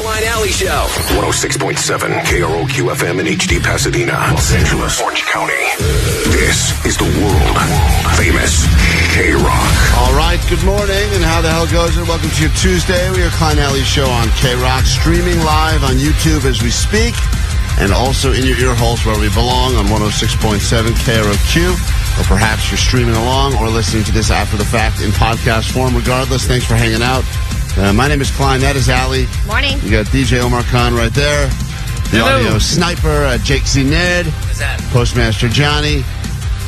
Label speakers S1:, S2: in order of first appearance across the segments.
S1: Klein Alley Show. 106.7 KROQ FM in HD Pasadena, Los Angeles, Orange County. This is the world famous KROQ.
S2: All right, good morning, and how the hell goes it? Welcome to your Tuesday. We are Klein Alley Show on KROQ, streaming live on YouTube as we speak, and also in your ear holes where we belong on 106.7 KROQ. Or perhaps you're streaming along or listening to this after the fact in podcast form. Regardless, thanks for hanging out. My name is Klein. That is Allie.
S3: Morning.
S2: You got DJ Omar Khan right there. The audio sniper, Jake Z. Ned.
S4: What's that?
S2: Postmaster Johnny.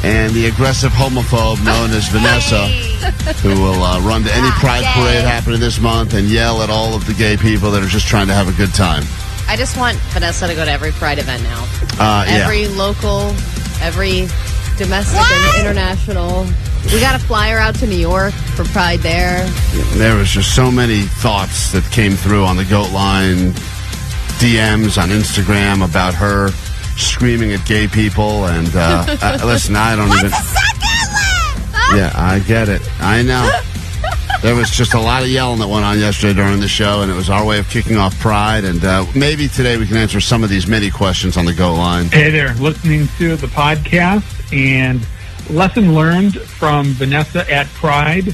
S2: And the aggressive homophobe known as Vanessa, who will run to any pride parade happening this month and yell at all of the gay people that are just trying to have a good time.
S3: I just want Vanessa to go to every pride event now. Every local, every domestic and international. We got a flyer out to New York for Pride there.
S2: There was just so many thoughts that came through on the Goat Line DMs on Instagram about her screaming at gay people. And listen, I don't even... Yeah, I get it. I know. There was just a lot of yelling that went on yesterday during the show, and it was our way of kicking off Pride. And maybe today we can answer some of these many questions on the Goat Line.
S5: Hey there, listening to the podcast, and lesson learned from Vanessa at Pride: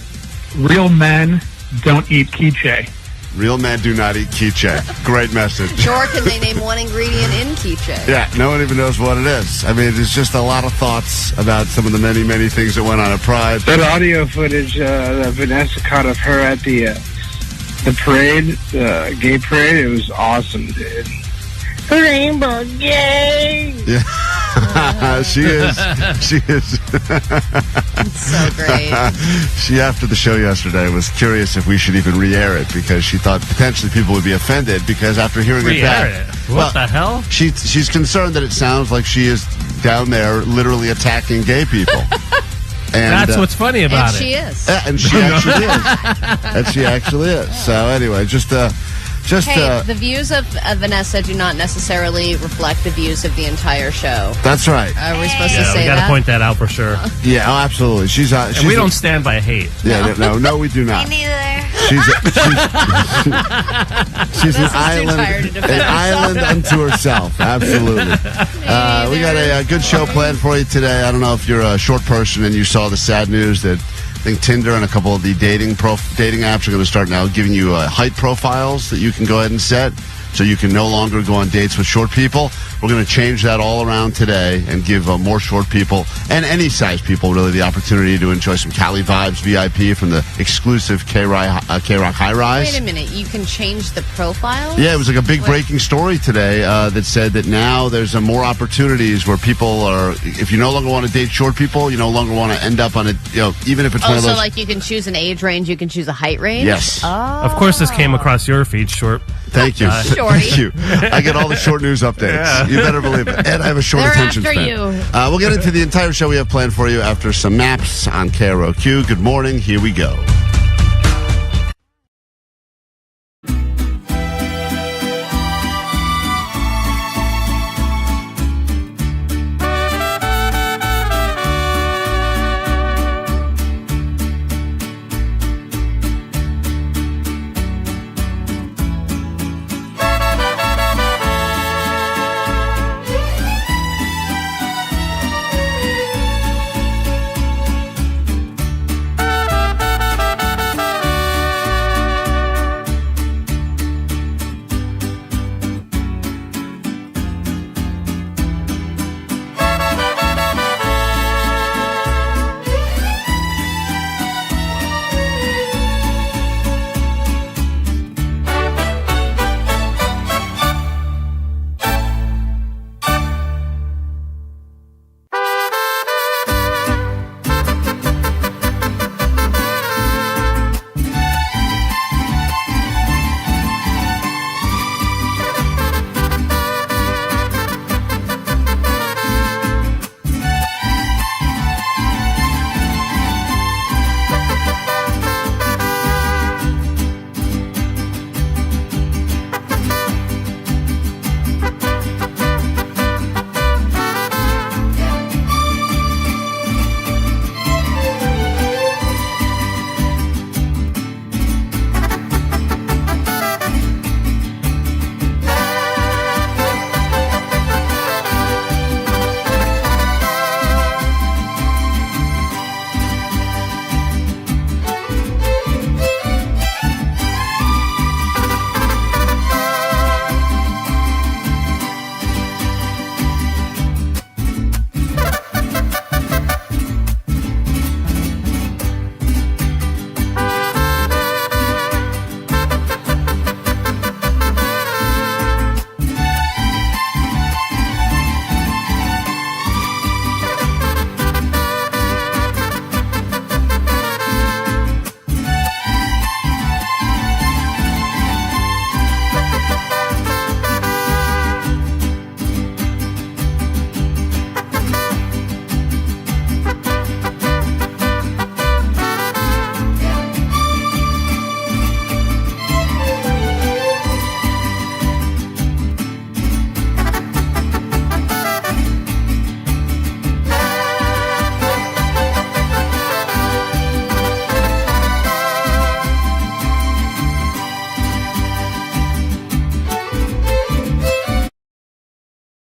S5: real men don't eat quiche.
S2: Real men do not eat quiche. Great message.
S3: Nor can they name one ingredient in quiche.
S2: Yeah, no one even knows what it is. I mean, there's just a lot of thoughts about some of the many, many things that went on at Pride.
S6: That audio footage that Vanessa caught of her at the parade, the gay parade, it was awesome, dude. Rainbow gay!
S2: Yeah. She is.
S3: So great.
S2: She, after the show yesterday, was curious if we should even re-air it because she thought potentially people would be offended because after hearing it back...
S4: What the hell?
S2: She's concerned that it sounds like she is down there literally attacking gay people. And
S4: that's what's funny about
S3: and
S4: it.
S3: She is.
S2: And she actually is. And she actually is. So anyway,
S3: Hey, the views of Vanessa do not necessarily reflect the views of the entire show.
S2: That's right.
S3: Are we supposed to
S4: Yeah,
S3: say
S4: we got
S3: that?
S4: to point that out for sure.
S2: Yeah, oh, absolutely.
S4: And we don't stand by hate.
S2: Yeah, no, we do not.
S3: Me neither.
S2: She's an
S3: tired to defend
S2: island unto herself. Absolutely. We got a good show planned for you today. I don't know if you're a short person and you saw the sad news that I think Tinder and a couple of the dating apps are going to start now giving you height profiles that you can go ahead and set so you can no longer go on dates with short people. We're going to change that all around today and give more short people and any size people really the opportunity to enjoy some Cali Vibes VIP from the exclusive KROQ High Rise.
S3: Wait a minute, you can change the profile?
S2: Yeah, it was like a big breaking story today that said that now there's more opportunities where people are, if you no longer want to date short people, you no longer want to end up on it, even if it's one of those.
S3: So like you can choose an age range, you can choose a height range?
S2: Yes.
S3: Oh.
S4: Of course, this came across your feed, short.
S2: Thank you. Thank you. I get all the short news updates. Yeah. You better believe it. And I have a short attention span.
S3: You.
S2: We'll get into the entire show we have planned for you after some maps on KROQ. Good morning. Here we go.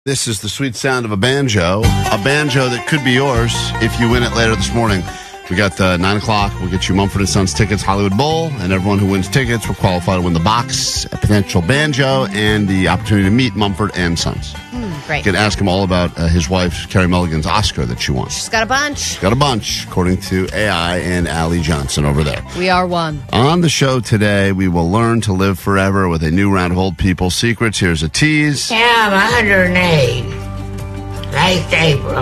S2: This is the sweet sound of a banjo that could be yours if you win it later this morning. We got 9 o'clock. We'll get you Mumford & Sons tickets, Hollywood Bowl, and everyone who wins tickets will qualify to win the box, a potential banjo, and the opportunity to meet Mumford & Sons.
S3: Great.
S2: You can ask him all about his wife, Carrie Mulligan's Oscar that she won.
S3: She's got a bunch.
S2: She's got a bunch, according to AI and Allie Johnson over there.
S3: We are one.
S2: On the show today, we will learn to live forever with a new round of old people secrets. Here's a tease.
S7: Yeah, I'm 108. Last April.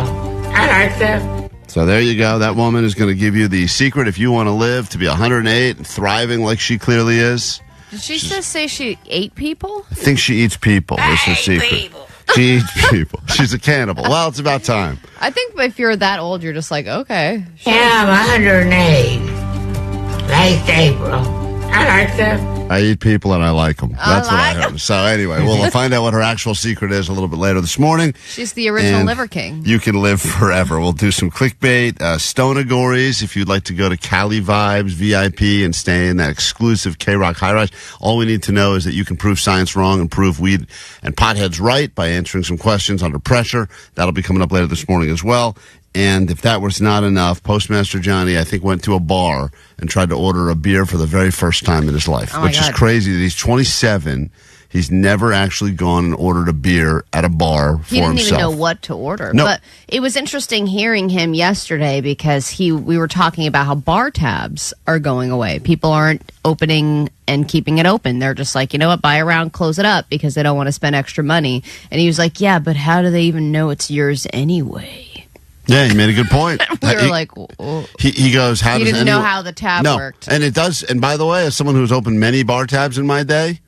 S7: I like that.
S2: So there you go. That woman is going to give you the secret if you want to live to be 108 and thriving like she clearly is.
S3: Did she just say she ate people?
S2: I think she eats people. Is her secret.
S7: People.
S2: She eats people. She's a cannibal. Well, it's about time.
S3: I think if you're that old, you're just like, okay. Sure.
S7: Yeah, I'm 108. Last April. I like that.
S2: I eat people and I like them. That's what I
S3: like
S2: heard. So anyway, we'll find out what her actual secret is a little bit later this morning.
S3: She's the original
S2: And
S3: Liver King.
S2: You can live forever. We'll do some clickbait, Stonergories, if you'd like to go to Cali Vibes VIP and stay in that exclusive KROQ high-rise. All we need to know is that you can prove science wrong and prove weed and potheads right by answering some questions under pressure. That'll be coming up later this morning as well. And if that was not enough, Postmaster Johnny, I think, went to a bar and tried to order a beer for the very first time in his life, which is crazy that he's 27. He's never actually gone and ordered a beer at a bar for himself.
S3: He didn't even know what to order.
S2: No.
S3: But it was interesting hearing him yesterday because we were talking about how bar tabs are going away. People aren't opening and keeping it open. They're just like, you know what, buy a round, close it up because they don't want to spend extra money. And he was like, yeah, but how do they even know it's yours anyway?
S2: Yeah, he made a good point.
S3: We were like, oh.
S2: He goes, how
S3: He
S2: does
S3: didn't know how the tab worked.
S2: And it does. And by the way, as someone who's opened many bar tabs in my day,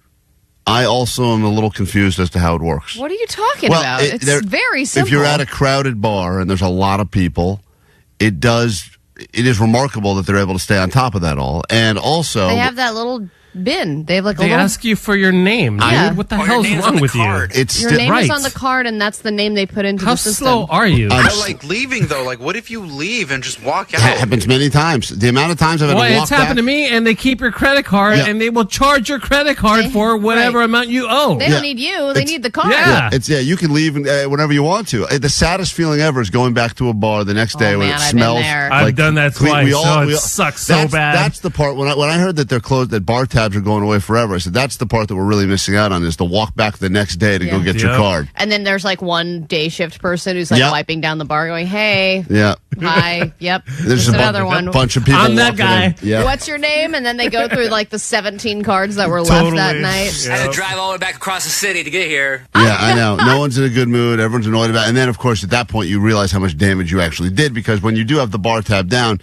S2: I also am a little confused as to how it works.
S3: What are you talking about? It's very simple.
S2: If you're at a crowded bar and there's a lot of people, it is remarkable that they're able to stay on top of that all. And also,
S3: they have that little bin. They have like
S4: They ask you for your name, dude.
S3: Yeah.
S4: What the hell's wrong with you?
S3: Your name is on the card, and that's the name they put into
S4: How
S3: the system.
S4: slow are you?
S8: But like leaving though, like what if you leave and just walk out?
S2: It happens many times. The amount of times I've had to walk
S4: It's happened to me, and they keep your credit card, and they will charge your credit card for whatever amount you owe.
S3: They don't need you. They need the card.
S4: Yeah.
S2: You can leave whenever you want to. The saddest feeling ever is going back to a bar the next day when it
S3: I've
S2: smells.
S3: been there.
S4: I've done that twice. It sucks so bad.
S2: That's the part when I heard that they're closed, that bar tabs are going away forever. I said that's the part that we're really missing out on is the walk back the next day to go get your card.
S3: And then there's like one day shift person who's like wiping down the bar, going, "Hey, hi, yep."
S2: There's
S3: another one.
S2: Bunch of people.
S4: I'm that guy.
S2: Yeah.
S3: What's your name? And then they go through like the 17 cards that were left that night.
S9: I had to drive all the way back across the city to get here.
S2: Yeah, I know. No one's in a good mood. Everyone's annoyed about it. And then, of course, at that point, you realize how much damage you actually did because when you do have the bar tab down,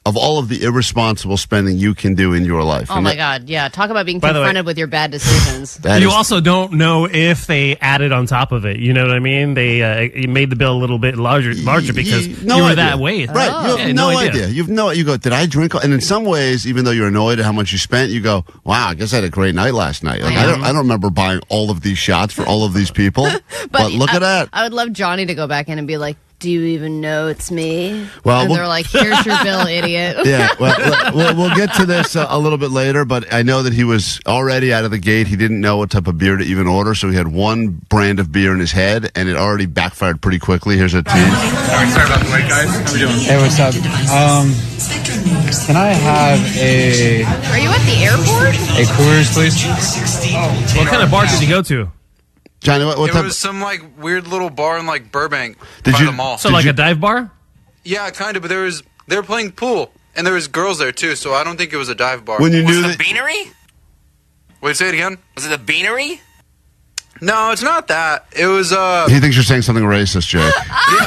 S2: of all of the irresponsible spending you can do in your life.
S3: Oh, my God. Yeah. Talk about being confronted with your bad decisions.
S4: You also don't know if they added on top of it. You know what I mean? They made the bill a little bit larger because you were that way.
S2: Right. You have no idea. You go, did I drink? And in some ways, even though you're annoyed at how much you spent, you go, wow, I guess I had a great night last night. Like, I don't remember buying all of these shots for all of these people. but look at that.
S3: I would love Johnny to go back in and be like, do you even know it's me?
S2: Well,
S3: and they're like, here's your bill, idiot.
S2: Yeah, well, we'll get to this a little bit later, but I know that he was already out of the gate. He didn't know what type of beer to even order, so he had one brand of beer in his head, and it already backfired pretty quickly. Here's a tease.
S5: Sorry about the wait, guys. How we doing?
S10: Hey, what's up? Can I have a...
S3: Are you at the airport?
S10: A Coors, please?
S4: What kind of bar did you go to?
S2: Johnny, what
S8: It
S2: type
S8: was some like weird little bar in like Burbank
S2: Did
S8: by
S2: you-
S8: the mall.
S4: So like a dive bar?
S8: Yeah, kind of. But they were playing pool, and there was girls there too. So I don't think it was a dive bar.
S2: When you
S9: Was
S2: knew
S9: it
S2: that...
S9: the Beanery?
S8: Wait, say it again.
S9: Was it the Beanery?
S8: No, it's not that. It was
S2: He thinks you're saying something racist, Jake.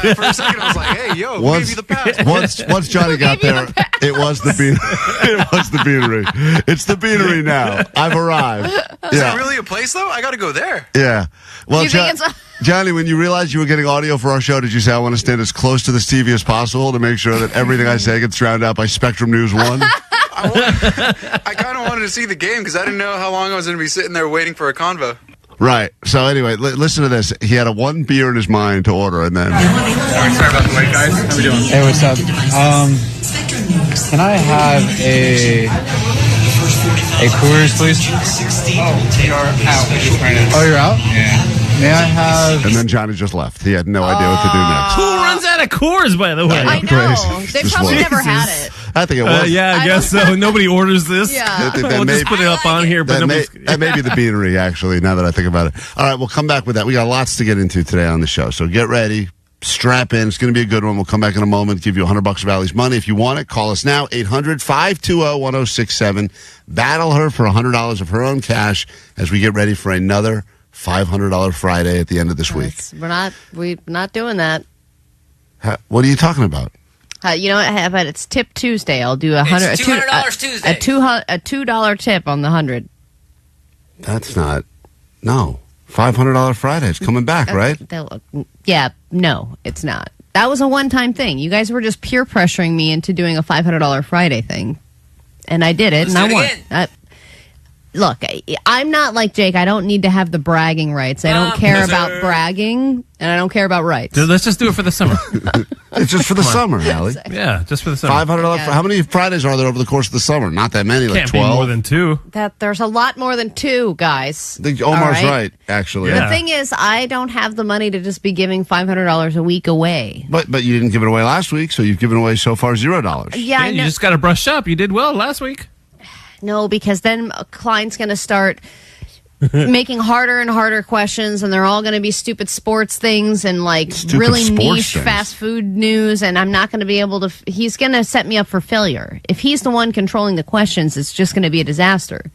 S8: yeah. For a second, I was like, "Hey, yo, who gave you the pass?"
S2: Once Johnny got there, it was the it was the beanery. It's the beanery now. I've arrived.
S8: Is that really a place though? I got to go there.
S2: Yeah. Well,
S3: You think it's
S2: Johnny, when you realized you were getting audio for our show, did you say, I want to stand as close to this TV as possible to make sure that everything I say gets drowned out by Spectrum News 1?
S8: I kind of wanted to see the game because I didn't know how long I was going to be sitting there waiting for a convo.
S2: Right. So anyway, listen to this. He had one beer in his mind to order, and then...
S5: Sorry about the wait, guys. How we doing?
S10: Hey, what's up? Can I have a Coors, please?
S5: Oh, we are out right now.
S10: Oh, you're out?
S5: Yeah.
S10: May I have...
S2: And then Johnny just left. He had no idea what to do next.
S4: Who runs out of Coors, by the way?
S3: I know.
S2: Crazy.
S3: They
S2: Just
S3: probably
S2: wait.
S3: never had it.
S2: I think it was.
S4: Yeah, I guess so. Nobody orders this.
S3: Yeah.
S4: We'll just put it up on here, but
S2: That may be the beanery, actually, now that I think about it. All right, we'll come back with that. We got lots to get into today on the show, so get ready. Strap in. It's going to be a good one. We'll come back in a moment, give you $100 of Allie's money. If you want it, call us now, 800-520-1067. Battle her for $100 of her own cash as we get ready for another $500 Friday at the end of this week.
S3: We're not doing that.
S2: What are you talking about?
S3: You know what? How about it's Tip Tuesday? I'll do
S9: $200 Tuesday.
S3: A $2 tip on the 100.
S2: That's not. No. $500 Friday. It's coming back, right?
S3: Yeah, no, it's not. That was a one-time thing. You guys were just peer pressuring me into doing a $500 Friday thing, and I did it, and I won. Look, I'm not like Jake. I don't need to have the bragging rights. I don't care about bragging, and I don't care about rights.
S4: Let's just do it for the summer.
S2: It's just for the summer, Allie.
S4: Yeah, just for the summer.
S2: $500. How many Fridays are there over the course of the summer? Not that many, like
S4: Can't
S2: 12.
S4: be more than 2.
S3: There's a lot more than 2, guys.
S2: I think Omar's right, actually.
S3: The thing is, I don't have the money to just be giving $500 a week away.
S2: But you didn't give it away last week, so you've given away so far $0.
S3: Yeah,
S4: you just got to brush up. You did well last week.
S3: No, because then Klein's going to start making harder and harder questions, and they're all going to be stupid sports things and really niche fast food news, and I'm not going to be able to. He's going to set me up for failure. If he's the one controlling the questions, it's just going to be a disaster.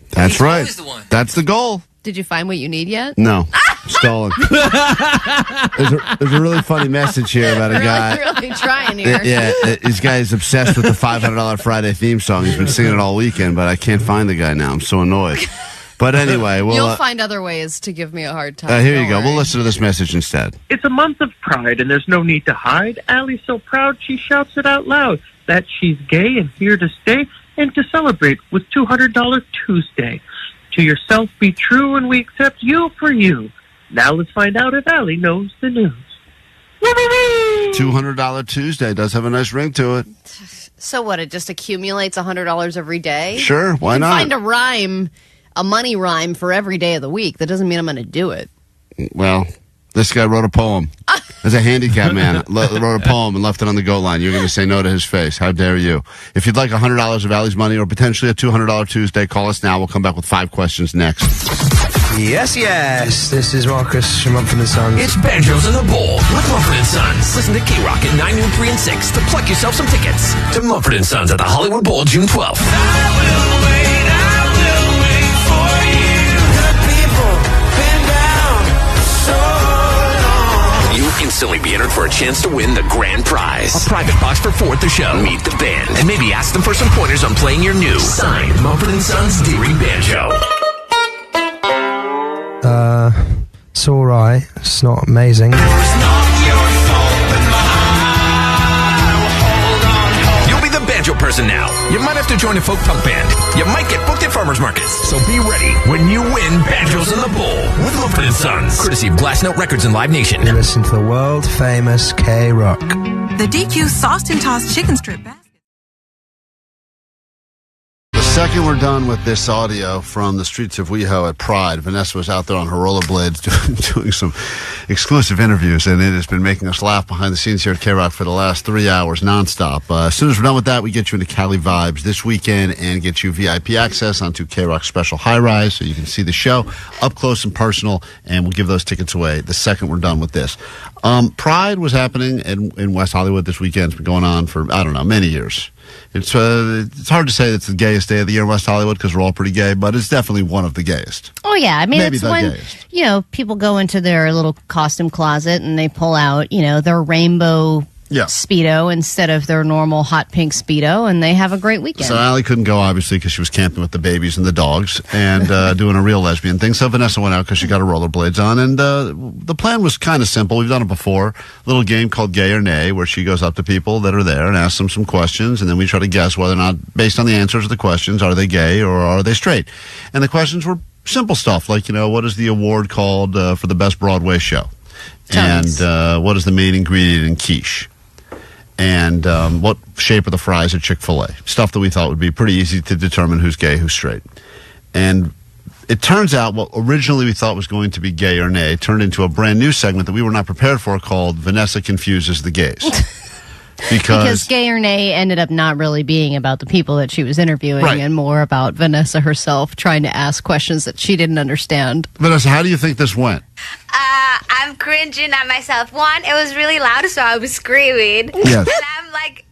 S2: That's right. That's the goal.
S3: Did you find what you need yet?
S2: No. Stolen. There's a really funny message here about a guy.
S3: Really trying here.
S2: Yeah, this guy is obsessed with the $500 Friday theme song. He's been singing it all weekend, but I can't find the guy now. I'm so annoyed. But anyway,
S3: you'll find other ways to give me a hard time.
S2: Here you go. We'll listen to this message instead.
S11: It's a month of pride, and there's no need to hide. Allie's so proud she shouts it out loud that she's gay and here to stay and to celebrate with $200 Tuesday. To yourself be true, and we accept you for you. Now let's find out if Allie knows the news.
S2: $200 Tuesday does have a nice ring to it.
S3: So what? It just accumulates $100 every day?
S2: Sure, why not?
S3: Find a rhyme, a money rhyme for every day of the week. That doesn't mean I'm going to do it.
S2: Well, this guy wrote a poem. As a handicapped man, wrote a poem and left it on the goal line. You're going to say no to his face. How dare you? If you'd like $100 of Allie's money or potentially a $200 Tuesday, call us now. We'll come back with 5 questions next.
S12: Yes, yes. This is Marcus from Mumford & Sons.
S13: It's Banjos in the Bowl with Mumford & Sons. Listen to KROQ at 9, noon, 3, and 6 to pluck yourself some tickets to Mumford & Sons at the Hollywood Bowl June 12th.
S14: I will wait for you. The people been down so long.
S13: You'll instantly be entered for a chance to win the grand prize. A private box for 4 at the show. Meet the band and maybe ask them for some pointers on playing your new signed Mumford & Sons Deering Banjo.
S12: It's alright. It's not amazing.
S13: You'll be the banjo person now. You might have to join a folk punk band. You might get booked at farmers markets. So be ready when you win Banjos in the Bowl with Mumford & Sons. Courtesy of Glass Note Records and Live Nation.
S12: You listen to the world famous KROQ.
S15: The DQ sauced and tossed chicken strip basket.
S2: The second we're done with this audio from the streets of WeHo at Pride, Vanessa was out there on her rollerblades doing some exclusive interviews, and it has been making us laugh behind the scenes here at KROQ for the last 3 hours nonstop. As soon as we're done with that, we get you into Cali Vibes this weekend and get you VIP access onto KROQ Special High Rise so you can see the show up close and personal, and we'll give those tickets away the second we're done with this. Pride was happening in West Hollywood this weekend. It's been going on for, I don't know, many years. It's hard to say it's the gayest day of the year in West Hollywood because we're all pretty gay, but it's definitely one of the gayest.
S3: Oh, yeah. I mean,
S2: Maybe
S3: it's
S2: the
S3: when,
S2: gayest.
S3: People go into their little costume closet and they pull out, their rainbow Speedo instead of their normal hot pink Speedo, and they have a great weekend.
S2: So Allie couldn't go, obviously, because she was camping with the babies and the dogs and doing a real lesbian thing. So Vanessa went out because she got her rollerblades on, and the plan was kind of simple. We've done it before. A little game called Gay or Nay, where she goes up to people that are there and asks them some questions, and then we try to guess whether or not, based on the answers to the questions, are they gay or are they straight? And the questions were simple stuff, like, what is the award called for the best Broadway show?
S3: Tons.
S2: And what is the main ingredient in quiche? And what shape are the fries at Chick-fil-A? Stuff that we thought would be pretty easy to determine who's gay, who's straight. And It turns out what originally we thought was going to be gay or nay turned into a brand new segment that we were not prepared for called Vanessa Confuses the Gays.
S3: Because gay or nay ended up not really being about the people that she was interviewing and more about Vanessa herself trying to ask questions that she didn't understand.
S2: Vanessa, how do you think this went?
S16: I'm cringing at myself. One, it was really loud, so I was screaming.
S2: Yes.
S16: And I'm like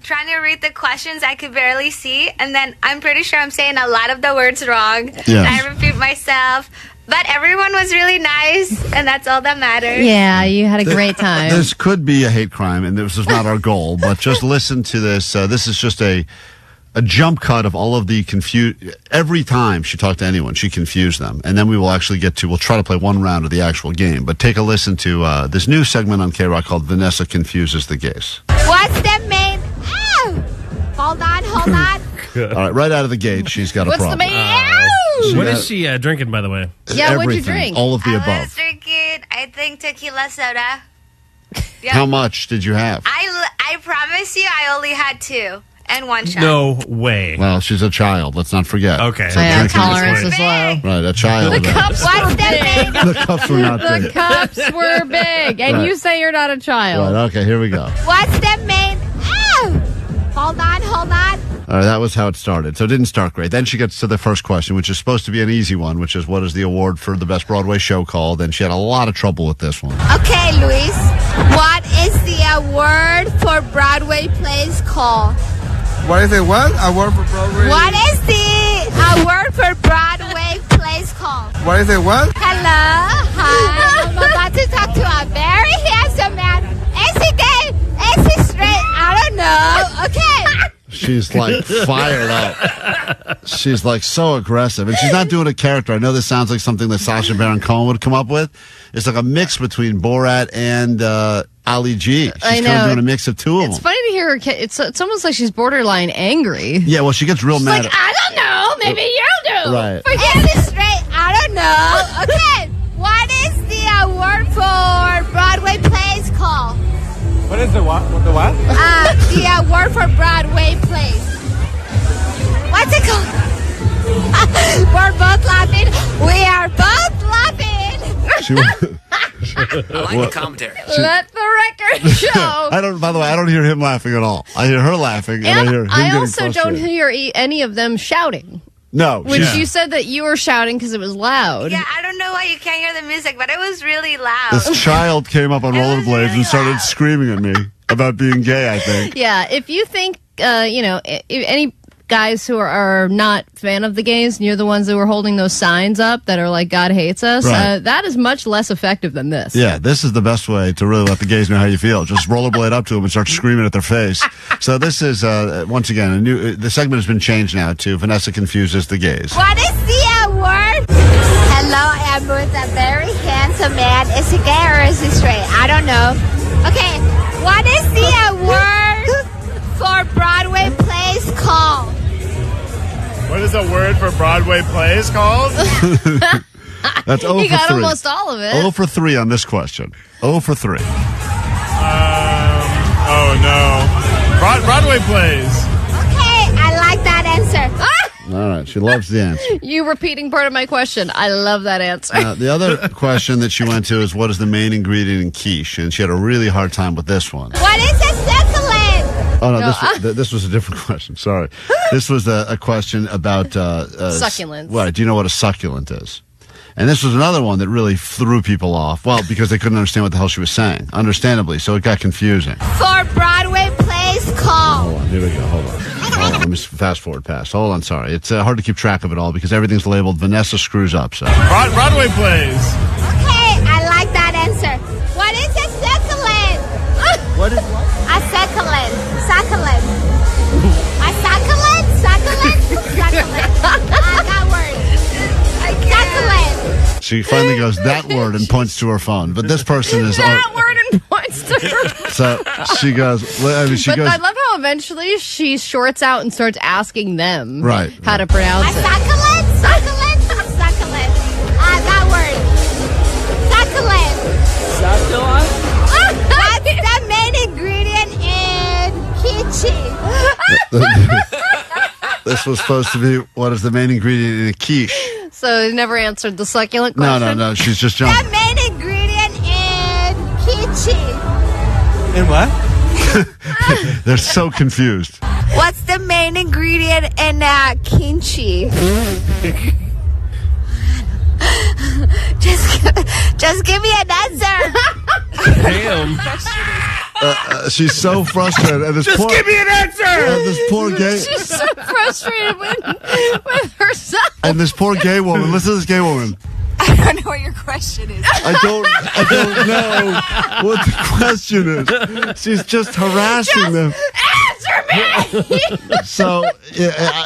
S16: trying to read the questions I could barely see, and then I'm pretty sure I'm saying a lot of the words wrong.
S2: Yes.
S16: And I repeat myself. But everyone was really nice, and that's all that matters.
S3: Yeah, you had a great time.
S2: This could be a hate crime, and this is not our goal, but just listen to this. This is just a jump cut of all of the every time she talked to anyone, she confused them. And then we will actually we'll try to play one round of the actual game. But take a listen to this new segment on KROQ called Vanessa Confuses the Gays.
S16: What's the main... Ow! Hold on.
S2: All right, right out of the gate, she's got a
S3: What's
S2: problem.
S3: the main...
S4: What is she drinking, by the way?
S3: Yeah, what'd you
S2: Everything,
S3: drink?
S2: all of the
S16: I
S2: above.
S16: was drinking, I think, tequila soda. Yep.
S2: How much did you have?
S16: I promise you I only had 2 and 1 shot.
S4: No way.
S2: Well, she's a child. Let's not forget.
S4: Okay.
S2: So
S3: Yeah,
S2: drinking
S3: tolerance
S2: is
S3: is low.
S2: right. A child.
S3: The cups were big.
S2: The cups were not
S3: The
S2: big.
S3: cups were big. And
S2: Right.
S3: you say you're not a child.
S2: Right. Okay. Here we go.
S16: What's the main... Ow! Hold on.
S2: All right, that was how it started. So it didn't start great. Then she gets to the first question, which is supposed to be an easy one, which is what is the award for the best Broadway show called? And she had a lot of trouble with this one.
S16: Okay, Luis. What is the award for Broadway plays called?
S10: What is it? What? Award for Broadway?
S16: What is the award for Broadway plays called?
S10: What is it? What?
S16: Hello. Hi. I'm about to talk to a very handsome man. Is he gay? Is he straight? I don't know. Okay.
S2: She's like fired up. She's like so aggressive. And she's not doing a character. I know this sounds like something that Sacha Baron Cohen would come up with. It's like a mix between Borat and Ali G. She's
S3: I know.
S2: kind of doing a mix of two of
S3: It's
S2: them.
S3: funny to hear her. It's almost like she's borderline angry.
S2: Yeah, well, she gets real mad.
S16: Like, I don't know. Maybe you do.
S2: Right.
S16: Is he straight? I don't know. Okay. What is the award for Broadway plays called?
S10: What is the what? The what?
S16: The award for Broadway plays. What's it called? We're both laughing. We are both laughing.
S9: I like the commentary.
S3: Let the record show.
S2: By the way, I don't hear him laughing at all. I hear her laughing, and I hear him
S3: I
S2: getting
S3: also don't
S2: frustrated.
S3: hear any of them shouting.
S2: No.
S3: Which
S2: she's-
S3: you said that you were shouting because it was loud.
S16: Yeah, I don't know why you can't hear the music, but it was really loud.
S2: This child came up on rollerblades and started screaming at me about being gay, I think.
S3: Yeah, if you think, any guys who are not fan of the gays, and you're the ones that were holding those signs up that are like, God hates us,
S2: Right.
S3: that is much less effective than this.
S2: Yeah, this is the best way to really let the gays know how you feel. Just rollerblade up to them and start screaming at their face. So this is, once again, the segment has been changed now to Vanessa Confuses the Gays.
S16: What is the award? Hello, I'm with a very handsome man. Is he gay or is he straight? I don't know. Okay, what is the award for Broadway plays called?
S17: What is a word for Broadway plays called?
S2: That's 0
S3: You
S2: for
S3: got
S2: 3.
S3: almost all of it.
S2: 0 for 3 on this question. 0 for 3.
S17: Oh no. Broadway plays.
S16: Okay, I like that answer.
S2: All right, she loves the answer.
S3: You repeating part of my question. I love that answer.
S2: The other question that she went to is what is the main ingredient in quiche? And she had a really hard time with this one.
S16: What is a succulent?
S2: Oh, no, this was a different question. Sorry. This was a question about...
S3: Succulents.
S2: Right, do you know what a succulent is? And this was another one that really threw people off. Well, because they couldn't understand what the hell she was saying. Understandably, so it got confusing.
S16: For Broadway plays called.
S2: Hold on, here we go. Hold on. Let me fast forward past. Hold on, sorry. It's hard to keep track of it all because everything's labeled Vanessa screws up. So
S17: Broadway plays.
S16: Okay, I like that answer. What is a succulent?
S10: What is what?
S16: A succulent. Succulent. A succulent? Succulent? Succulent. That word. Succulent.
S2: she finally goes that word and points to her phone. But this person is
S3: that word and points to her.
S2: So she goes. I mean, she
S3: But
S2: goes.
S3: I love how eventually she shorts out and starts asking them
S2: Right,
S3: how to pronounce it.
S16: Succulent? Succulent? Succulent. That word. Succulent.
S10: Succulent?
S16: What's the main ingredient in kimchi?
S2: This was supposed to be what is the main ingredient in a quiche.
S3: So he never answered the succulent question?
S2: No. She's just jumping.
S16: The main ingredient in kimchi.
S10: In what?
S2: They're so confused.
S16: What's the main ingredient in kimchi? Just give me an answer.
S4: Damn.
S2: She's so frustrated. And
S4: Just give me an answer.
S2: And this poor gay.
S3: She's so frustrated with herself.
S2: And this poor gay woman. Listen to this gay woman.
S15: I don't know what your question is.
S2: I don't know what the question is. She's just harassing them.
S3: Answer me!
S2: So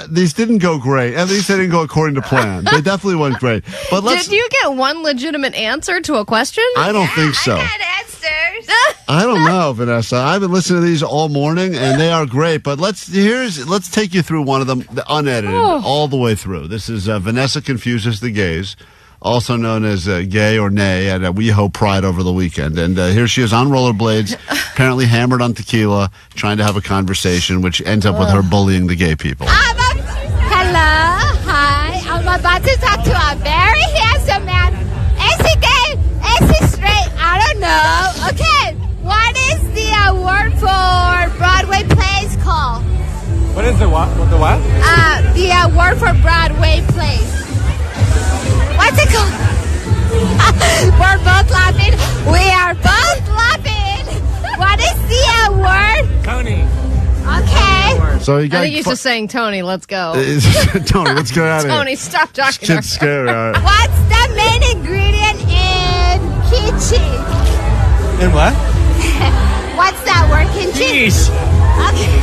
S2: these didn't go great. At least they didn't go according to plan. They definitely went great. But
S3: Did you get one legitimate answer to a question?
S2: I don't think so.
S16: Answers.
S2: I don't know, Vanessa. I've been listening to these all morning, and they are great. But let's take you through one of them, the unedited, all the way through. This is Vanessa Confuses the Gays, also known as Gay or Nay at WeHo Pride over the weekend. And here she is on rollerblades, apparently hammered on tequila, trying to have a conversation, which ends up with her bullying the gay people.
S16: Hello, hi. I'm about to talk to a very handsome man. Is he gay? Is he straight? I don't know. Okay, what is the word for Broadway plays called?
S10: What is the what? The what?
S16: The word for Broadway plays. What's it called? We're both laughing. We are both laughing. What is the word?
S10: Tony.
S16: Okay.
S2: So you got
S3: I think he's just saying, Tony, let's go.
S2: Tony, let's get out of here.
S3: Tony, stop talking.
S2: Kid's scary. All right.
S16: What's the main ingredient in kimchi?
S10: In what?
S16: What's that word, kimchi? Okay.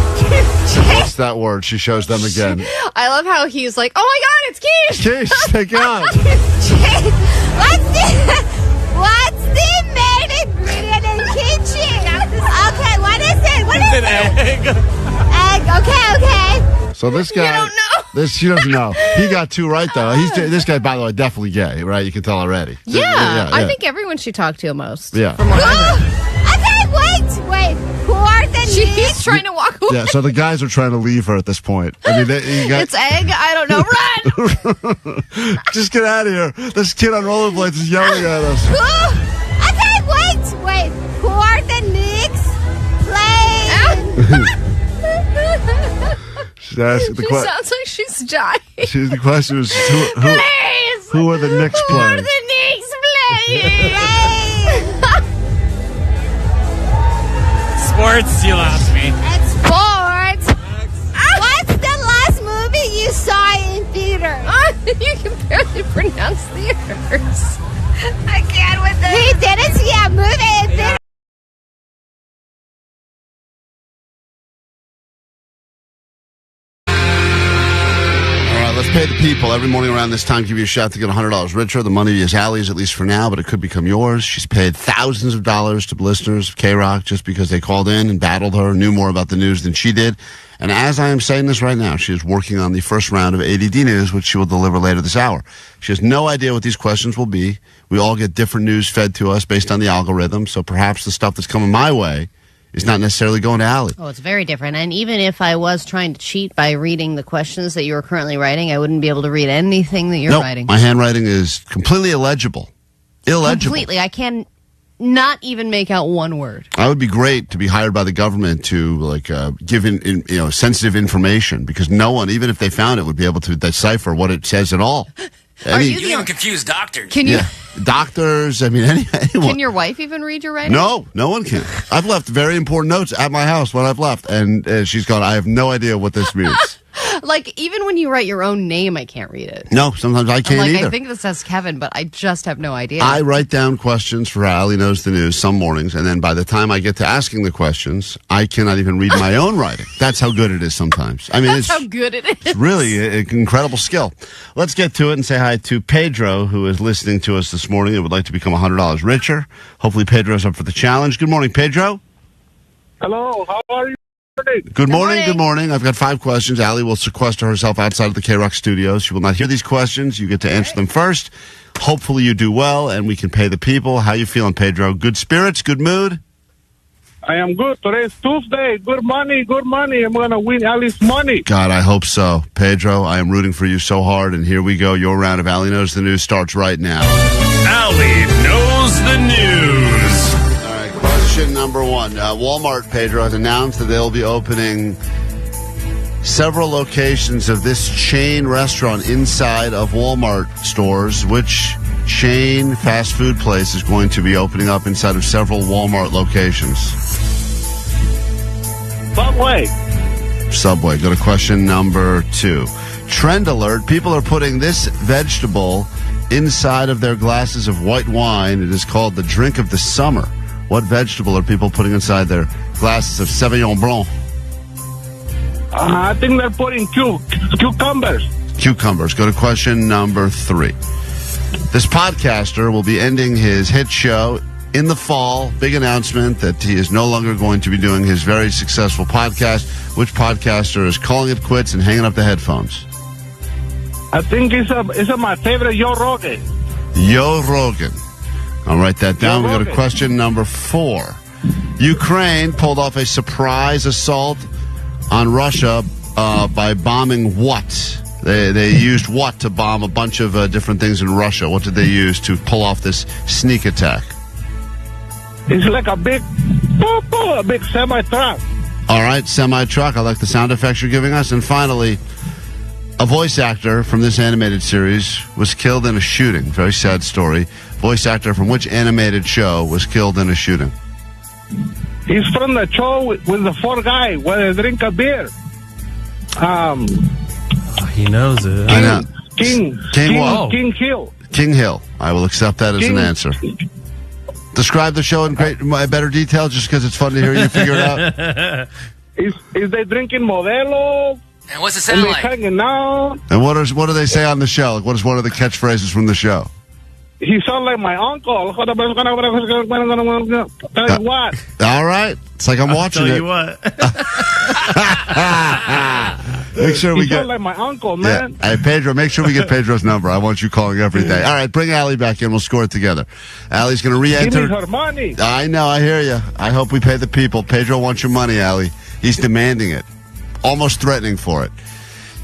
S2: What's that word? She shows them again.
S3: I love how he's like, oh my God, it's quiche.
S2: Quiche, thank God.
S16: What's the main ingredient in kimchi? Okay, what is it? What is
S10: It's an egg.
S16: Egg. Okay.
S2: So this guy,
S3: You don't know.
S2: she doesn't know. He got two right though. This guy, by the way, definitely gay, right? You can tell already.
S3: Yeah, I think everyone should talk to most.
S2: Yeah.
S3: From what I heard.
S16: Okay, wait. Who are the
S3: She's trying to walk away.
S2: Yeah, so the guys are trying to leave her at this point. I mean,
S3: It's egg. I don't know. Run!
S2: Just get out of here. This kid on rollerblades is yelling at us.
S16: Okay, wait. Who are the Knicks playing?
S2: She's asking the
S3: She
S2: question.
S3: sounds like she's dying.
S2: The question was who are the Knicks
S3: Who are
S2: playing?
S3: the Knicks playing?
S10: Sports, you lost me.
S16: It's sports. What's the last movie you saw in theater?
S3: You can barely pronounce theaters.
S16: I can't with this. He didn't see a movie in theater.
S2: Let's pay the people. Every morning around this time, give you a shot to get $100 richer. The money is Allie's, at least for now, but it could become yours. She's paid thousands of dollars to listeners of KROQ just because they called in and battled her, knew more about the news than she did. And as I am saying this right now, she is working on the first round of ADD news, which she will deliver later this hour. She has no idea what these questions will be. We all get different news fed to us based on the algorithm, so perhaps the stuff that's coming my way is not necessarily going to Allie.
S3: Oh, it's very different. And even if I was trying to cheat by reading the questions that you were currently writing, I wouldn't be able to read anything that you're writing.
S2: My handwriting is completely illegible.
S3: Completely. I can not even make out one word.
S2: I would be great to be hired by the government to give sensitive information, because no one, even if they found it, would be able to decipher what it says at all.
S9: You even confuse doctors.
S3: Can you?
S2: Yeah, doctors. I mean, anyone.
S3: Can your wife even read your writing?
S2: No one can. I've left very important notes at my house when I've left, and she's gone, I have no idea what this means.
S3: Like, even when you write your own name, I can't read it.
S2: No, sometimes I can't either.
S3: I think this says Kevin, but I just have no idea.
S2: I write down questions for Allie Knows the News some mornings, and then by the time I get to asking the questions, I cannot even read my own writing. That's how good it is sometimes. I mean,
S3: That's how good it is.
S2: It's really an incredible skill. Let's get to it and say hi to Pedro, who is listening to us this morning and would like to become $100 richer. Hopefully Pedro's up for the challenge. Good morning, Pedro.
S18: Hello, how are you?
S2: Good morning. I've got 5 questions. Allie will sequester herself outside of the KROQ studios. She will not hear these questions. You get to answer them first. Hopefully you do well, and we can pay the people. How you feeling, Pedro? Good spirits? Good mood?
S18: I am good. Today's Tuesday. Good money. I'm going to win Ali's money.
S2: God, I hope so. Pedro, I am rooting for you so hard, and here we go. Your round of Ali Knows the News starts right now.
S4: Ali knows the news.
S2: All right, question number one. Walmart, Pedro, has announced that they'll be opening several locations of this chain restaurant inside of Walmart stores. Which chain fast food place is going to be opening up inside of several Walmart locations? Subway. Go to question number 2. Trend alert. People are putting this vegetable inside of their glasses of white wine. It is called the drink of the summer. What vegetable are people putting inside their glasses of Sauvignon Blanc?
S18: I think they're putting cucumbers.
S2: Cucumbers. Go to question number 3. This podcaster will be ending his hit show in the fall. Big announcement that he is no longer going to be doing his very successful podcast. Which podcaster is calling it quits and hanging up the headphones?
S18: I think it's my favorite, Joe Rogan.
S2: Joe Rogan. I'll write that down. We go to question number 4. Ukraine pulled off a surprise assault on Russia by bombing what? They used what to bomb a bunch of different things in Russia? What did they use to pull off this sneak attack?
S18: It's like a big semi-truck.
S2: All right, semi-truck. I like the sound effects you're giving us. And finally, a voice actor from this animated series was killed in a shooting. Very sad story. Voice actor from which animated show was killed in a shooting?
S18: He's from the show with the 4 guy where they drink a beer.
S4: He knows it.
S2: I know.
S18: King Hill.
S2: King Hill. I will accept that as an answer. Describe the show in better detail, just because it's fun to hear you figure it out.
S18: Is they drinking Modelo?
S9: And what's it sound like?
S18: Hanging out.
S2: And what do they say on the show? Like, what is one of the catchphrases from the show?
S18: He sounds like my uncle. Tell you what.
S2: All right. It's like I'm watching
S4: tell
S2: it.
S4: You what.
S2: Make sure we
S18: He
S2: get.
S18: sounds like my uncle, man.
S2: Yeah. Hey, Pedro, make sure we get Pedro's number. I want you calling every day. All right, bring Ali back in. We'll score it together. Ali's going to re-enter.
S18: Give me her money.
S2: I know. I hear you. I hope we pay the people. Pedro wants your money, Ali. He's demanding it. Almost threatening for it.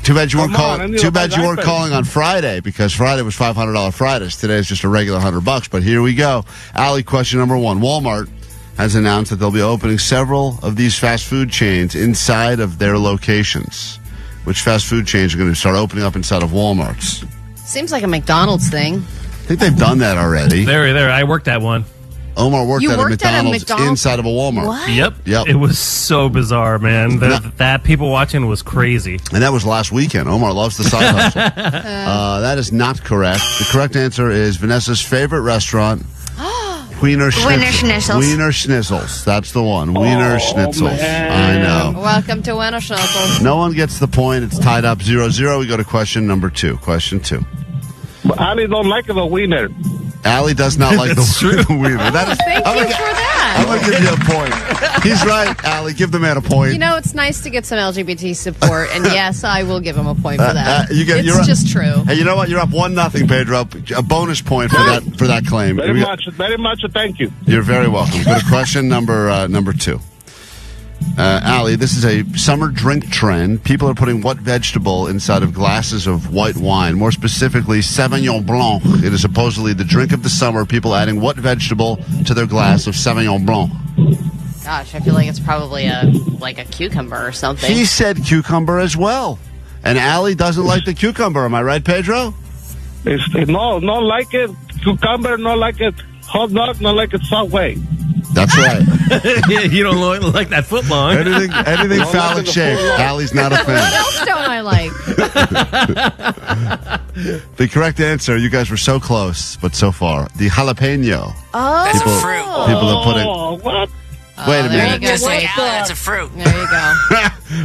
S2: Too bad you weren't calling. Too bad you weren't calling on Friday, because Friday was $500 Fridays. Today is just a regular $100. But here we go. Ali, question number 1. Walmart has announced that they'll be opening several of these fast food chains inside of their locations. Which fast food chains are going to start opening up inside of Walmarts?
S3: Seems like a McDonald's thing.
S2: I think they've done that already.
S4: There. I worked at one.
S2: Omar worked at a McDonald's inside of a Walmart.
S3: What?
S2: Yep.
S4: It was so bizarre, man. That people watching was crazy.
S2: And that was last weekend. Omar loves the side hustle. That is not correct. The correct answer is Vanessa's favorite restaurant, Wiener Schnitzels. Wiener Schnitzels. That's the one. Wiener Schnitzels. I know.
S3: Welcome to Wiener Schnitzels.
S2: No one gets the point. It's tied up 0-0. We go to question number 2. Question 2.
S18: But Ali don't like the wiener.
S2: Ali does not like the wiener.
S3: Thank you for that.
S2: I'm going to give you a point. He's right, Ali. Give the man a point.
S3: You know, it's nice to get some LGBT support, and yes, I will give him a point for that.
S2: It's
S3: just true.
S2: Hey, you know what? You're up 1-0, Pedro. A bonus point for that claim.
S18: Very much. Thank you.
S2: You're very welcome. Go to question number 2. Ali, this is a summer drink trend. People are putting what vegetable inside of glasses of white wine? More specifically, Sauvignon Blanc. It is supposedly the drink of the summer. People adding what vegetable to their glass of Sauvignon Blanc?
S3: Gosh, I feel like it's probably a cucumber or something.
S2: He said cucumber as well. And Ali doesn't like the cucumber. Am I right, Pedro?
S18: No, not like it. Cucumber, not like it. Hot dog, not like it. Subway.
S2: That's right.
S4: You don't like that foot long.
S2: Anything phallic shaped. Ali's not a fan.
S3: What else don't I like?
S2: The correct answer, you guys were so close, but so far, the jalapeno.
S3: Oh.
S9: That's a fruit.
S2: People are putting...
S18: What?
S2: Wait a minute.
S3: There you go,
S9: Just say,
S3: Jake.
S9: that's a fruit.
S3: There you go.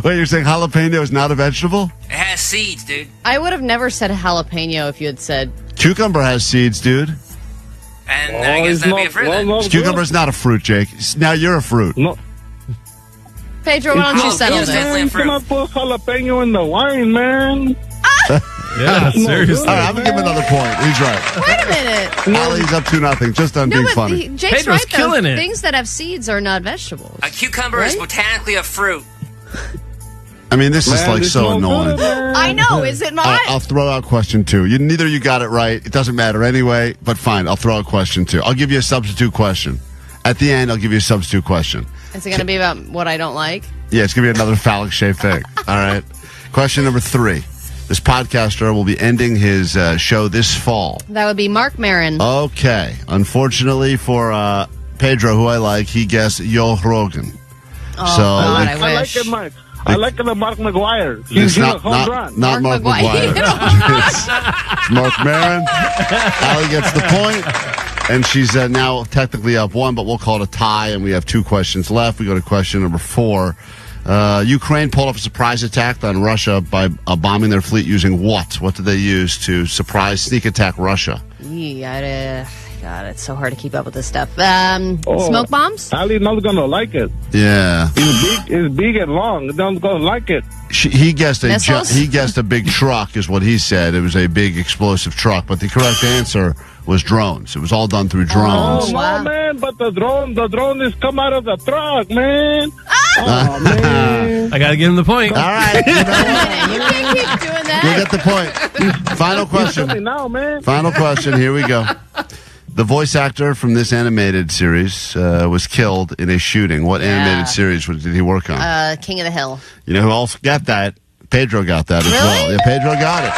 S2: Wait, you're saying jalapeno is not a vegetable?
S9: It has seeds, dude.
S3: I would have never said jalapeno if you had said...
S2: Cucumber has seeds, dude.
S9: And I guess that'd be a fruit then.
S2: Cucumber is not a fruit, Jake. Now you're a fruit.
S18: No.
S3: Pedro, why don't you settle
S9: it's
S3: this?
S9: definitely a
S18: You
S9: fruit.
S18: cannot put jalapeno in the wine, man.
S4: Yeah, seriously.
S2: All right, I'm going to give him another point. He's right.
S3: Wait a minute.
S2: Allie's up 2-0, just on being funny.
S3: Jake's
S4: Pedro's
S3: right, though.
S4: killing it.
S3: Things that have seeds are not vegetables.
S9: A cucumber is botanically a fruit.
S2: I mean, this is like so annoying.
S3: I know, is it not?
S2: I'll throw out question 2. Neither of you got it right. It doesn't matter anyway, but fine. I'll throw out question 2. I'll give you a substitute question. At the end, I'll give you a substitute question.
S3: Is it going to be about what I don't like?
S2: Yeah, it's going to be another phallic-shaped thing. All right. Question number 3. This podcaster will be ending his show this fall.
S3: That would be Marc Maron.
S2: Okay. Unfortunately for Pedro, who I like, he guessed Joe Rogan.
S3: Oh,
S2: so
S3: God, I
S18: I
S3: wish.
S18: like it, Mike. I like the Mark McGuire.
S2: It's
S18: He's a
S2: not
S18: home run.
S2: Mark McGuire. It's Marc Maron. Allie gets the point, and she's now technically up 1, but we'll call it a tie, and we have 2 questions left. We go to question number 4. Ukraine pulled off a surprise attack on Russia by bombing their fleet using what? What did they use to sneak attack Russia?
S3: God, it's so hard to keep up with this stuff. Smoke bombs?
S18: Ali's not going to like it.
S2: Yeah.
S18: It's big and long. He's not going to like it.
S2: He guessed
S3: Missiles?
S2: he guessed a big truck is what he said. It was a big explosive truck, but the correct answer was drones. It was all done through drones.
S18: Oh, wow. No, man, but the drone is come out of the truck, man. Oh, man.
S4: I got to give him the point.
S2: All right.
S3: You can't keep doing that.
S2: You get the point. Final question.
S18: Now, man.
S2: Final question. Here we go. The voice actor from this animated series was killed in a shooting. What animated series did he work on?
S3: King of the Hill.
S2: You know who else got that? Pedro got that as well. Yeah, Pedro got it.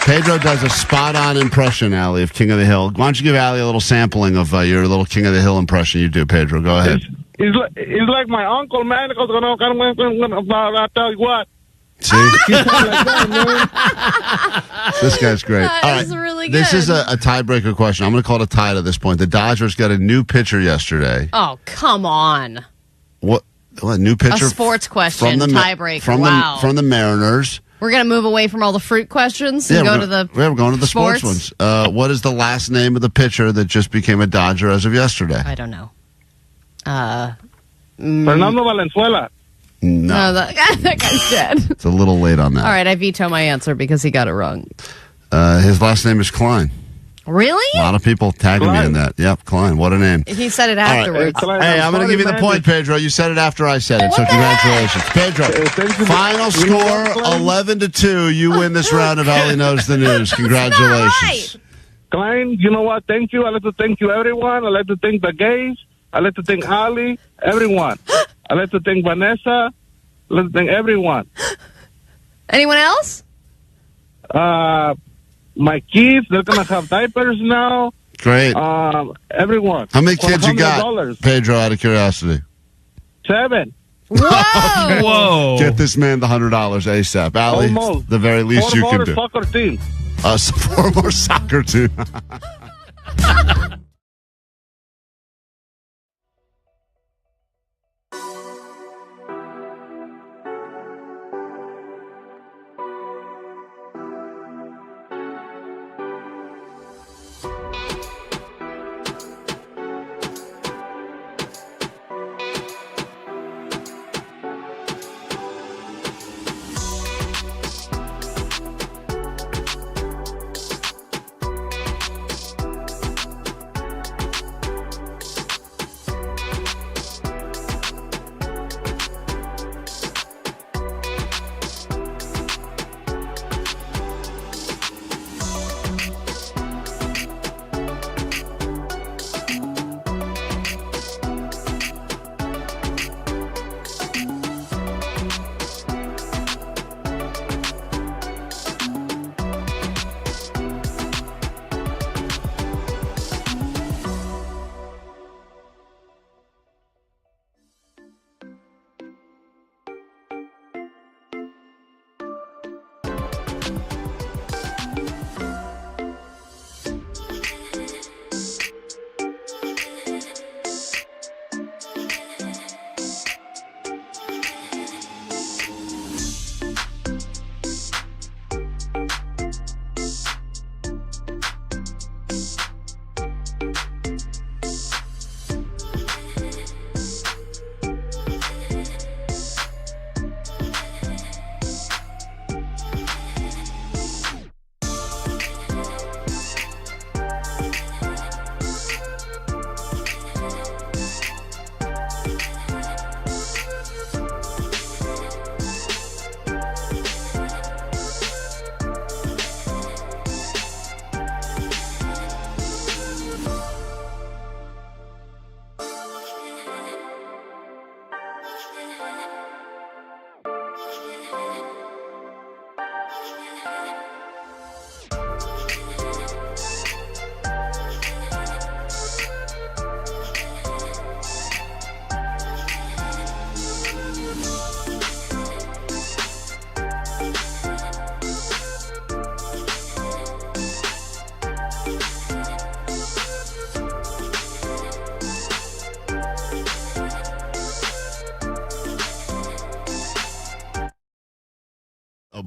S2: Pedro does a spot-on impression, Allie, of King of the Hill. Why don't you give Allie a little sampling of your little King of the Hill impression you do, Pedro? Go ahead.
S18: He's like my uncle, man. Because I'll tell you what.
S2: See? This guy's great.
S3: That is really good.
S2: This is a tiebreaker question. I'm going to call it a tie at this point. The Dodgers got a new pitcher yesterday.
S3: Oh, come on.
S2: What new pitcher?
S3: A sports question, tiebreaker.
S2: From the Mariners.
S3: We're going to move away from all the fruit questions and go to the
S2: we're going to the sports ones. What is the last name of the pitcher that just became a Dodger as of yesterday?
S3: I don't know.
S18: Fernando Valenzuela.
S2: No,
S3: that guy's dead.
S2: It's a little late on that.
S3: All right, I veto my answer because he got it wrong.
S2: His last name is Klein.
S3: Really?
S2: A lot of people tagging me in that. Yep, Klein. What a name.
S3: He said it afterwards.
S2: Right. Hey, I'm going to give you the point, Pedro. You said it after I said it, so congratulations. Pedro, final score, 11-2. You win this round of Allie Knows the News. Congratulations.
S18: Klein, you know what? Thank you. I'd like to thank you, everyone. I'd like to thank the gays. I'd like to thank Ali, everyone. I'd like to thank Vanessa. I'd like to thank everyone.
S3: Anyone else?
S18: My kids, they're going to have diapers now.
S2: Great.
S18: Everyone.
S2: How many kids you got,
S18: $100.
S2: Pedro, out of curiosity?
S18: 7.
S3: Whoa.
S4: Whoa.
S2: Get this man the $100 ASAP. Allie,
S18: Almost.
S2: the very least you can do.
S18: Soccer team.
S2: 4 more soccer team.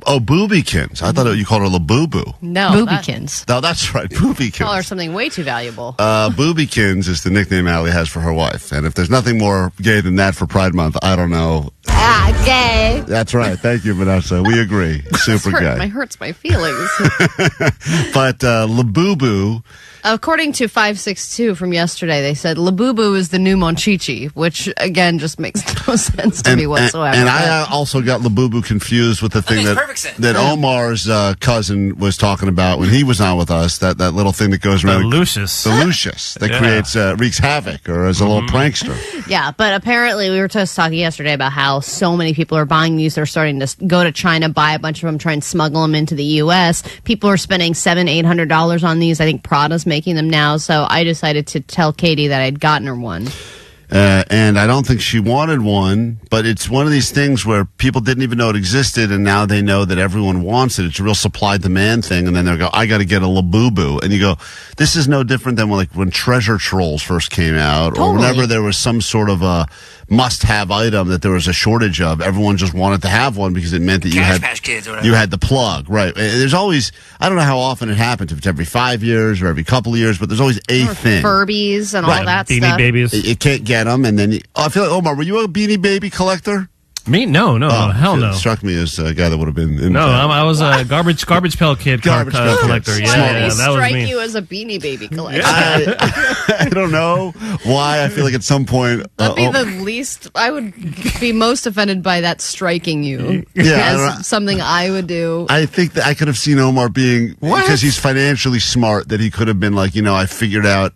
S2: Oh, boobykins. I thought you called her LABubu.
S3: No. Boobykins.
S2: No, that's right. Boobykins.
S3: Call her something way too valuable.
S2: Boobykins is the nickname Allie has for her wife. And if there's nothing more gay than that for Pride Month, I don't know.
S16: Gay.
S2: That's right. Thank you, Vanessa. We agree. Super gay.
S3: Hurts my feelings.
S2: But LABubu.
S3: According to 562 from yesterday, they said LABubu is the new Monchichi, which, again, just makes no sense to me whatsoever.
S2: And I also got LABubu confused with the thing that Omar's cousin was talking about when he was on with us, that little thing that goes around.
S4: The Lucius.
S2: That creates, wreaks havoc, or as a little prankster.
S3: Yeah, but apparently we were just talking yesterday about how so many people are buying these. They're starting to go to China, buy a bunch of them, try and smuggle them into the U.S. People are spending $700-800 on these. I think Prada's making them now, so I decided to tell Katie that I'd gotten her one.
S2: And I don't think she wanted one, but it's one of these things where people didn't even know it existed, and now they know that everyone wants it. It's a real supply-demand thing, and then they'll go, I got to get a LABubu. And you go, this is no different than when Treasure Trolls first came out, or whenever there was some sort of a must-have item that there was a shortage of. Everyone just wanted to have one because it meant that you had the plug. Right. There's always, I don't know how often it happens, if it's every 5 years or every couple of years, but there's always a thing.
S3: Furbies and all that
S4: Beanie
S3: stuff.
S4: Babies.
S2: You can't get them, and then I feel like, Omar, were you a Beanie Baby collector?
S4: Me? No, hell no.
S2: It struck me as a guy that would have been.
S4: I was a garbage pail kid collector. Yeah, that was me.
S3: You as a Beanie Baby collector.
S2: I don't know why. I feel like at some point
S3: that'd be the least. I would be most offended by that striking you as something I would do.
S2: I think that I could have seen Omar being because he's financially smart. That he could have been like, I figured out.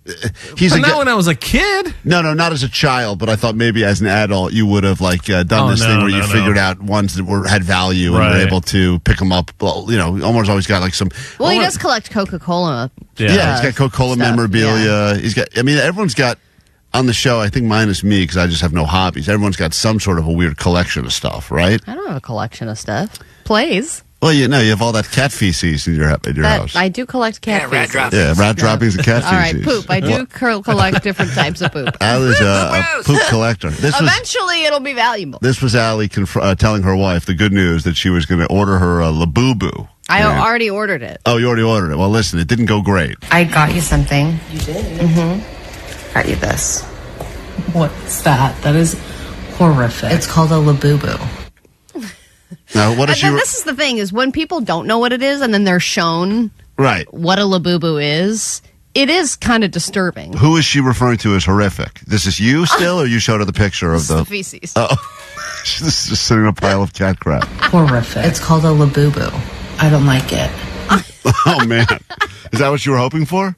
S4: Not when I was a kid.
S2: No, not as a child. But I thought maybe as an adult you would have done this thing where you figured out ones that had value and were able to pick them up. Well, Omar's always got some.
S3: Well, he does collect Coca-Cola.
S2: Yeah, he's got Coca-Cola memorabilia. Yeah. He's got. I mean, everyone's got on the show. I think minus me because I just have no hobbies. Everyone's got some sort of a weird collection of stuff, right?
S3: I don't have a collection of stuff. Plays.
S2: Well, you have all that cat feces in your house.
S3: I do collect cat feces.
S9: Rat droppings.
S2: Yeah, rat droppings and cat feces.
S3: All right, poop. I do collect different types of poop.
S2: Allie's a poop collector.
S3: Eventually, it'll be valuable.
S2: This was Allie telling her wife the good news that she was going to order her a LABubu.
S3: I already ordered it.
S2: Oh, you already ordered it. Well, listen, it didn't go great.
S15: I got you something.
S16: You did?
S15: Mm-hmm. Got you this. What's that? That is horrific. It's called a LABubu.
S2: Now,
S3: this is the thing, is when people don't know what it is and then they're shown what a LABubu is, it is kind of disturbing.
S2: Who is she referring to as horrific? This is you still, or you showed her the picture of the
S3: feces?
S2: Oh, she's just sitting in a pile of cat crap.
S15: Horrific. It's called a LABubu. I don't like it.
S2: Oh, man. Is that what you were hoping for?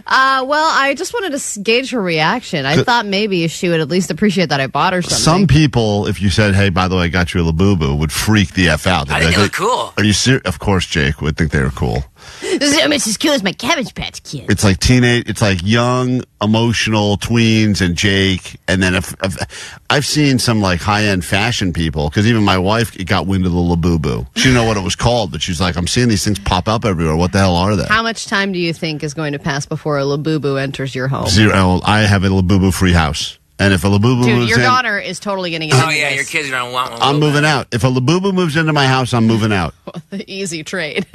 S3: Well, I just wanted to gauge her reaction. I thought maybe she would at least appreciate that I bought her something.
S2: Some people, if you said, hey, by the way, I got you a LABubu, would freak the F out.
S9: I think they look cool.
S2: Are you serious? Of course, Jake would think they were cool.
S3: It's as cool as my Cabbage Patch Kid.
S2: It's like it's like young, emotional tweens and Jake. And then I've seen some high-end fashion people, because even my wife got wind of the LABubu. She didn't know what it was called, but she's like, I'm seeing these things pop up everywhere. What the hell are they?
S3: How much time do you think is going to pass before a LABubu enters your home?
S2: 0. I have a LABubu-free house. And if a LABubu moves in...
S3: your daughter is totally getting it.
S9: Oh, yeah, your kids are going to want one.
S2: I'm moving out. If a LABubu moves into my house, I'm moving out.
S3: The easy trade.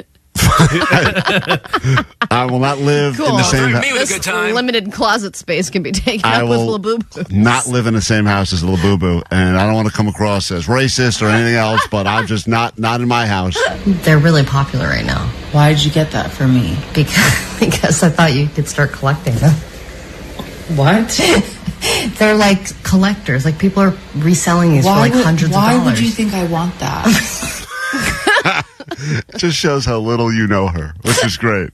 S2: I will not live in the same house.
S3: This limited closet space can be taken up with LABubu.
S2: Not live in the same house as LABubu, and I don't want to come across as racist or anything else, but I'm just not in my house.
S15: They're really popular right now. Why did you get that for me? Because I thought you could start collecting them. What? They're like collectors. Like people are reselling these for hundreds of dollars. Why would you think I want that?
S2: It just shows how little you know her, which is great.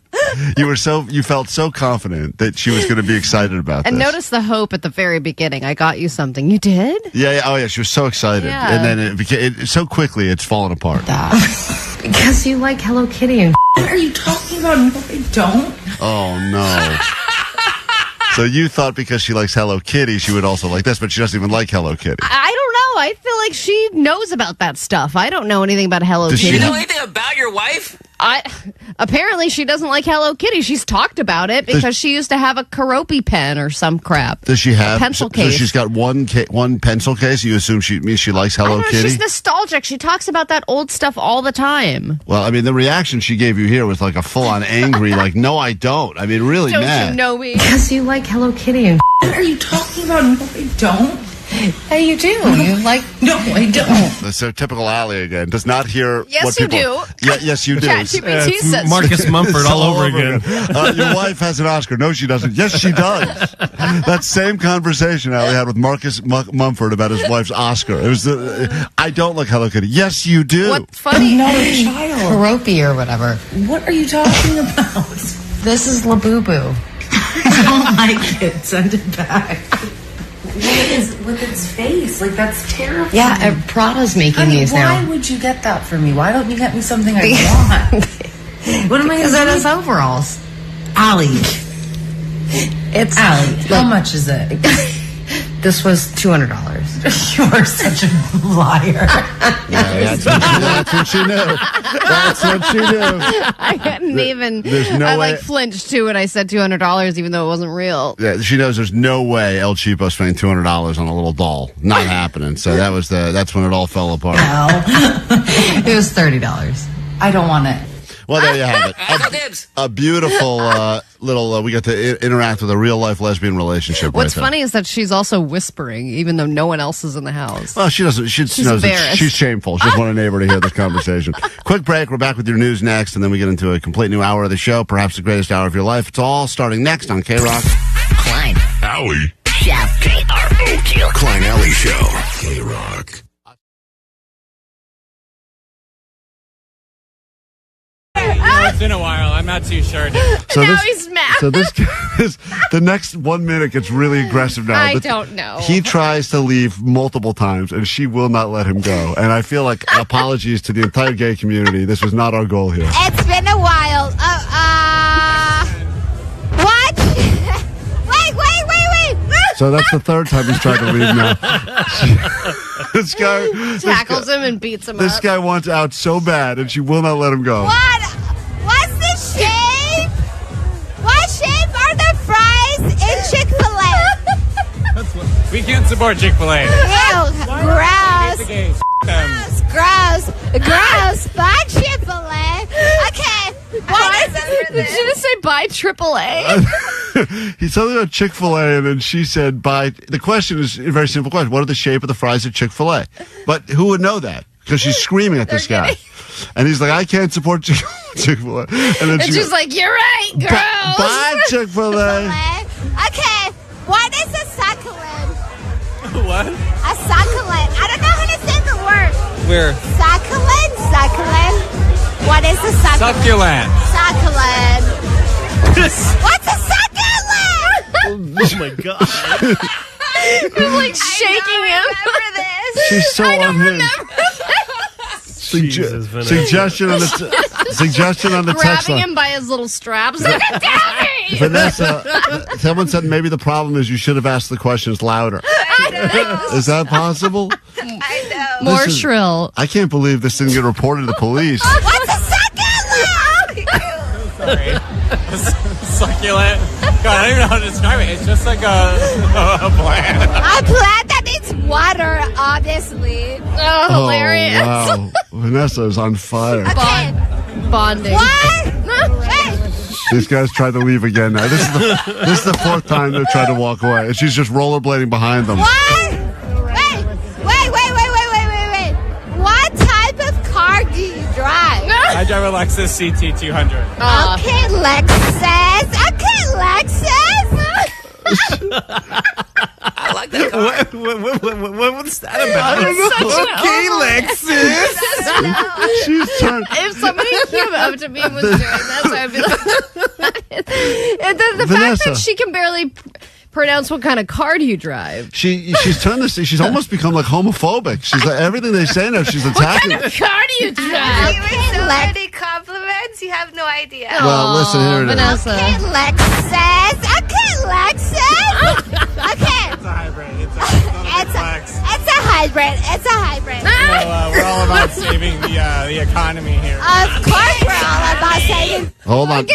S2: You felt so confident that she was going to be excited about this.
S3: And notice the hope at the very beginning. I got you something. You did?
S2: Yeah. Oh, yeah. She was so excited.
S3: Yeah.
S2: And then so quickly, it's fallen apart.
S15: Because you like Hello Kitty and what are you talking about? No, I don't.
S2: Oh, no. So you thought because she likes Hello Kitty, she would also like this, but she doesn't even like Hello Kitty.
S3: I don't know. I feel like she knows about that stuff. I don't know anything about Hello Kitty.
S9: You know anything about your wife?
S3: Apparently she doesn't like Hello Kitty. She's talked about it because she used to have a KROQ pen or some crap.
S2: Does she have
S3: a pencil
S2: so
S3: case?
S2: she's got one pencil case. You assume she likes Hello Kitty?
S3: She's nostalgic. She talks about that old stuff all the time.
S2: Well, I mean, the reaction she gave you here was like a full-on angry, like, no, I don't. I mean, really
S3: don't
S2: mad.
S3: You know me?
S15: Because you like Hello Kitty and
S19: What are you talking about? No, I don't.
S15: Hey, you do. You like...
S19: No, I don't.
S2: That's so typical Allie again. Does not hear
S3: Yes,
S2: what
S3: you
S2: people...
S3: do.
S2: Yeah, yes, you do.
S3: ChatGPT says
S4: Marcus Mumford all over again.
S2: Your wife has an Oscar. No, she doesn't. Yes, she does. That same conversation Allie had with Marcus Mumford about his wife's Oscar. It was I don't like Hello Kitty. Yes, you do.
S3: What funny?
S19: Not a child.
S15: KROQ or whatever.
S19: What are you talking about?
S15: This is LABubu.
S19: I don't like it. Send it back. With its face? Like, that's terrifying.
S15: Yeah, Prada's making
S19: Honey,
S15: these
S19: why
S15: now.
S19: would you get that for me? Why don't you get me something I want? What am I
S15: Because
S19: going
S15: that
S19: to
S15: is overalls.
S19: Allie.
S15: It's
S19: Allie, how
S15: look,
S19: much is it?
S15: This was $200.
S19: You are such a liar.
S2: Yeah, that's what she knew. That's what she knew.
S3: I hadn't even.
S2: There's no
S3: I
S2: way.
S3: flinched too when I said $200, even though it wasn't real.
S2: Yeah, she knows there's no way El Cheapo spending $200 on a little doll. Not happening. So that's when it all fell apart.
S19: No.
S15: It was $30.
S19: I don't want it.
S2: Well, there you have it. A beautiful little. We got to interact with a real life lesbian relationship.
S3: What's
S2: right there.
S3: funny is that she's also whispering, even though no one else is in the house.
S2: Well, she doesn't. She knows
S3: embarrassed.
S2: she's shameful. She just want a neighbor to hear this conversation. Quick break. We're back with your news next, and then we get into a complete new hour of the show, perhaps the greatest hour of your life. It's all starting next on KROQ.
S1: Klein. Alley.
S7: Shout KROQ.
S1: Klein Alley Show. KROQ.
S10: It's been a while. I'm not too sure.
S2: So
S3: now he's mad.
S2: So the next 1 minute gets really aggressive now.
S3: I don't know.
S2: He tries to leave multiple times, and she will not let him go. And I feel like apologies to the entire gay community. This was not our goal here.
S16: It's been a while. What? wait.
S2: So that's the third time he's tried to leave now. This guy
S3: Tackles him and beats him
S2: This
S3: up.
S2: guy wants out so bad, and she will not let him go.
S16: What? What's the shape? What shape are the fries in Chick-fil-A?
S10: We can't support Chick-fil-A.
S16: Ew, gross.
S10: Them.
S16: Gross. Bye, Chick-fil-A. Okay. What is it?
S3: Did she just say buy AAA?
S2: He's talking about Chick-fil-A, and then she said, "Buy." The question is a very simple question: what are the shape of the fries at Chick-fil-A? But who would know that? Because she's screaming at this guy, and he's like, "I can't support Chick-fil-A." And then
S3: she's like, "You're right, girl."
S2: Buy Chick-fil-A.
S16: Okay. What is a succulent?
S10: What?
S16: A succulent. I don't know how to say the word.
S10: Where?
S16: Succulent. What is a succulent?
S10: Succulent.
S16: Succulent. What's a succulent?
S4: Oh my god.
S3: I'm like shaking him.
S2: She's so unhinged.
S4: Jesus, Vanessa.
S2: Suggestion on the text
S3: Grabbing
S2: line.
S3: him by his little straps. Look at Daddy!
S2: Vanessa, someone said maybe the problem is you should have asked the questions louder. Is that possible?
S16: I
S3: More
S2: This is-
S3: shrill.
S2: I can't believe this didn't get reported to the police.
S16: What's a succulent?
S10: Sorry. Succulent. God, I don't even know how to describe it. It's just like a plant.
S16: A plant that needs water, obviously.
S3: Oh, hilarious.
S2: Wow. Vanessa is on fire.
S3: Bonding.
S16: What? Wait.
S2: These guys tried to leave again now. This is the fourth time they've tried to walk away. And she's just rollerblading behind them.
S16: What? Wait. What type of car do you drive?
S10: I drive a Lexus CT200.
S16: Okay, Lexus.
S10: I like that car. What's that about?
S2: Okay, Lexus. She's turned.
S3: If somebody came up to me and was doing this, I'd be like, the fact
S2: Vanessa.
S3: that she can barely pronounce what kind of car do you drive.
S2: She's turned this. She's almost become like homophobic. She's like everything they say now. She's attacking.
S3: What kind of car do you drive?
S16: So many compliments, you have no idea.
S2: Well, listen here. It is.
S3: Vanessa.
S16: Okay, Lexus. Okay.
S10: It's a hybrid.
S16: It's a hybrid.
S10: So, we're all about saving the economy here.
S16: Of course, we're all about saving.
S2: Hold on.
S16: Of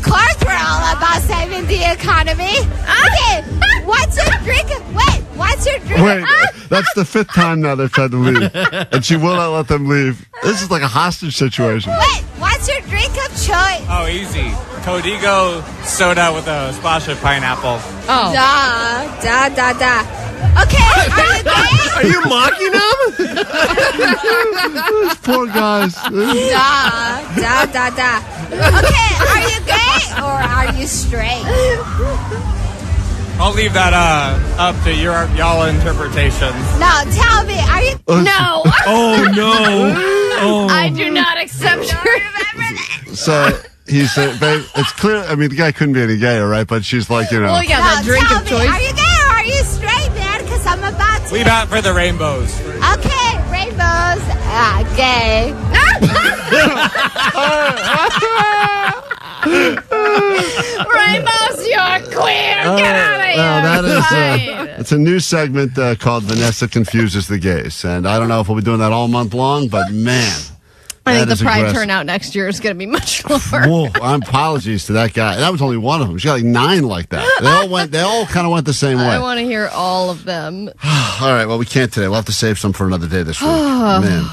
S16: course, we're all about saving the economy. Okay, what's your drink? Wait, what's your drink?
S2: Wait, that's the 5th time now they've tried to leave. And she will not let them leave. This is like a hostage situation.
S16: Wait, what's your drink of choice?
S10: Oh, easy. Codigo soda with a splash of pineapple.
S16: Oh. Da. Okay, are you gay?
S4: Are you mocking them?
S2: Those poor guys.
S16: Da. Okay, are you gay or are you straight?
S10: I'll leave that up to y'all interpretations.
S16: No, tell me, are you...
S3: No.
S4: Oh, no. Oh.
S3: I do not accept your...
S2: So he said, babe, it's clear. I mean, the guy couldn't be any gayer, right? But she's like, you know.
S3: Well, yeah, that drink
S16: tell
S3: of
S16: me,
S3: choice.
S16: are you gay or are you straight, man? Because I'm about to...
S10: Leave out for the rainbows.
S16: Okay, rainbows. Gay.
S3: Rainbows, you're queer. Get out of here.
S2: Well, that is, it's a new segment called Vanessa Confuses the Gays. And I don't know if we'll be doing that all month long, but man.
S3: I think
S2: that
S3: the
S2: is
S3: Pride
S2: aggressive.
S3: turnout next year is going to be much lower.
S2: Whoa, apologies to that guy. That was only one of them. She got like 9 like that. They all kind of went the same way.
S3: I want to hear all of them.
S2: All right, well, we can't today. We'll have to save some for another day this week. Man.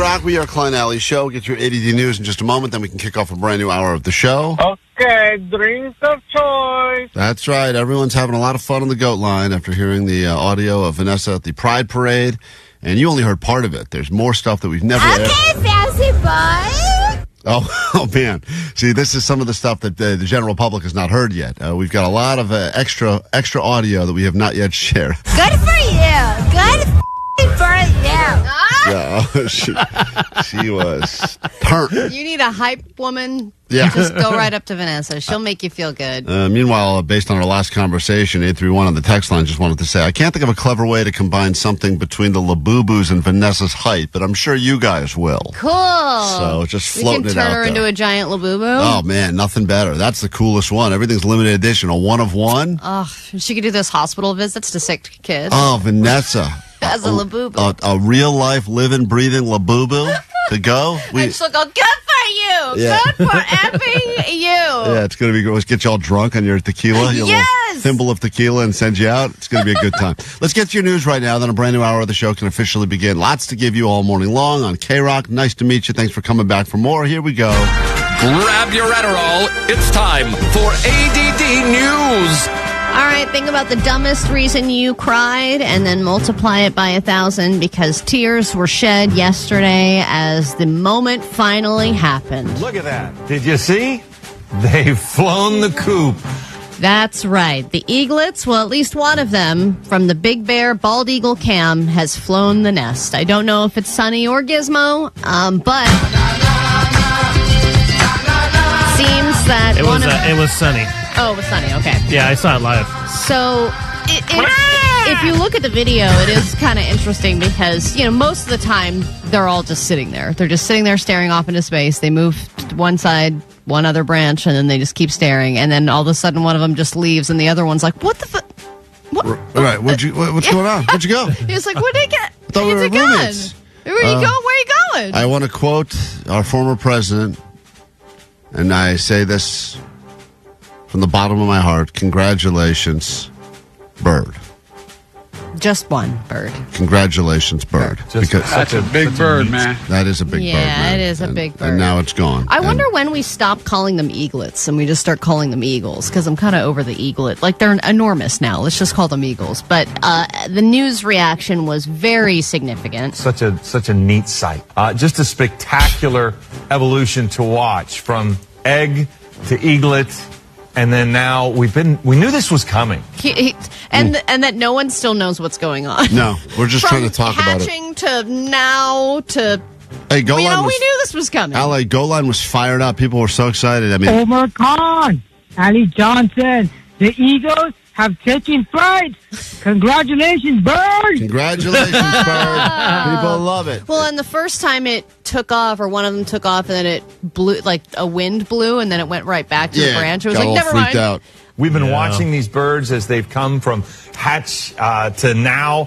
S2: K-Rock, we are Klein Alley Show. Get your ADD news in just a moment, then we can kick off a brand new hour of the show.
S6: Okay, drinks of choice.
S2: That's right. Everyone's having a lot of fun on the goat line after hearing the audio of Vanessa at the Pride Parade. And you only heard part of it. There's more stuff that we've never aired.
S16: Fancy boy.
S2: Oh, man. See, this is some of the stuff that the general public has not heard yet. We've got a lot of extra audio that we have not yet shared.
S16: Good for you. Good for you.
S2: Yeah, she was turned.
S3: You need a hype woman.
S2: Yeah.
S3: Just go right up to Vanessa. She'll make you feel good.
S2: Meanwhile, based on our last conversation, 831 on the text line just wanted to say, I can't think of a clever way to combine something between the LABubus and Vanessa's height, but I'm sure you guys will.
S3: Cool.
S2: So just floating it out there.
S3: We can turn her into a giant LABubu.
S2: Oh, man, nothing better. That's the coolest one. Everything's limited edition, a one of one.
S3: Oh, she could do those hospital visits to sick kids.
S2: Oh, Vanessa.
S3: As a LABubu.
S2: A real-life, living, breathing LABubu to go.
S3: And she'll go, good for you.
S2: Yeah.
S3: Good for effing you.
S2: Yeah, it's going to be good. Let's get you all drunk on your tequila. Your little thimble of tequila and send you out. It's going to be a good time. Let's get to your news right now. Then a brand new hour of the show can officially begin. Lots to give you all morning long on K-Rock. Nice to meet you. Thanks for coming back for more. Here we go.
S13: Grab your Adderall. It's time for ADD News.
S3: All right, think about the dumbest reason you cried and then multiply it by 1,000 because tears were shed yesterday as the moment finally happened.
S20: Look at that. Did you see? They've flown the coop.
S3: That's right. The eaglets, well, at least one of them from the Big Bear Bald Eagle Cam has flown the nest. I don't know if it's Sunny or Gizmo, but seems that
S4: it was Sunny.
S3: Oh, it was Sunny. Okay.
S4: Yeah, I saw it live.
S3: So, if you look at the video, it is kind of interesting because, most of the time, they're all just sitting there. They're just sitting there staring off into space. They move to one side, one other branch, and then they just keep staring. And then all of a sudden, one of them just leaves, and the other one's like, what the fuck? What?
S2: Right. What's going on? Where'd you go?
S3: He's like, where'd they get?
S2: I thought we were roommates.
S3: Where are you going? Where are you going?
S2: I want to quote our former president, and I say this from the bottom of my heart. Congratulations, Bird.
S3: Just one bird.
S2: Congratulations, Bird.
S8: That's a big bird, man.
S2: That is a big bird, man.
S3: It is a big bird.
S2: And now it's gone.
S3: I wonder when we stop calling them eaglets and we just start calling them eagles, because I'm kind of over the eaglet. Like, they're enormous now. Let's just call them eagles. But the news reaction was very significant.
S20: Such a neat sight. Just a spectacular evolution to watch from egg to eaglet. And then now we knew this was coming.
S3: And that no one still knows what's going on.
S2: No, we're just trying to talk about it.
S3: Hatching to now to...
S2: Hey, Goal Line
S3: we knew this was coming.
S2: LA, Goal Line was fired up. People were so excited. I mean,
S6: Omar Khan, Ali Johnson, the Eagles have taken flight. Congratulations, Bird.
S2: Congratulations, Bird. People love it.
S3: Well, and the first time it took off, or one of them took off, and then it blew, like a wind blew, and then it went right back to the branch. It was like, never mind.
S2: Out.
S20: We've been watching these birds as they've come from hatch to now.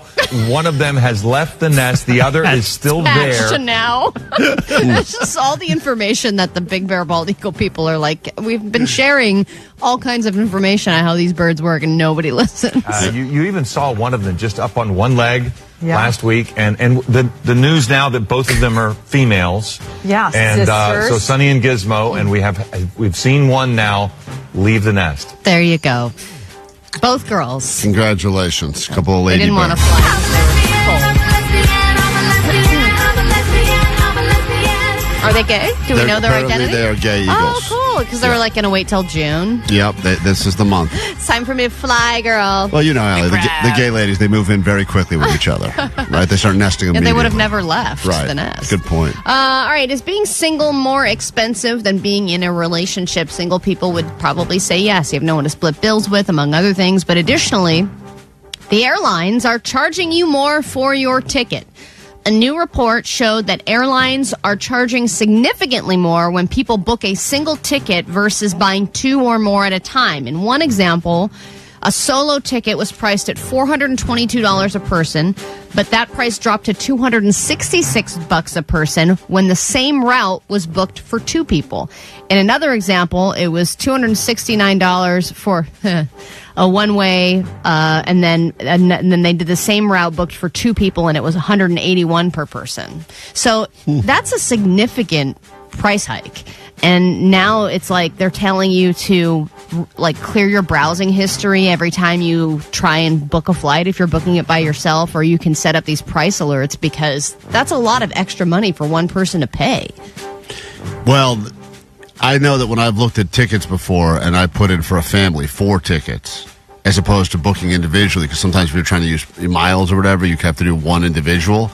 S20: One of them has left the nest. The other is still there.
S3: Hatch to now. It's just all the information that the Big Bear Bald Eagle people are like. We've been sharing all kinds of information on how these birds work, and nobody listens.
S20: You even saw one of them just up on one leg last week, and the news now that both of them are females.
S19: Yeah,
S20: and
S19: sisters.
S20: so Sunny and Gizmo, and we've seen one now leave the nest.
S3: There you go. Both girls.
S2: Congratulations. A couple of lady
S3: They didn't want to
S2: birds.
S3: fly. Are they gay? Do we know their
S2: Apparently
S3: identity?
S2: They are gay eagles.
S3: Oh, cool. Because they were like going to wait till June.
S2: Yep, this is the month.
S3: It's time for me to fly, girl.
S2: Well, you know, Allie, the gay ladies, they move in very quickly with each other, right? They start nesting
S3: And
S2: immediately.
S3: they would have never left
S2: right.
S3: the nest.
S2: Good point.
S3: All right. Is being single more expensive than being in a relationship? Single people would probably say yes. You have no one to split bills with, among other things. But additionally, the airlines are charging you more for your ticket. A new report showed that airlines are charging significantly more when people book a single ticket versus buying two or more at a time. In one example, A solo ticket was priced at $422 a person, but that price dropped to $266 a person when the same route was booked for 2 people. In another example, it was $269 for a one-way, and then they did the same route booked for 2 people, and it was $181 per person. So that's a significant price hike. And now it's like they're telling you to like clear your browsing history every time you try and book a flight if you're booking it by yourself, or you can set up these price alerts, because that's a lot of extra money for one person to pay.
S2: Well, I know that when I've looked at tickets before and I put in for a family 4 tickets as opposed to booking individually, because sometimes if you're trying to use miles or whatever, you have to do one individual.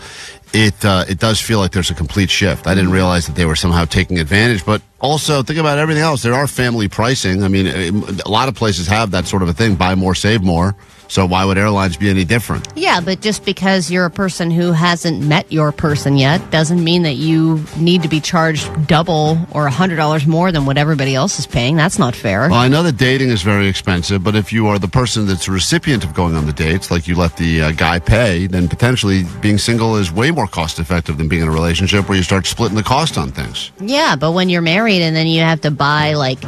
S2: It does feel like there's a complete shift. I didn't realize that they were somehow taking advantage, but also think about everything else. There are family pricing. I mean, a lot of places have that sort of a thing, buy more, save more. So why would airlines be any different?
S3: Yeah, but just because you're a person who hasn't met your person yet doesn't mean that you need to be charged double or $100 more than what everybody else is paying. That's not fair.
S2: Well, I know that dating is very expensive, but if you are the person that's a recipient of going on the dates, like you let the guy pay, then potentially being single is way more cost effective than being in a relationship where you start splitting the cost on things.
S3: Yeah, but when you're married and then you have to buy, like,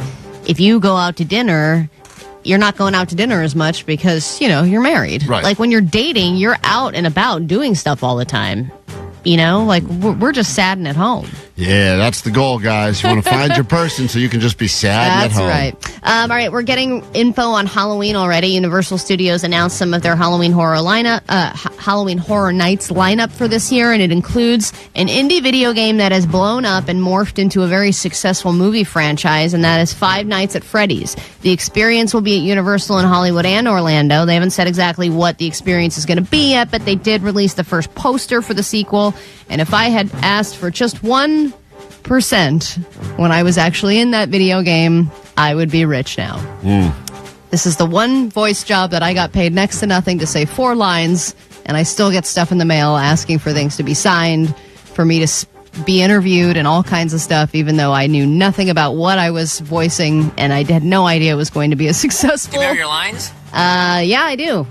S3: if you go out to dinner, you're not going out to dinner as much because, you know, you're married.
S2: Right.
S3: Like when you're dating, you're out and about doing stuff all the time. You know, like we're just sadding at home.
S2: Yeah, that's the goal, guys. You want to find your person so you can just be sad at home.
S3: That's right. All right, we're getting info on Halloween already. Universal Studios announced some of their Halloween horror lineup, Halloween Horror Nights lineup for this year, and it includes an indie video game that has blown up and morphed into a very successful movie franchise, and that is Five Nights at Freddy's. The experience will be at Universal in Hollywood and Orlando. They haven't said exactly what the experience is going to be yet, but they did release the first poster for the sequel. And if I had asked for just 1% when I was actually in that video game, I would be rich now. This is the one voice job that I got paid next to nothing to say 4 lines, and I still get stuff in the mail asking for things to be signed, for me to be interviewed and all kinds of stuff, even though I knew nothing about what I was voicing, and I had no idea it was going to be a successful.
S9: Do you know your lines?
S3: Yeah, I do.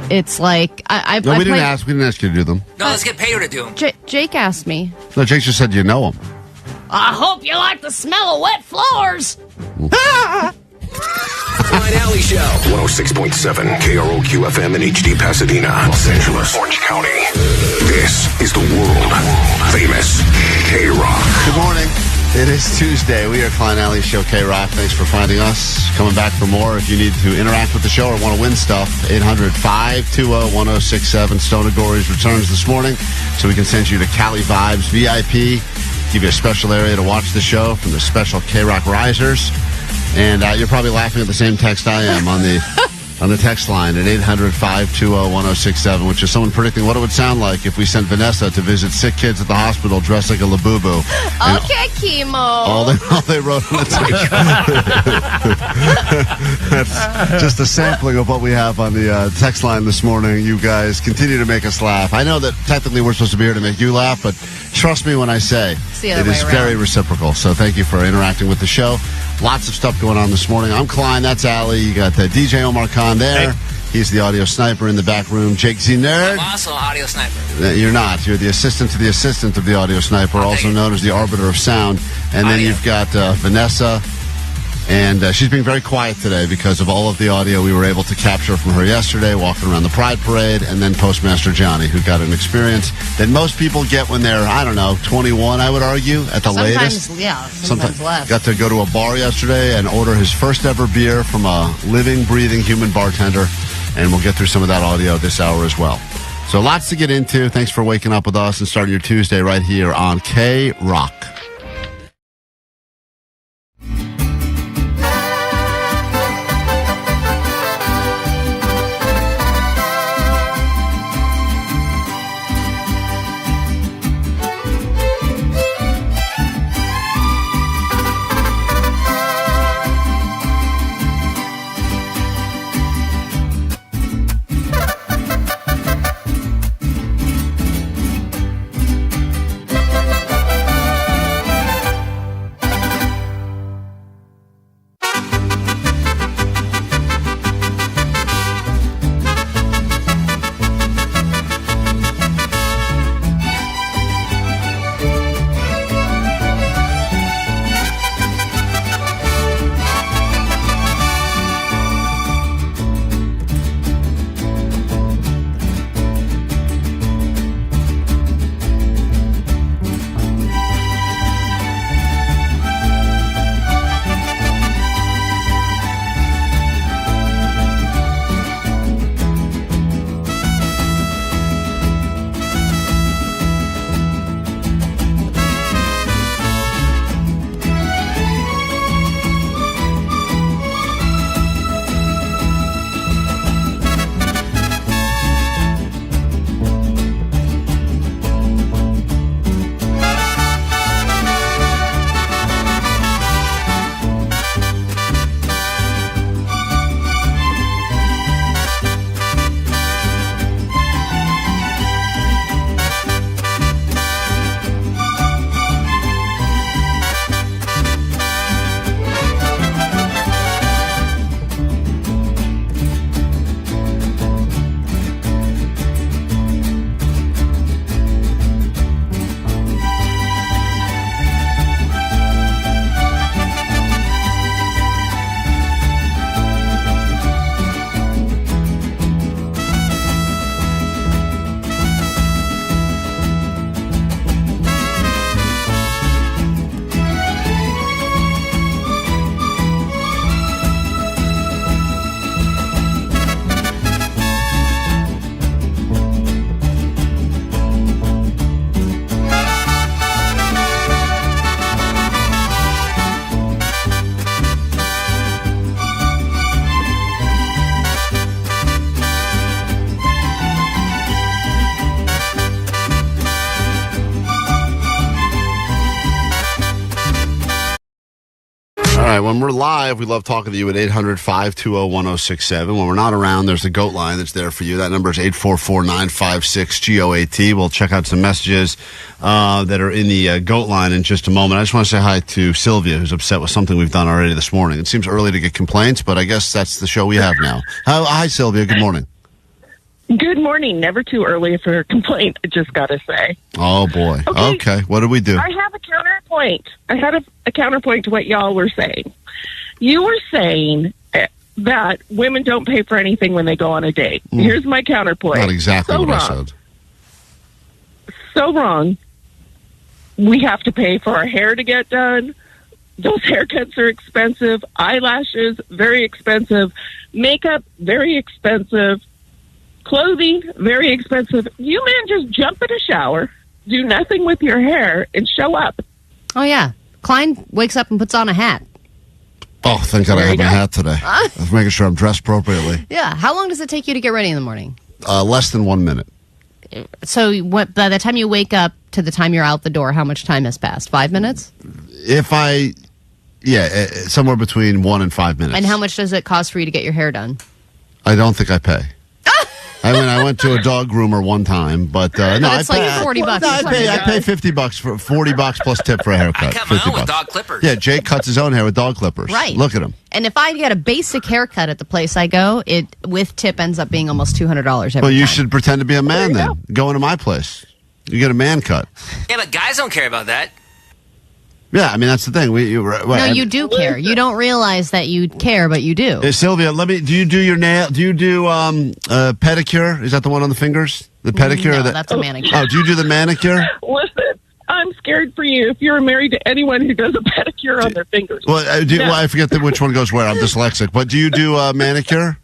S3: It's like
S2: No, we didn't ask you to do them.
S9: No, let's get Pedro to do them.
S3: Jake asked me.
S2: No, Jake just said you know them.
S3: I hope you like the smell of wet floors.
S1: Klein Alley Show. 106.7 KROQ FM in HD Pasadena, Los Angeles, Orange County. This is the world famous KROQ.
S2: Good morning. It is Tuesday. We are Klein Alley Show KROQ. Thanks for finding us. Coming back for more. If you need to interact with the show or want to win stuff, 800-520-1067. Stonergories returns this morning, so we can send you to Cali Vibes VIP. Give you a special area to watch the show from the special KROQ Risers. And you're probably laughing at the same text I am on the text line at 800-520-1067, which is someone predicting what it would sound like if we sent Vanessa to visit sick kids at the hospital dressed like a LABubu.
S3: Okay, chemo.
S2: All they wrote on the text. That's just a sampling of what we have on the text line this morning. You guys continue to make us laugh. I know that technically we're supposed to be here to make you laugh, but trust me when I say it is very reciprocal. So thank you for interacting with the show. Lots of stuff going on this morning. I'm Klein. That's Allie. You got DJ Omar Khan there. Hey. He's the audio sniper in the back room. Jake Z Nerd.
S9: I'm also an audio sniper.
S2: You're not. You're the assistant to the assistant of the audio sniper, also known as the arbiter of sound. And then you've got Vanessa. And she's being very quiet today because of all of the audio we were able to capture from her yesterday, walking around the Pride Parade, and then Postmaster Johnny, who got an experience that most people get when they're, 21, I would argue, at the latest.
S3: Yeah, sometimes less.
S2: Got to go to a bar yesterday and order his first ever beer from a living, breathing human bartender, and we'll get through some of that audio this hour as well. So lots to get into. Thanks for waking up with us and starting your Tuesday right here on KROQ. right, when we're live, we love talking to you at 800-520-1067. When we're not around, there's a GOAT line that's there for you. That number is 844-956-GOAT. We'll check out some messages that are in the GOAT line in just a moment. I just want to say hi to Sylvia, who's upset with something we've done already this morning. It seems early to get complaints, but I guess that's the show we have now. Hi, Sylvia. Good morning.
S21: Good morning. Never too early for a complaint, I just got to say.
S2: Oh, boy. Okay. What did we do?
S21: I have a counterpoint. I had a counterpoint to what y'all were saying. You were saying that women don't pay for anything when they go on a date. Here's my counterpoint.
S2: Not exactly what I said.
S21: So wrong. We have to pay for our hair to get done. Those haircuts are expensive. Eyelashes, very expensive. Makeup, very expensive. Clothing, very expensive. You men just jump in a shower, do nothing with your hair, and show up.
S3: Oh, yeah. Klein wakes up and puts on a hat.
S2: Oh, thank God I have my hat today. I was making sure I'm dressed appropriately.
S3: Yeah. How long does it take you to get ready in the morning?
S2: Less than 1 minute.
S3: So by the time you wake up to the time you're out the door, how much time has passed? 5 minutes?
S2: Somewhere between 1 and 5 minutes.
S3: And how much does it cost for you to get your hair done?
S2: I don't think I pay. I went to a dog groomer one time, but no,
S3: it's like $40.
S2: I pay $50 for $40 plus tip for a haircut.
S9: I cut my own with dog clippers.
S2: Yeah, Jake cuts his own hair with dog clippers.
S3: Right.
S2: Look at him.
S3: And if I get a basic haircut at the place I go, it with tip ends up being almost $200 every time.
S2: Well, you should pretend to be a man then. Go into my place. You get a man cut.
S9: Yeah, but guys don't care about that.
S2: Yeah, I mean that's the thing.
S3: No, you do care. You don't realize that you care, but you do.
S2: Sylvia, do you do your nail? Do you do pedicure? Is that the one on the fingers? The pedicure?
S3: No, that's a manicure.
S2: Oh, do you do the manicure?
S21: Listen, I'm scared for you if you're married to anyone who does a pedicure on their fingers.
S2: Well, I forget which one goes where. I'm dyslexic. But do you do manicure?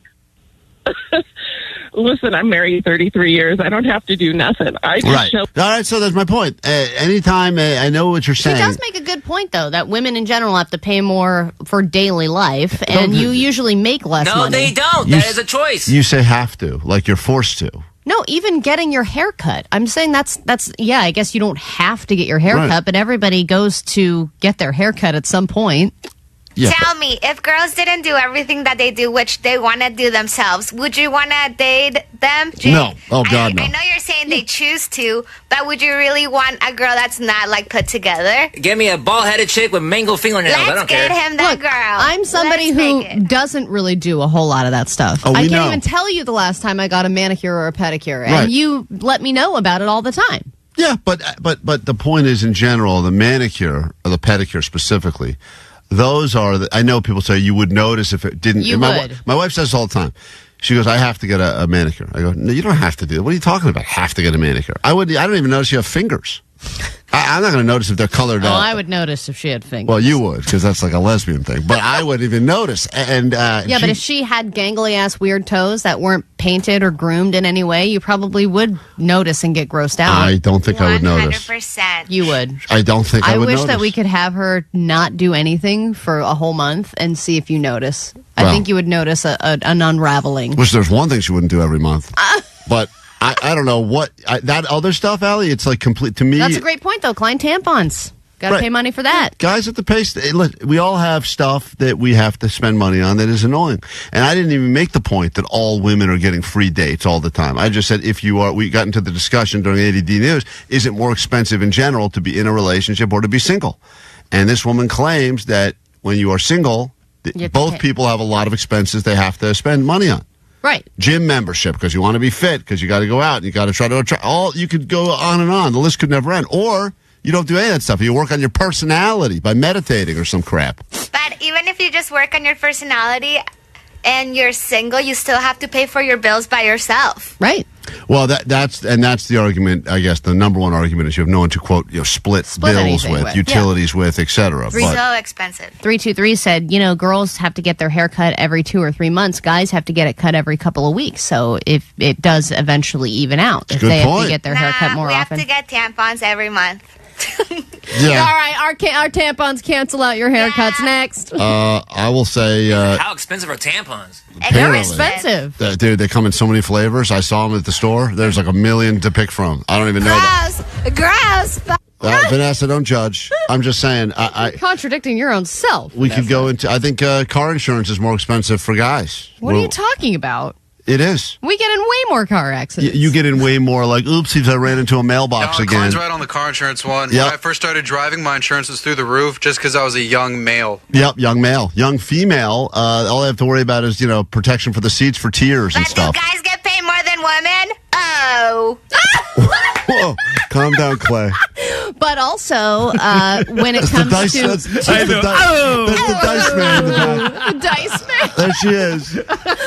S21: Listen, I'm married 33 years. I don't have to do nothing. I just show.
S2: All right, so that's my point. Anytime, I know what you're saying.
S3: She does make a good point, though, that women in general have to pay more for daily life, and you usually make less money.
S9: No, they don't. That is a choice.
S2: You say have to, like you're forced to.
S3: No, even getting your hair cut. I'm saying that's I guess you don't have to get your hair cut, but everybody goes to get their hair cut at some point.
S16: Yeah. Tell me, if girls didn't do everything that they do, which they want to do themselves, would you want to date them?
S2: No. Oh, God, no.
S16: I know you're saying they choose to, but would you really want a girl that's not, like, put together?
S9: Get me a bald-headed chick with mangled fingernails. I don't care.
S16: Let's get him that girl.
S3: I'm somebody who doesn't really do a whole lot of that stuff.
S2: Oh,
S3: I can't even tell you the last time I got a manicure or a pedicure, and you let me know about it all the time.
S2: Yeah, but the point is, in general, the manicure, or the pedicure specifically, those are, I know people say you would notice if it didn't.
S3: You would.
S2: My wife says all the time. She goes, I have to get a manicure. I go, no, you don't have to do it. What are you talking about? Have to get a manicure. I don't even notice you have fingers. I'm not going to notice if they're colored out.
S3: I would notice if she had fingers.
S2: Well, you would, because that's like a lesbian thing. But I wouldn't even notice. And
S3: but if she had gangly-ass weird toes that weren't painted or groomed in any way, you probably would notice and get grossed out.
S2: I don't think I would notice.
S16: 100%.
S3: You would.
S2: I don't think I would notice.
S3: I wish that we could have her not do anything for a whole month and see if you notice. I think you would notice an unraveling.
S2: Which there's one thing she wouldn't do every month. But I don't know what that other stuff, Allie. It's like complete to me.
S3: That's a great point, though. Klein tampons. Got to pay money for that.
S2: Guys at the pace, we all have stuff that we have to spend money on that is annoying. And I didn't even make the point that all women are getting free dates all the time. I just said we got into the discussion during ADD News, is it more expensive in general to be in a relationship or to be single? And this woman claims that when you are single, both people have a lot of expenses they have to spend money on.
S3: Right.
S2: Gym membership because you want to be fit, because you got to go out and you got to try to attract. You could go on and on. The list could never end. Or you don't do any of that stuff. You work on your personality by meditating or some crap.
S16: But even if you just work on your personality and you're single, you still have to pay for your bills by yourself.
S3: Right.
S2: Well, that's the argument. I guess the number one argument is you have no one to quote, split bills with, utilities with, etc.
S16: So expensive.
S3: 323 said, girls have to get their hair cut every 2 or 3 months. Guys have to get it cut every couple of weeks. So if it does eventually even out, if they have to get their hair cut more often.
S16: We have to get tampons every month.
S3: Yeah. All right, our tampons cancel out your haircuts next.
S2: I will say...
S9: how expensive are tampons?
S3: They're expensive.
S2: Dude, they come in so many flavors. I saw them at the store. There's like a million to pick from. I don't even know them.
S16: Gross.
S2: Vanessa, don't judge. I'm just saying.
S3: You're contradicting your own self.
S2: We could go into. I think car insurance is more expensive for guys.
S3: What are you talking about?
S2: It is.
S3: We get in way more car accidents.
S2: You get in way more like, oopsies, I ran into a mailbox again.
S8: Klein's right on the car insurance one.
S2: Yep.
S8: When I first started driving, my insurance was through the roof just because I was a young male.
S2: Yep, young male. Young female, all I have to worry about is, protection for the seats for tears and stuff.
S16: Do guys get paid more than women? Oh.
S2: Whoa, calm down, Clay.
S3: But also, when it comes
S2: dice,
S3: to...
S2: that's the dice man in the back.
S3: The dice man.
S2: There she is.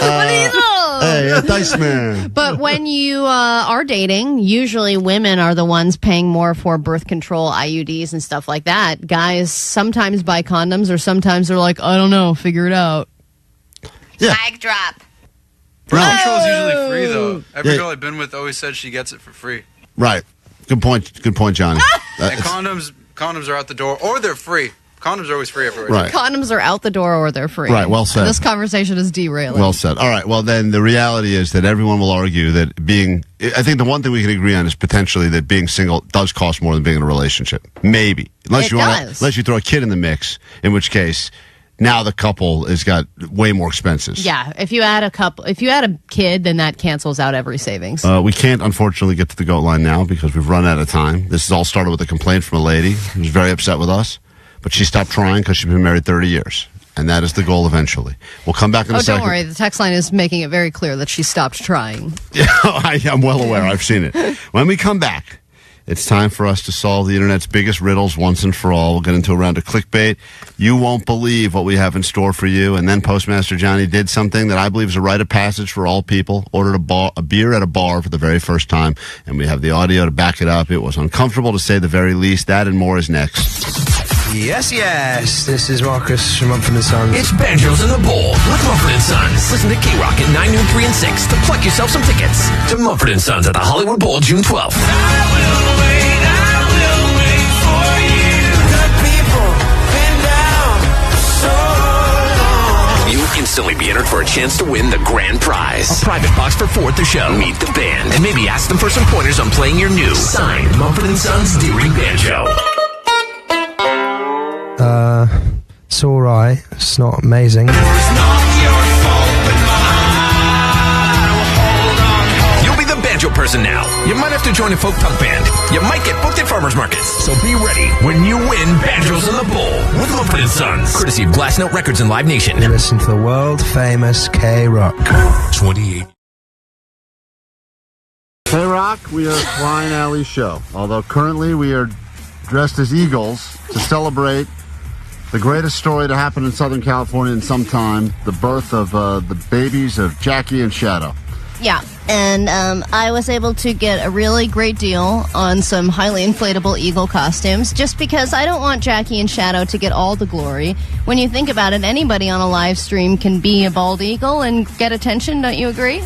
S2: Hey, a dice man.
S3: But when you are dating, usually women are the ones paying more for birth control, IUDs, and stuff like that. Guys sometimes buy condoms, or sometimes they're like, I don't know, figure it out.
S2: Yeah.
S16: Mic drop.
S8: Birth control is usually free, though. Every girl I've been with always said she gets it for free.
S2: Right. Good point. Good point, Johnny.
S8: And condoms are out the door, or they're free. Condoms are always free everywhere.
S2: Right.
S3: Condoms are out the door or they're free.
S2: Right, well said.
S3: This conversation is derailing.
S2: Well said. All right, well then the reality is that everyone will argue that I think the one thing we can agree on is potentially that being single does cost more than being in a relationship. Maybe. Unless you throw a kid in the mix, in which case now the couple has got way more expenses.
S3: Yeah, if you add a kid, then that cancels out every savings.
S2: We can't, unfortunately, get to the GOAT line now because we've run out of time. This has all started with a complaint from a lady who was very upset with us, but she stopped trying because she's been married 30 years, and that is the goal eventually. We'll come back in a second.
S3: Don't worry. The text line is making it very clear that she stopped trying.
S2: Yeah, I'm well aware. I've seen it. When we come back, it's time for us to solve the internet's biggest riddles once and for all. We'll get into a round of clickbait. You won't believe what we have in store for you. And then Postmaster Johnny did something that I believe is a rite of passage for all people. Ordered a beer at a bar for the very first time. And we have the audio to back it up. It was uncomfortable to say the very least. That and more is next.
S12: Yes. This is Marcus from Mumford & Sons.
S13: It's Banjos in the Bowl with Mumford & Sons. Listen to KROQ at 9, noon, 3, and 6 to pluck yourself some tickets to Mumford & Sons at the Hollywood Bowl June 12th. You'll instantly be entered for a chance to win the grand prize. A private box for 4 at the show. Meet the band and maybe ask them for some pointers on playing your new signed Mumford & Sons Deering Banjo.
S12: It's alright. It's not amazing.
S13: You'll be the banjo person now. You might have to join a folk punk band. You might get booked at farmers markets. So be ready when you win Banjos in the Bowl with Mumford & Sons. Courtesy of Glass Note Records and Live Nation.
S12: You listen to the world famous KROQ.
S13: 28.
S2: KROQ, we are Klein Alley Show. Although currently we are dressed as eagles to celebrate the greatest story to happen in Southern California in some time, the birth of the babies of Jackie and Shadow.
S3: Yeah, and I was able to get a really great deal on some highly inflatable eagle costumes just because I don't want Jackie and Shadow to get all the glory. When you think about it, anybody on a live stream can be a bald eagle and get attention, don't you agree?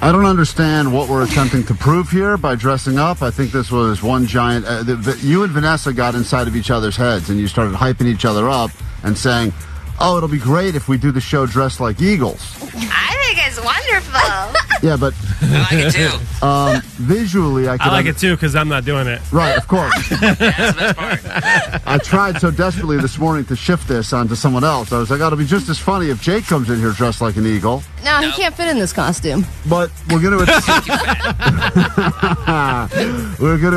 S2: I don't understand what we're attempting to prove here by dressing up. I think this was one giant... you and Vanessa got inside of each other's heads and you started hyping each other up and saying, oh, it'll be great if we do the show dressed like eagles.
S16: I think it's wonderful.
S2: Yeah, but...
S9: I like it too.
S2: Visually, I
S4: like it too because I'm not doing it.
S2: Right, of course.
S9: That's the best part.
S2: I tried so desperately this morning to shift this onto someone else. I was like, oh, it'll be just as funny if Jake comes in here dressed like an eagle.
S3: No, he can't fit in this costume.
S2: But we're going to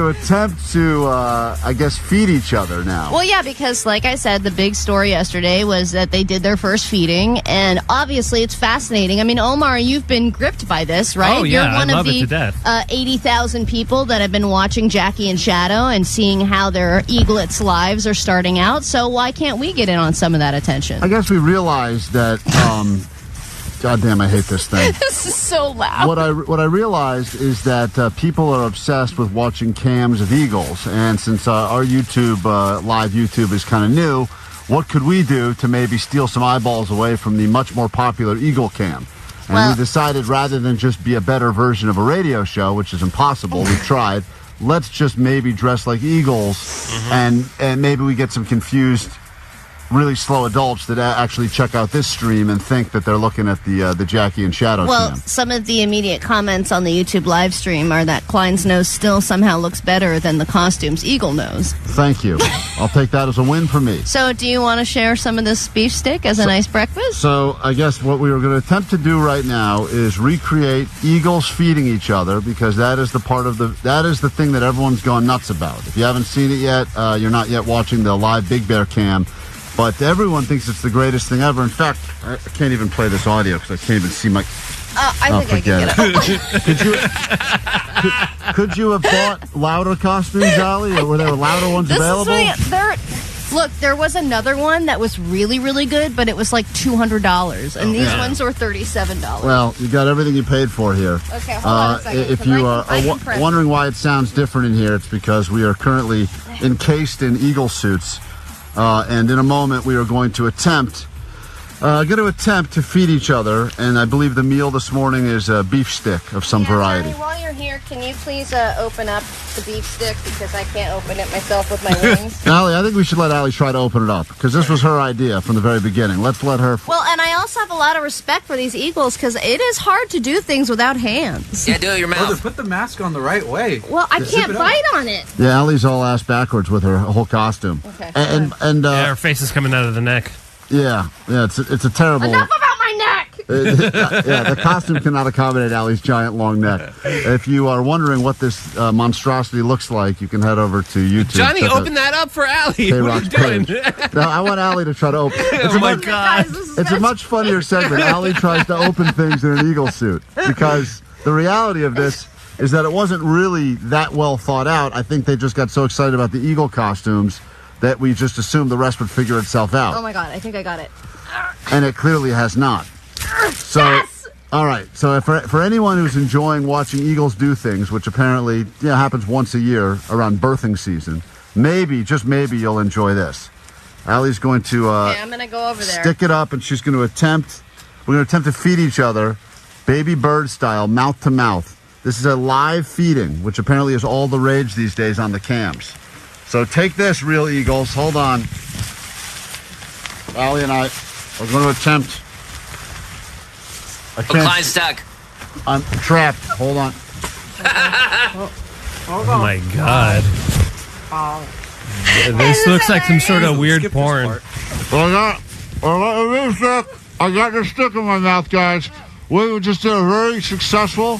S2: attempt to, I guess, feed each other now.
S3: Well, yeah, because like I said, the big story yesterday was that they did their first feeding, and obviously it's fascinating. I mean, Omar, you've been gripped by this, right?
S4: Oh, yeah,
S3: You're one
S4: I
S3: of
S4: love
S3: the
S4: it to death.
S3: 80,000 people that have been watching Jackie and Shadow and seeing how their eaglets' lives are starting out. So why can't we get in on some of that attention?
S2: I guess we realized that... God damn, I hate this thing.
S3: This is so loud.
S2: What I realized is that people are obsessed with watching cams of eagles, and since our YouTube, live YouTube is kind of new, what could we do to maybe steal some eyeballs away from the much more popular eagle cam? And we decided rather than just be a better version of a radio show, which is impossible, we've tried, let's just maybe dress like eagles, and maybe we get some confused really slow adults that actually check out this stream and think that they're looking at the Jackie and Shadow
S3: Well,
S2: cam.
S3: some of the immediate comments on the YouTube live stream are that Klein's nose still somehow looks better than the costume's eagle nose.
S2: Thank you. I'll take that as a win for me.
S3: So, do you want to share some of this beef stick as a nice breakfast?
S2: So I guess what we were going to attempt to do right now is recreate eagles feeding each other, because that is the thing that everyone's gone nuts about. If you haven't seen it yet, you're not yet watching the live Big Bear cam, but everyone thinks it's the greatest thing ever. In fact, I can't even play this audio because I can't even see my...
S3: I think I can get
S2: it. Could you have bought louder costumes, Allie, or were there louder ones available?
S3: Look, there was another one that was really, really good, but it was like $200, and these ones were $37.
S2: Well, you got everything you paid for here.
S3: Okay, hold on a second.
S2: If you are wondering why it sounds different in here, it's because we are currently encased in eagle suits, and in a moment we are going to attempt to feed each other, and I believe the meal this morning is a beef stick of some variety.
S3: Allie, while you're here, can you please open up the beef stick, because I can't open it myself with my wings.
S2: Allie, I think we should let Allie try to open it up, because this was her idea from the very beginning. Let's let her...
S3: Well, and I also have a lot of respect for these eagles, because it is hard to do things without hands.
S9: Yeah, do it your mouth.
S10: Put the mask on the right way.
S3: Well, I can't bite on it.
S2: Yeah, Allie's all ass backwards with her whole costume.
S3: Okay.
S2: And
S4: her face is coming out of the neck.
S2: Yeah, it's a terrible...
S3: Enough about my neck!
S2: The costume cannot accommodate Allie's giant long neck. If you are wondering what this monstrosity looks like, you can head over to YouTube.
S4: Johnny, open that up for Allie. What are you doing?
S2: No, I want Allie to try to open.
S4: Oh my God!
S2: It's a much funnier segment. Allie tries to open things in an eagle suit, because the reality of this is that it wasn't really that well thought out. I think they just got so excited about the eagle costumes that we just assumed the rest would figure itself out.
S3: Oh my God, I think I got it.
S2: And it clearly has not. So,
S3: yes!
S2: All right. So for anyone who's enjoying watching eagles do things, which apparently happens once a year around birthing season, maybe, just maybe, you'll enjoy this. Allie's going to
S3: okay, I'm going to go over there.
S2: Stick it up, and we're going to attempt to feed each other, baby bird style, mouth to mouth. This is a live feeding, which apparently is all the rage these days on the cams. So take this, real eagles. Hold on. Allie and I are going to attempt.
S9: Klein's stuck.
S2: I'm trapped. Hold on.
S4: Oh my God. This looks like some sort of weird porn.
S2: I got this stick in my mouth, guys. We just did a very successful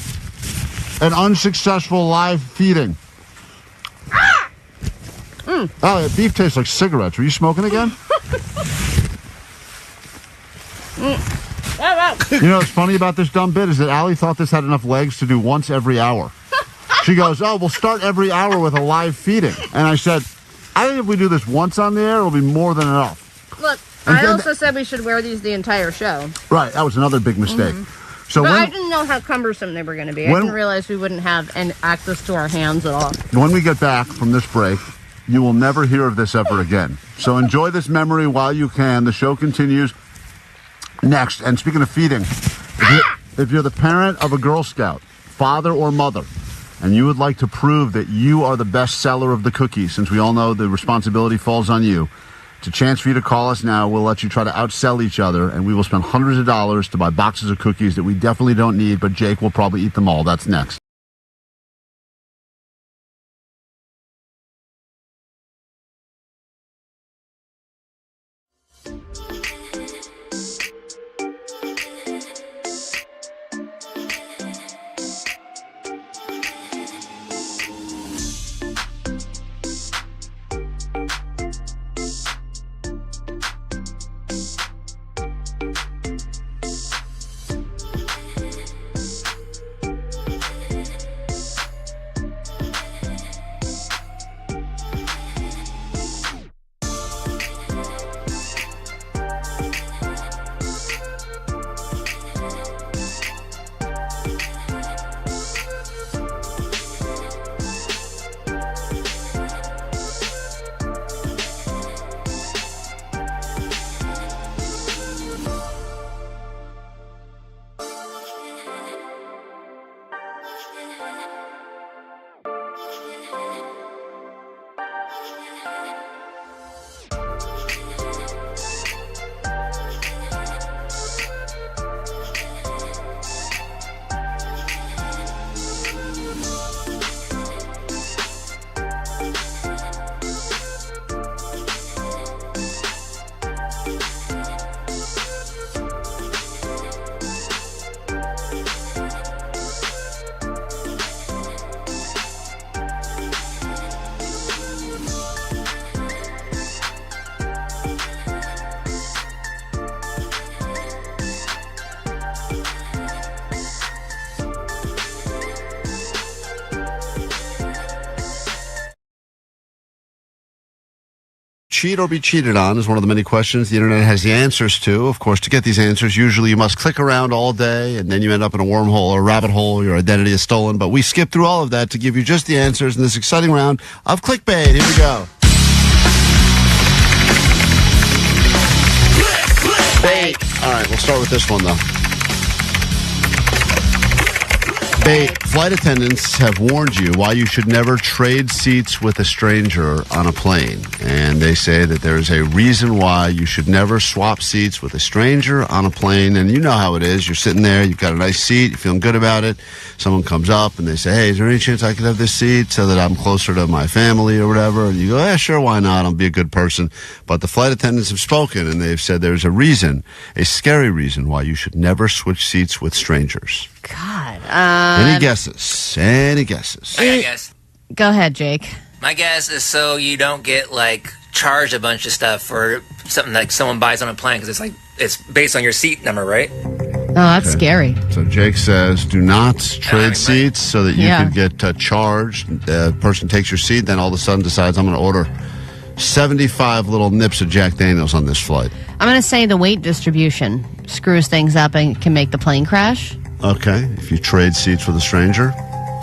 S2: and unsuccessful live feeding. Oh, beef tastes like cigarettes. Are you smoking again? You know what's funny about this dumb bit is that Allie thought this had enough legs to do once every hour. She goes, we'll start every hour with a live feeding. And I said, I think if we do this once on the air, it'll be more than enough.
S3: Look, I also said we should wear these the entire show.
S2: Right, that was another big mistake.
S3: But I didn't know how cumbersome they were going to be. I didn't realize we wouldn't have access to our hands at all.
S2: When we get back from this break, you will never hear of this ever again. So enjoy this memory while you can. The show continues next. And speaking of feeding, if you're the parent of a Girl Scout, father or mother, and you would like to prove that you are the best seller of the cookies, since we all know the responsibility falls on you, it's a chance for you to call us now. We'll let you try to outsell each other, and we will spend hundreds of dollars to buy boxes of cookies that we definitely don't need, but Jake will probably eat them all. That's next. cheat or be cheated on is one of the many questions the internet has the answers to. Of course, to get these answers, usually you must click around all day, and then you end up in a wormhole or a rabbit hole. Your identity is stolen. But we skip through all of that to give you just the answers in this exciting round of Clickbait. Here we go. Bait. All right, we'll start with this one, though. Bait. Flight attendants have warned you why you should never trade seats with a stranger on a plane. And they say that there's a reason why you should never swap seats with a stranger on a plane. And you know how it is. You're sitting there, you've got a nice seat, you're feeling good about it. Someone comes up and they say, hey, is there any chance I could have this seat so that I'm closer to my family or whatever? And you go, yeah, sure, why not? I'll be a good person. But the flight attendants have spoken and they've said there's a reason, a scary reason why you should never switch seats with strangers.
S3: God.
S2: Any guesses? Any guesses?
S9: I got a guess.
S3: Go ahead, Jake.
S9: My guess is so you don't get like charged a bunch of stuff for something like someone buys on a plane because it's based on your seat number, right?
S3: Oh, that's scary.
S2: So Jake says, do not trade seats so that you could get charged. The person takes your seat, then all of a sudden decides, I'm going to order 75 little nips of Jack Daniels on this flight.
S3: I'm going to say the weight distribution screws things up and can make the plane crash.
S2: Okay, if you trade seats with a stranger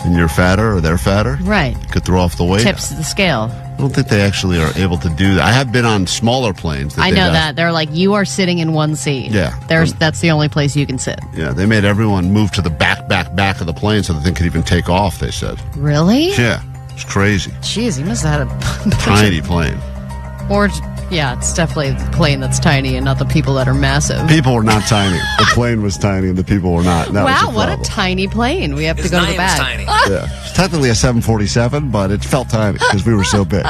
S2: and you're fatter or they're fatter,
S3: right,
S2: you could throw off the weight.
S3: Tips the scale.
S2: I don't think they actually are able to do that. I have been on smaller planes.
S3: I know that. They're like, you are sitting in one seat.
S2: Yeah.
S3: That's the only place you can sit.
S2: Yeah, they made everyone move to the back of the plane so the thing could even take off, they said.
S3: Really?
S2: Yeah, it's crazy.
S3: Jeez, you must have had a
S2: tiny plane.
S3: Or, yeah, it's definitely the plane that's tiny and not the people that are massive.
S2: People were not tiny. The plane was tiny and the people were not. That
S3: wow,
S2: was
S3: what a tiny plane. We have to go to the back.
S9: Tiny.
S2: Yeah. It's technically a 747, but it felt tiny because we were so big.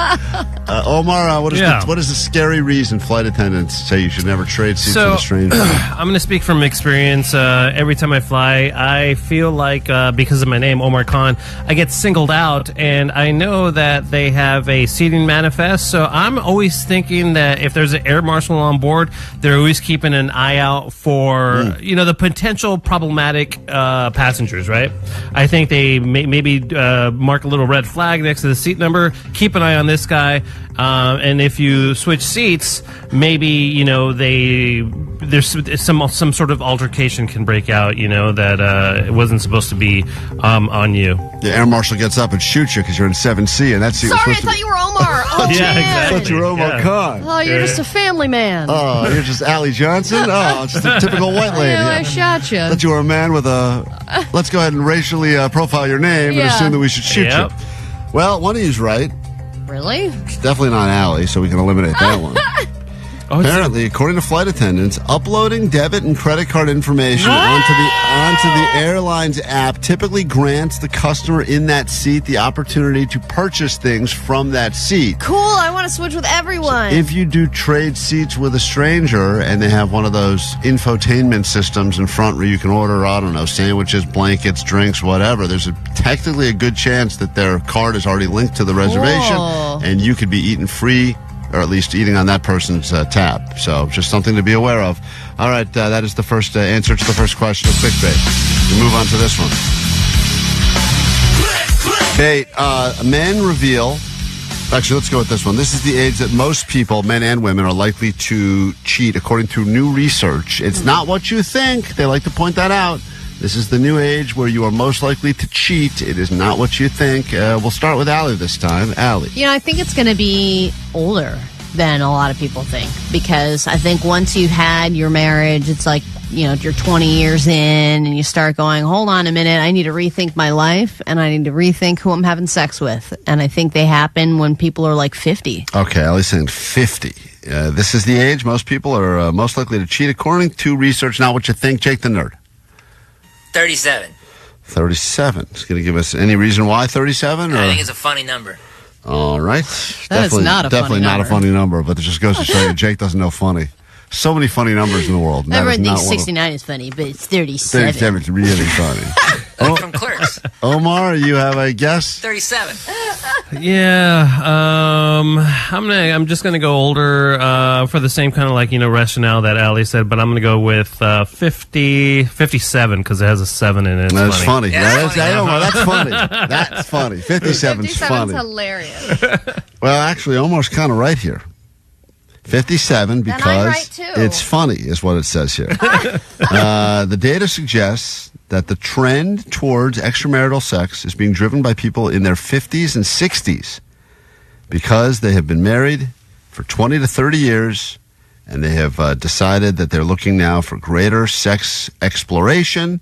S2: Omar, what is the scary reason flight attendants say you should never trade seats with a stranger?
S4: I'm going to speak from experience. Every time I fly, I feel like, because of my name, Omar Khan, I get singled out, and I know that they have a seating manifest, so I'm always thinking that if there's an air marshal on board, they're always keeping an eye out for, the potential problematic passengers, right? I think they maybe mark a little red flag next to the seat number, keep an eye on this guy, and if you switch seats, maybe, there's some sort of altercation can break out, that it wasn't supposed to be on you.
S2: The air marshal gets up and shoots you because you're in 7C, and that's
S3: Sorry, I thought you were Omar. Oh,
S4: yeah,
S3: man.
S4: exactly.
S2: I thought you were Omar Khan.
S3: Oh, you're just a family man.
S2: Oh, you're just Allie Johnson? Oh, just a typical white lady.
S3: Yeah, I shot you.
S2: I thought you were a man with a... Let's go ahead and racially profile your name and assume that we should shoot you. Well, one of you's right.
S3: Really?
S2: It's definitely not Allie, so we can eliminate that one. Apparently, according to flight attendants, uploading debit and credit card information onto the airline's app typically grants the customer in that seat the opportunity to purchase things from that seat.
S3: Cool, I want to switch with everyone.
S2: So if you do trade seats with a stranger and they have one of those infotainment systems in front where you can order, I don't know, sandwiches, blankets, drinks, whatever, there's technically a good chance that their card is already linked to the reservation and you could be eaten free, or at least eating on that person's tab. So just something to be aware of. All right, that is the first answer to the first question of Clickbait. We move on to this one. Bait. Men reveal... Actually, let's go with this one. This is the age that most people, men and women, are likely to cheat, according to new research. It's not what you think. They like to point that out. This is the new age where you are most likely to cheat. It is not what you think. We'll start with Allie this time. Allie.
S3: I think it's going to be older than a lot of people think, because I think once you've had your marriage, it's like, you're 20 years in and you start going, hold on a minute, I need to rethink my life and I need to rethink who I'm having sex with. And I think they happen when people are like 50.
S2: Okay, Allie's saying 50. This is the age most people are most likely to cheat, according to research. Not what you think. Jake the Nerd.
S9: 37.
S2: 37. It's going to give us any reason why 37?
S9: I think it's a funny number.
S2: All right.
S3: That is not a
S2: definitely
S3: funny
S2: not
S3: number.
S2: a funny number, but it just goes to show you Jake doesn't know funny. So many funny numbers in the world.
S3: Everyone thinks 69 is funny, but it's 37.
S2: 37 is really funny.
S9: From Clerks.
S2: Omar, you have a guess?
S9: 37.
S4: Yeah, I'm just gonna go older for the same kind of rationale that Allie said, but I'm gonna go with 57 because it has a 7 in it.
S2: That's funny.
S9: Yeah,
S2: that's funny. That's funny. 57's funny.
S3: hilarious.
S2: Well, actually, Omar's kind of right here. 57
S3: Then I'm
S2: because
S3: right, too.
S2: it's funny, is what it says here. The data suggests that the trend towards extramarital sex is being driven by people in their 50s and 60s because they have been married for 20 to 30 years and they have decided that they're looking now for greater sex exploration.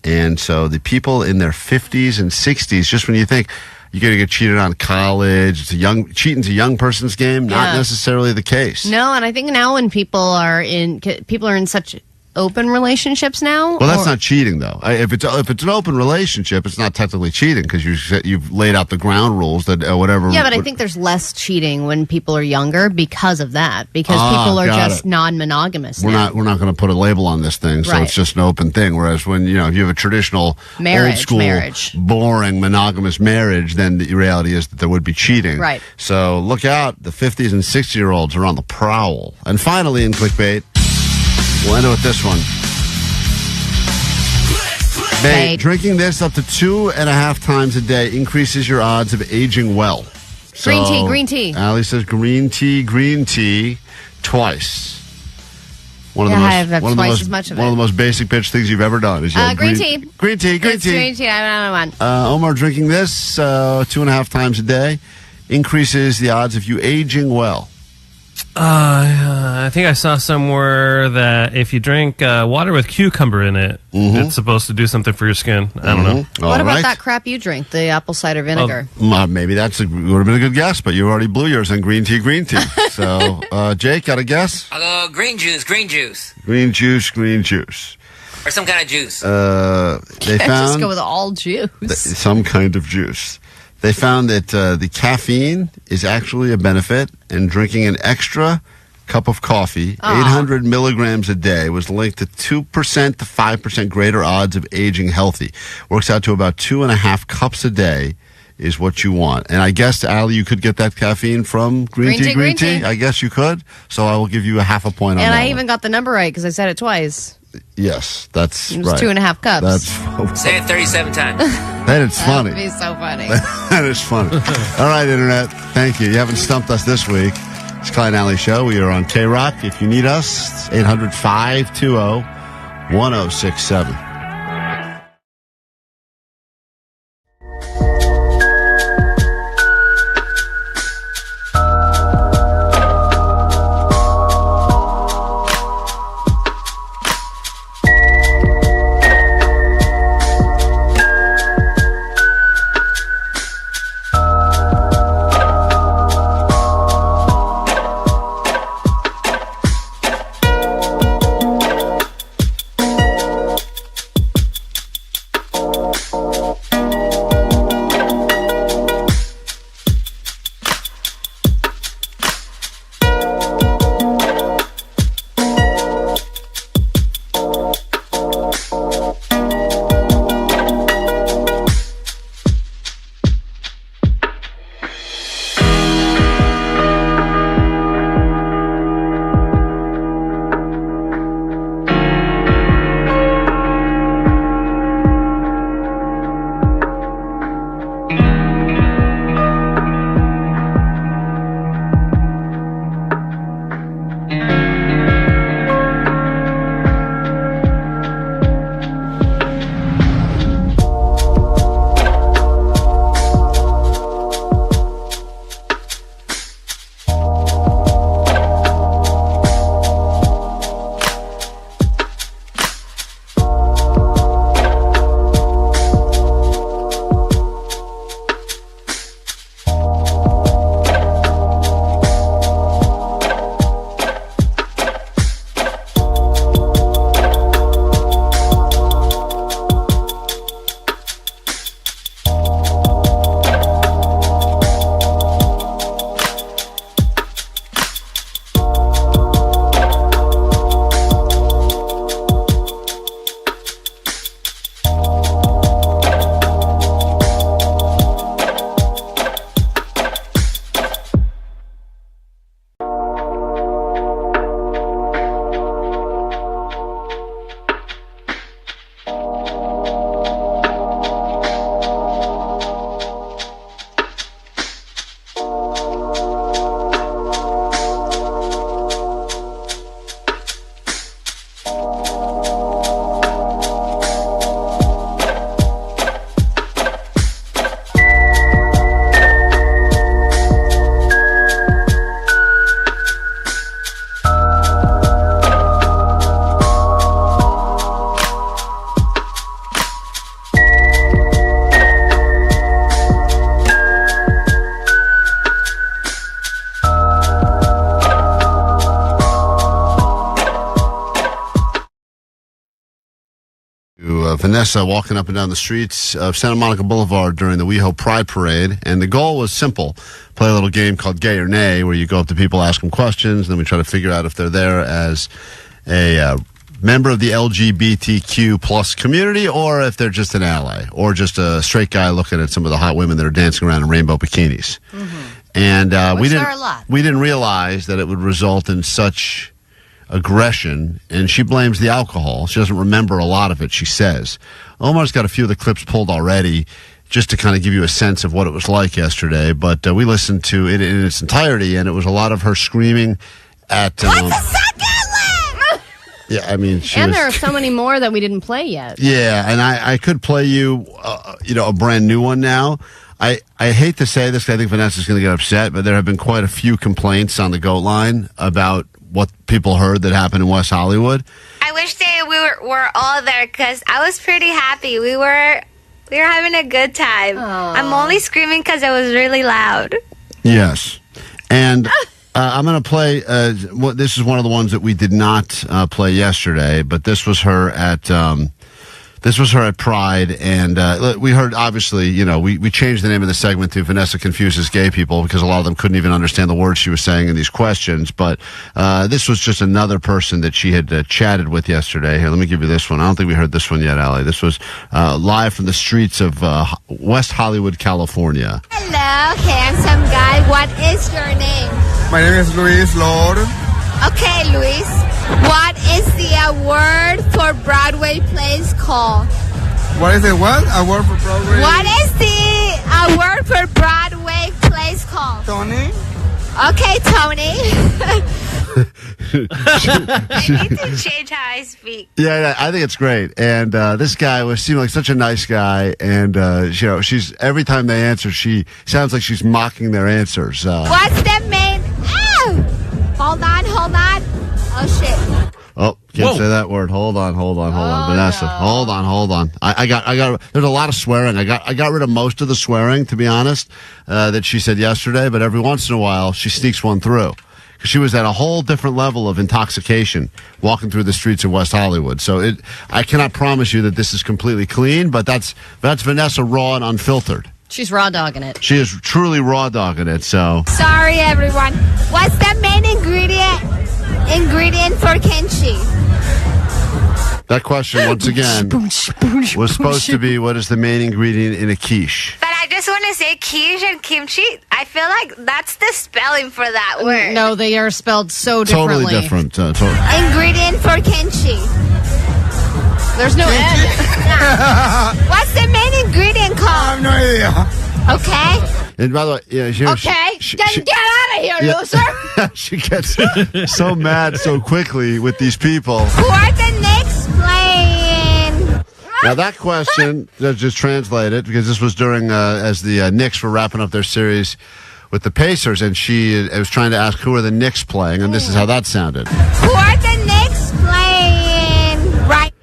S2: And so the people in their 50s and 60s, just when you think you're going to get cheated on in college, cheating's a young person's game, not necessarily the case.
S3: No, and I think now when people are in such open relationships now.
S2: Well, that's not cheating, though. If it's an open relationship, it's not technically cheating because you've laid out the ground rules that whatever.
S3: Yeah, but I think there's less cheating when people are younger because of that. Because people are just non-monogamous.
S2: We're not going to put a label on this thing, so it's just an open thing. Whereas when if you have a traditional old school boring monogamous marriage, then the reality is that there would be cheating.
S3: Right.
S2: So look out! The 50s and 60-year-olds are on the prowl. And finally, in clickbait. We'll end it with this one. Babe, drinking this up to 2.5 times a day increases your odds of aging well. So,
S3: green tea.
S2: Allie says green tea twice. One of the most basic bitch things you've ever done is
S3: green tea.
S2: Green tea.
S3: Green tea. I don't know one.
S2: Omar, drinking this 2.5 times a day increases the odds of you aging well.
S4: I think I saw somewhere that if you drink water with cucumber in it, it's supposed to do something for your skin. I don't know.
S3: What about that crap you drink, the apple cider vinegar?
S2: Maybe would have been a good guess, but you already blew yours on green tea. So, Jake, got a guess?
S9: I'll go green juice.
S2: Green juice.
S9: Or some kind of juice.
S2: They found
S3: just go with all juice.
S2: Some kind of juice. They found that the caffeine is actually a benefit, and drinking an extra cup of coffee, 800 milligrams a day, was linked to 2% to 5% greater odds of aging healthy. Works out to about 2.5 cups a day is what you want. And I guess, Allie, you could get that caffeine from green tea. I guess you could. So I will give you a half a point on that.
S3: And I even got the number right because I said it twice.
S2: Yes, that's
S3: right. It was
S2: right.
S3: 2.5 cups.
S9: Say it 37 times.
S2: That is funny.
S3: That would be so funny.
S2: That is funny. All right, Internet. Thank you. You haven't stumped us this week. It's Klein Alley Show. We are on KROQ. If you need us, 800-520-1067. Vanessa walking up and down the streets of Santa Monica Boulevard during the WeHo Pride Parade. And the goal was simple. Play a little game called Gay or Nay, where you go up to people, ask them questions, and then we try to figure out if they're there as a member of the LGBTQ plus community, or if they're just an ally, or just a straight guy looking at some of the hot women that are dancing around in rainbow bikinis. And we didn't realize that it would result in such aggression, and she blames the alcohol. She doesn't remember a lot of it, she says. Omar's got a few of the clips pulled already, just to kind of give you a sense of what it was like yesterday. But we listened to it in its entirety, and it was a lot of her screaming at... Yeah, I mean,
S3: and there are so many more that we didn't play yet.
S2: Yeah, and I could play you, a brand new one now. I hate to say this, 'cause I think Vanessa's going to get upset, but there have been quite a few complaints on the GOAT line about what people heard that happened in West Hollywood.
S5: I wish we were all there because I was pretty happy. We were having a good time. I'm only screaming because it was really loud.
S2: Yes, and I'm going to play. This is one of the ones that we did not play yesterday, but this was her at Pride, and we heard, obviously, we changed the name of the segment to Vanessa Confuses Gay People because a lot of them couldn't even understand the words she was saying in these questions. But this was just another person that she had chatted with yesterday. Here, let me give you this one. I don't think we heard this one yet, Allie. This was live from the streets of West Hollywood, California.
S16: Hello, handsome guy. What is your name?
S22: My name is Luis Lord.
S16: Okay, Luis. What is the word for Broadway plays called?
S22: What is it? What? A word for Broadway?
S16: What is the word for Broadway plays called?
S22: Tony?
S16: Okay, Tony.
S5: I need to change how I speak.
S2: Yeah, I think it's great. And this guy seemed like such a nice guy. And, she's every time they answer, she sounds like she's mocking their answers.
S16: What's the main... Ow! Hold on. Oh, shit.
S2: Oh, can't say that word. Hold on, Vanessa. No. Hold on. I got. There's a lot of swearing. I got rid of most of the swearing, to be honest, that she said yesterday. But every once in a while, she sneaks one through because she was at a whole different level of intoxication walking through the streets of West Hollywood. So I cannot promise you that this is completely clean, but that's Vanessa raw and unfiltered.
S3: She's raw dogging it.
S2: She is truly raw dogging it. So
S16: sorry, everyone. What's the main ingredient for kimchi?
S2: That question, once again, was supposed to be, what is the main ingredient in a quiche?
S5: But I just want to say quiche and kimchi, I feel like that's the spelling for that word.
S3: No, they are spelled so differently.
S2: Totally different.
S16: Ingredient for kimchi.
S3: There's no N.
S16: What's the main ingredient called?
S22: I have no idea.
S16: Okay.
S2: And by the way,
S16: then get out of here, loser.
S2: She gets so mad so quickly with these people.
S16: Who are the Knicks playing?
S2: Now that question, just translate it, because this was during as the Knicks were wrapping up their series with the Pacers, and she was trying to ask who are the Knicks playing, and this is how that sounded.
S16: Who are the Knicks playing right?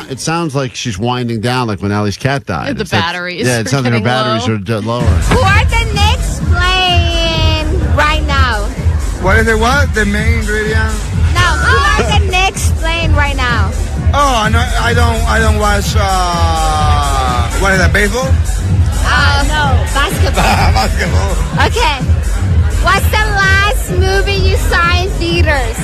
S2: It sounds like she's winding down, like when Allie's cat died.
S3: The batteries.
S2: It sounds like her batteries are lowering.
S16: Who are the Knicks playing right now?
S22: What is it? What? The main ingredient?
S16: No, who are the Knicks playing right now?
S22: Oh, no, I don't watch. What is that? Baseball?
S16: No, basketball.
S22: Basketball.
S16: Okay. What's the last movie you saw in theaters?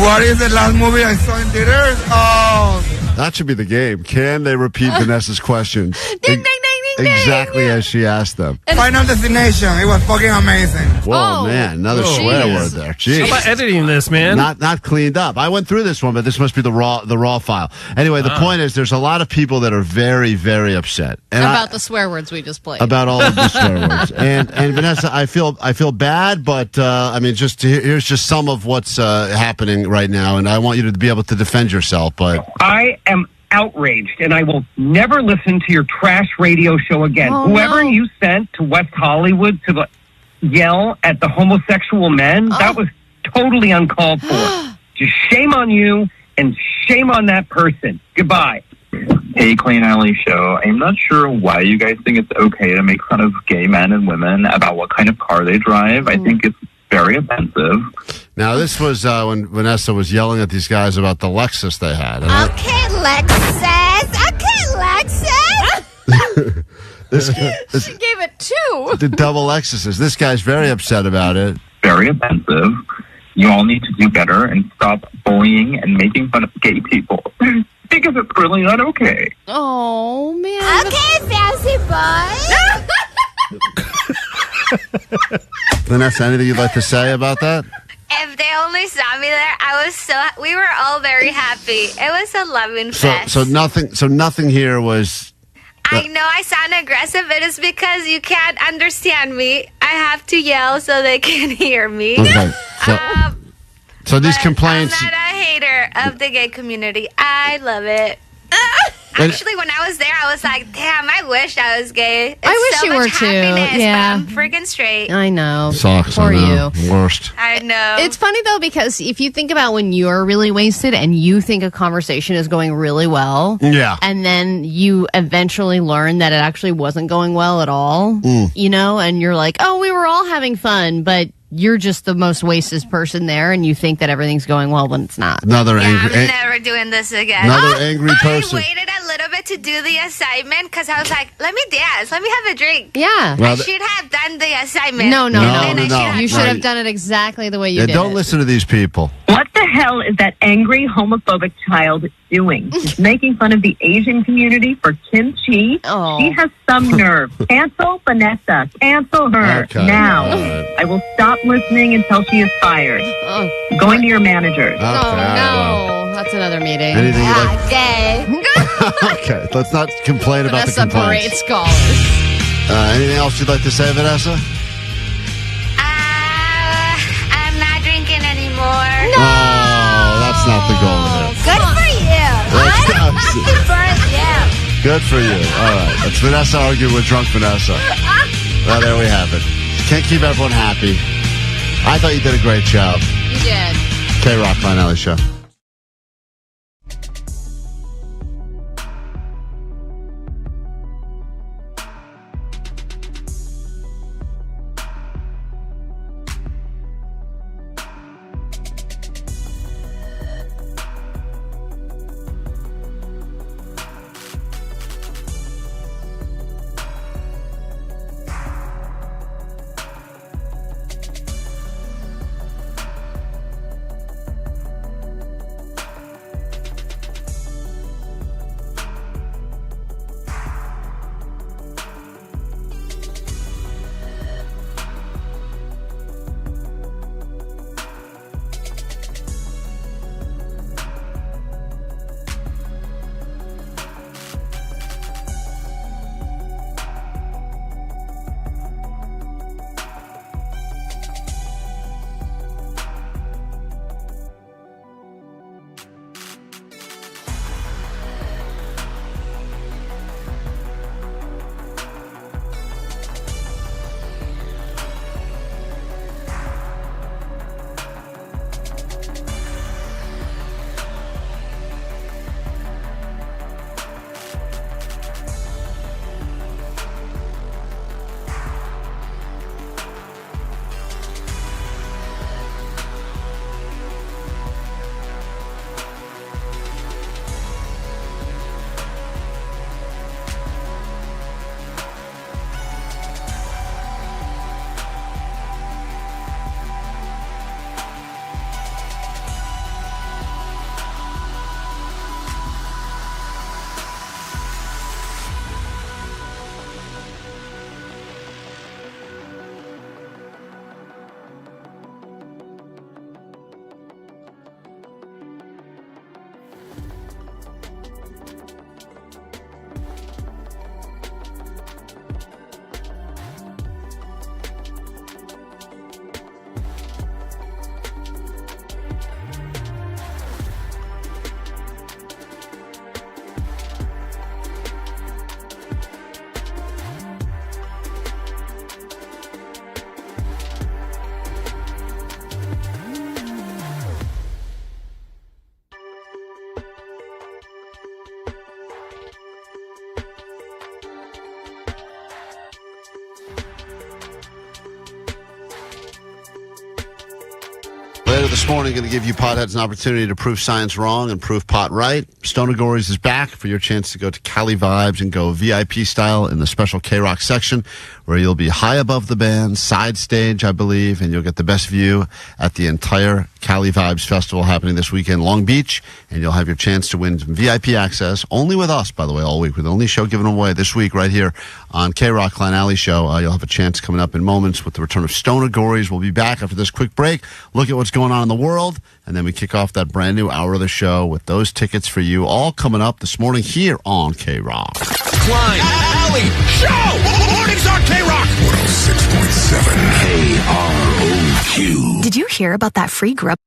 S22: What is the last movie I saw in theaters? Oh.
S2: That should be the game. Can they repeat Vanessa's questions?
S16: Ding, ding, ding, ding,
S2: exactly as she asked them.
S22: Final Destination. It was fucking amazing.
S2: Whoa, man. Another swear word there. Jeez.
S4: How about editing this, man?
S2: Not cleaned up. I went through this one, but this must be the raw file. Anyway, the point is there's a lot of people that are very, very upset. And
S3: about the swear words we just played.
S2: About all of the swear words. And Vanessa, I feel bad, but here's just some of what's happening right now, and I want you to be able to defend yourself. But
S23: I am outraged, and I will never listen to your trash radio show again. Whoever you sent to West Hollywood to yell at the homosexual men, that was totally uncalled for. Just shame on you and shame on that person. Goodbye.
S24: Hey, Klein Alley Show. I'm not sure why you guys think it's okay to make fun of gay men and women about what kind of car they drive. I think it's very offensive.
S2: Now, this was when Vanessa was yelling at these guys about the Lexus they had. And
S16: Okay, Lexus.
S3: She gave it 2.
S2: the double Lexuses. This guy's very upset about it.
S24: Very offensive. You all need to do better and stop bullying and making fun of gay people. Because it's really not okay.
S3: Oh, man.
S16: Okay, fancy boy.
S2: Vanessa, anything you'd like to say about that?
S5: If they only saw me there, we were all very happy. It was a loving fest.
S2: So nothing here was.
S5: I know I sound aggressive, but it's because you can't understand me. I have to yell so they can hear me.
S2: Okay. So these complaints.
S5: I'm not a hater of the gay community. I love it. Actually, when I was there, I was like, damn, I wish I was gay. It's
S3: I wish
S5: so
S3: you
S5: much
S3: were too.
S5: happiness,
S3: Yeah.
S5: but I'm freaking straight.
S3: I know.
S2: Sucks.
S3: For
S2: I know.
S3: you.
S2: Worst.
S5: I know.
S3: It's funny, though, because if you think about when you're really wasted and you think a conversation is going really well,
S2: Yeah.
S3: and then you eventually learn that it actually wasn't going well at all, you know, and you're like, oh, we were all having fun, but you're just the most wasted person there, and you think that everything's going well when it's not.
S2: Another angry.
S5: I'm never doing this again.
S2: Another angry person.
S5: I waited a little bit to do the assignment because I was like, let me dance. Let me have a drink.
S3: Yeah.
S2: Well,
S5: I should have done the assignment.
S3: No.
S2: No.
S3: You should have done it exactly the way you
S2: Yeah,
S3: did
S2: don't
S3: it.
S2: listen to these people.
S23: What the hell is that angry homophobic child doing? She's making fun of the Asian community for kimchi.
S3: Oh.
S23: She has some nerve. Cancel Vanessa. Cancel her
S2: Okay.
S23: now.
S2: All right.
S23: I will stop listening until she is fired.
S3: Oh,
S23: Going to your managers.
S2: Okay, all right, well.
S3: no. That's another meeting.
S2: Anything you'd like?
S16: Gay.
S2: Okay, let's not complain about the
S3: Vanessa
S2: complaints.
S3: parade scholars.
S2: Anything else you'd like to say, Vanessa?
S5: I'm not drinking anymore.
S2: No, that's not the goal here.
S16: Good for you. Good for you.
S2: Good for you. All right, that's Vanessa arguing with drunk Vanessa. Well, there we have it. Can't keep everyone happy. I thought you did a great job.
S3: You did.
S2: KROQ, Klein Alley Show. Later this morning, going to give you potheads an opportunity to prove science wrong and prove pot right. Stonergories is back for your chance to go to Cali Vibes and go VIP style in the special KROQ section, where you'll be high above the band, side stage, I believe, and you'll get the best view at the entire Cali Vibes Festival happening this weekend, Long Beach, and you'll have your chance to win some VIP access, only with us, by the way, all week. We're the only show giving away this week right here on KROQ Klein Alley Show. You'll have a chance coming up in moments with the return of Stonergories. We'll be back after this quick break, look at what's going on in the world, and then we kick off that brand new hour of the show with those tickets for you, all coming up this morning here on KROQ.
S13: Klein Alley Show! Mornings on KROQ!
S1: 106.7 KROQ.
S11: Did you hear about that free grub?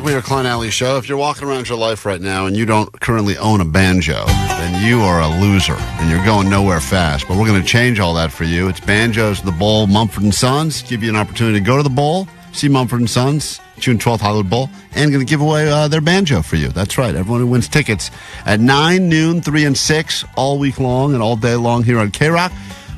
S2: Meyer Klein Alley Show. If you're walking around your life right now and you don't currently own a banjo, then you are a loser and you're going nowhere fast. But we're going to change all that for you. It's Banjos in the Bowl, Mumford & Sons. Give you an opportunity to go to the Bowl, see Mumford & Sons, June 12th, Hollywood Bowl, and going to give away their banjo for you. That's right. Everyone who wins tickets at 9, noon, 3, and 6 all week long and all day long here on KROQ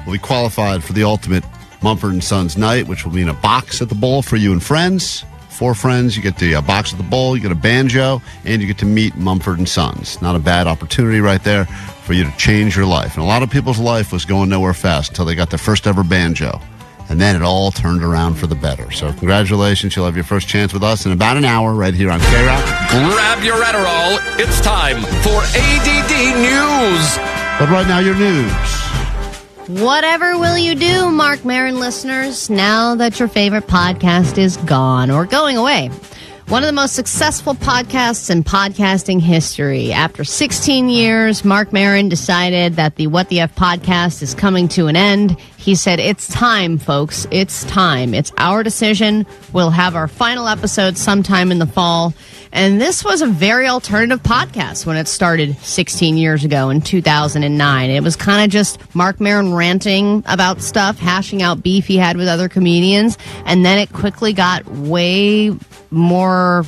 S2: will be qualified for the ultimate Mumford & Sons night, which will mean a box at the Bowl for you and friends. 4 friends, you get the box at the Bowl, you get a banjo, and you get to meet Mumford & Sons. Not a bad opportunity right there for you to change your life. And a lot of people's life was going nowhere fast until they got their first ever banjo. And then it all turned around for the better. So congratulations. You'll have your first chance with us in about an hour right here on KROQ.
S13: Grab your Adderall. It's time for ADD News.
S2: But right now, your news.
S3: Whatever will you do, Marc Maron listeners, now that your favorite podcast is gone or going away? One of the most successful podcasts in podcasting history. After 16 years, Marc Maron decided that the What the F podcast is coming to an end. He said, it's time, folks. It's time. It's our decision. We'll have our final episode sometime in the fall. And this was a very alternative podcast when it started 16 years ago in 2009. It was kind of just Marc Maron ranting about stuff, hashing out beef he had with other comedians. And then it quickly got way more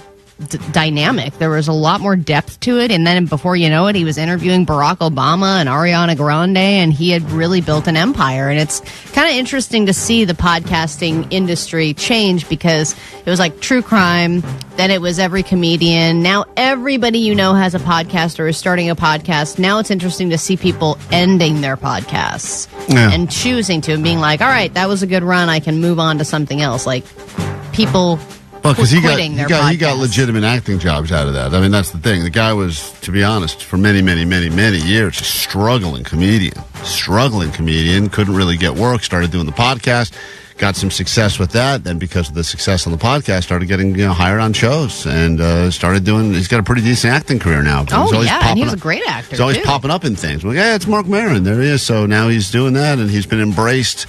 S3: dynamic. There was a lot more depth to it. And then before you know it, he was interviewing Barack Obama and Ariana Grande, and he had really built an empire. And it's kind of interesting to see the podcasting industry change, because it was like true crime, then it was every comedian. Now everybody you know has a podcast or is starting a podcast. Now it's interesting to see people ending their podcasts and choosing to, and being like, all right, that was a good run, I can move on to something else. Like people...
S2: Well, because he
S3: he
S2: got legitimate acting jobs out of that. I mean, that's the thing. The guy was, to be honest, for many, many, many, many years, a struggling comedian. Couldn't really get work, started doing the podcast, got some success with that. Then because of the success on the podcast, started getting hired on shows and started doing, he's got a pretty decent acting career now.
S3: Oh, yeah, and he was a great actor,
S2: He's always popping up in things. We're like, yeah, it's Marc Maron. There he is. So now he's doing that, and he's been embraced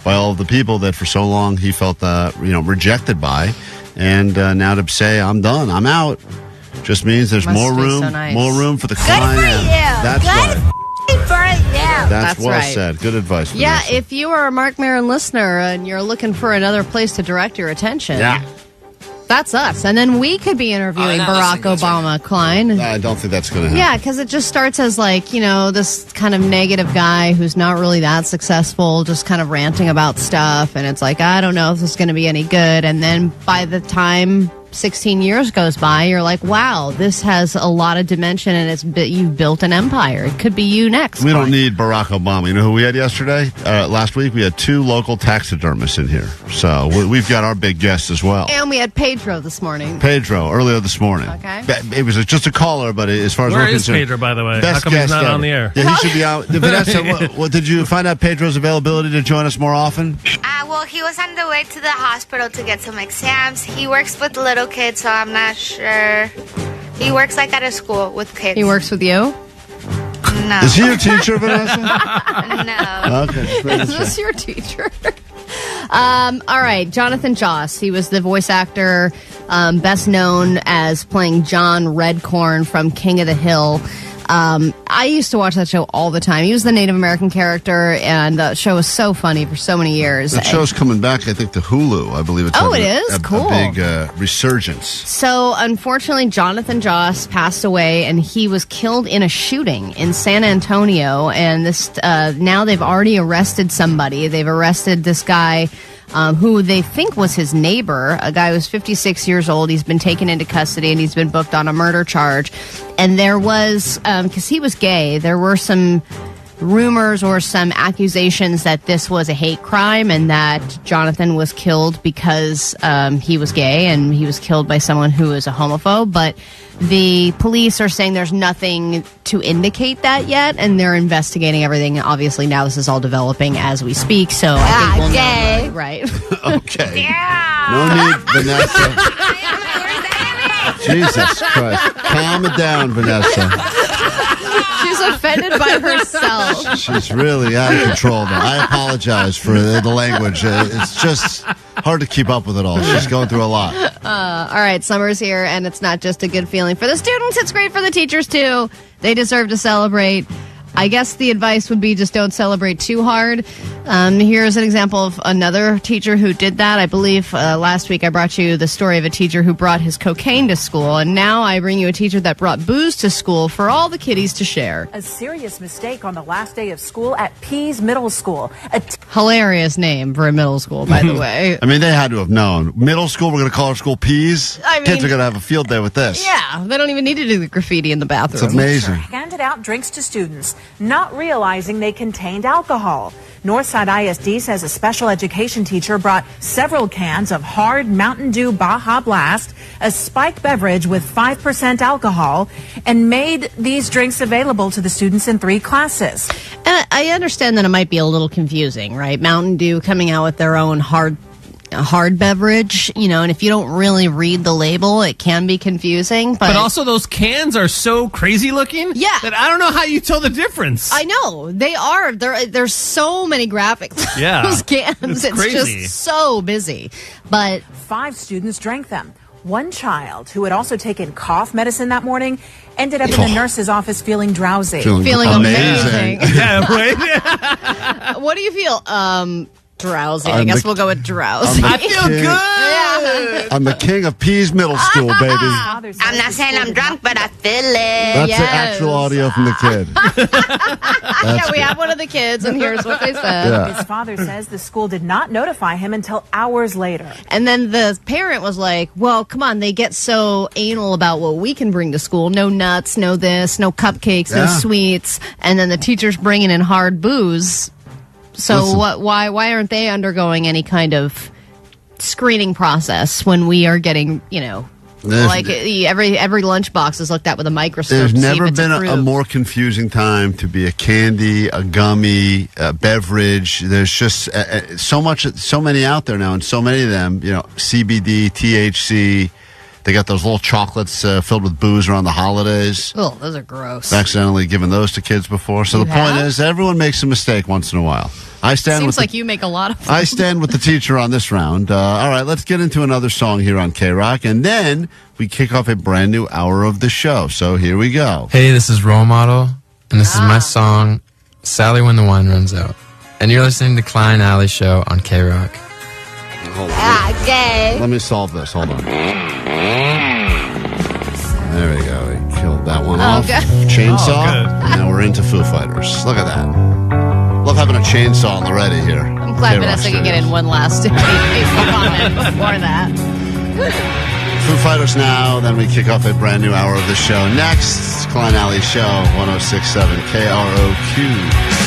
S2: by all of the people that for so long he felt, rejected by. And now to say, I'm done, I'm out, just means there's more room for the Klein. That's right. That's well
S3: right.
S2: said. Good advice.
S3: Yeah,
S2: Vanessa.
S3: if you are a Marc Maron listener and you're looking for another place to direct your attention, that's us. And then we could be interviewing Barack Obama, Klein.
S2: I don't think that's going to happen.
S3: Yeah, because it just starts as like, this kind of negative guy who's not really that successful, just kind of ranting about stuff. And it's like, I don't know if this is going to be any good. And then by the time 16 years goes by, you're like, wow, this has a lot of dimension, and you've built an empire. It could be you next.
S2: We don't need Barack Obama. You know who we had yesterday? Last week, we had 2 local taxidermists in here. So we've got our big guest as well.
S3: And we had Pedro this morning.
S2: Earlier this morning.
S3: Okay.
S2: It was just a caller, but as far as
S4: Where
S2: we're
S4: is
S2: concerned,
S4: Pedro, by the way?
S2: best
S4: How come he's
S2: guest
S4: not
S2: ever.
S4: on the air?
S2: Yeah, he should be out. Vanessa, what did you find out Pedro's availability to join us more often?
S5: Well, he was on the way to the hospital to get some exams. He works with little kids, so I'm not sure. He works like at a school with kids.
S3: He works with you?
S5: No.
S2: Is he your teacher, Vanessa?
S5: No.
S2: Okay.
S3: Is this your teacher? All right, Jonathan Joss. He was the voice actor, best known as playing John Redcorn from King of the Hill. I used to watch that show all the time. He was the Native American character, and the show was so funny for so many years.
S2: That show's coming back, I think, to Hulu. I believe it's
S3: it is? Cool.
S2: A big resurgence.
S3: So, unfortunately, Jonathan Joss passed away, and he was killed in a shooting in San Antonio. And this now they've already arrested somebody. They've arrested this guy who they think was his neighbor, a guy who's 56 years old. He's been taken into custody, and he's been booked on a murder charge. And there was, because he was gay, there were some rumors or some accusations that this was a hate crime and that Jonathan was killed because he was gay and he was killed by someone who is a homophobe. But the police are saying there's nothing to indicate that yet, and they're investigating everything. Obviously, now this is all developing as we speak, so I think we'll know, right?
S2: Okay. Yeah. No need, Vanessa. Jesus Christ. Calm it down, Vanessa.
S3: She's offended excited by herself.
S2: She's really out of control now. I apologize for the language. It's just hard to keep up with it all. She's going through a lot.
S3: All right, summer's here, and it's not just a good feeling for the students. It's great for the teachers, too. They deserve to celebrate. I guess the advice would be just don't celebrate too hard. Here's an example of another teacher who did that. I believe last week I brought you the story of a teacher who brought his cocaine to school, and now I bring you a teacher that brought booze to school for all the kiddies to share.
S11: A serious mistake on the last day of school at Pease Middle School.
S3: Hilarious name for a middle school, by the way.
S2: I mean, they had to have known. Middle school, we're going to call our school Peas. Kids are going to have a field day with this.
S3: Yeah, they don't even need to do the graffiti in the bathroom.
S2: It's amazing.
S11: Handed out drinks to students, not realizing they contained alcohol. Northside ISD says a special education teacher brought several cans of hard Mountain Dew Baja Blast, a spiked beverage with 5% alcohol, and made these drinks available to the students in 3 classes.
S3: And I understand that it might be a little confusing, right? Mountain Dew coming out with their own hard beverage, and if you don't really read the label, it can be confusing.
S4: But also those cans are so crazy looking that I don't know how you tell the difference.
S3: I know. They are. There's so many graphics on
S4: Yeah.
S3: those cans. It's
S11: crazy.
S3: just so busy. But
S11: 5 students drank them. One child, who had also taken cough medicine that morning, ended up in the nurse's office feeling drowsy.
S2: Feeling amazing.
S4: Yeah, right?
S3: what do you feel? Drowsy. I
S2: I'm
S3: guess
S2: the-
S3: we'll go with drowsy.
S2: I'm the I feel king.
S3: Yeah.
S2: I'm the king of Peas Middle School, baby.
S5: I'm not saying I'm drunk, but I feel it.
S2: That's the actual audio from the kid.
S3: Yeah, we have one of the kids, and here's what they said.
S2: Yeah.
S11: His father says the school did not notify him until hours later.
S3: And then the parent was like, well, come on, they get so anal about what we can bring to school. No nuts, no this, no cupcakes, no
S2: Yeah.
S3: sweets. And then the teacher's bringing in hard booze. So
S2: Listen.
S3: why aren't they undergoing any kind of screening process when we are getting,
S2: There's-
S3: like every lunchbox is looked at with a microscope.
S2: There's
S3: to see if
S2: never
S3: it's
S2: been a
S3: approved.
S2: more confusing time to be a candy, a gummy, a beverage. There's just so many out there now, and so many of them, CBD, THC. They got those little chocolates filled with booze around the holidays.
S3: Oh, those are gross.
S2: I've accidentally given those to kids before. So
S3: You
S2: the point
S3: have?
S2: is, everyone makes a mistake once in a while. I stand
S3: Seems
S2: with
S3: like
S2: the,
S3: you make a lot of them.
S2: I stand with the teacher on this round. All right, let's get into another song here on KROQ, and then we kick off a brand new hour of the show. So here we go.
S14: Hey, this is Role Model, and this is my song, Sally When the Wine Runs Out. And you're listening to Klein Alley Show on KROQ.
S2: Hold on.
S16: Okay.
S2: Let me solve this. Hold on. There we go. We killed that one off.
S3: Okay.
S2: Chainsaw.
S3: Oh, good.
S2: And now we're into Foo Fighters. Look at that. Love having a chainsaw on the ready here.
S3: I'm glad Vanessa could get in one last comment before that.
S2: Foo Fighters now, then we kick off a brand new hour of the show. Next, it's Klein Alley Show, 106.7 KROQ.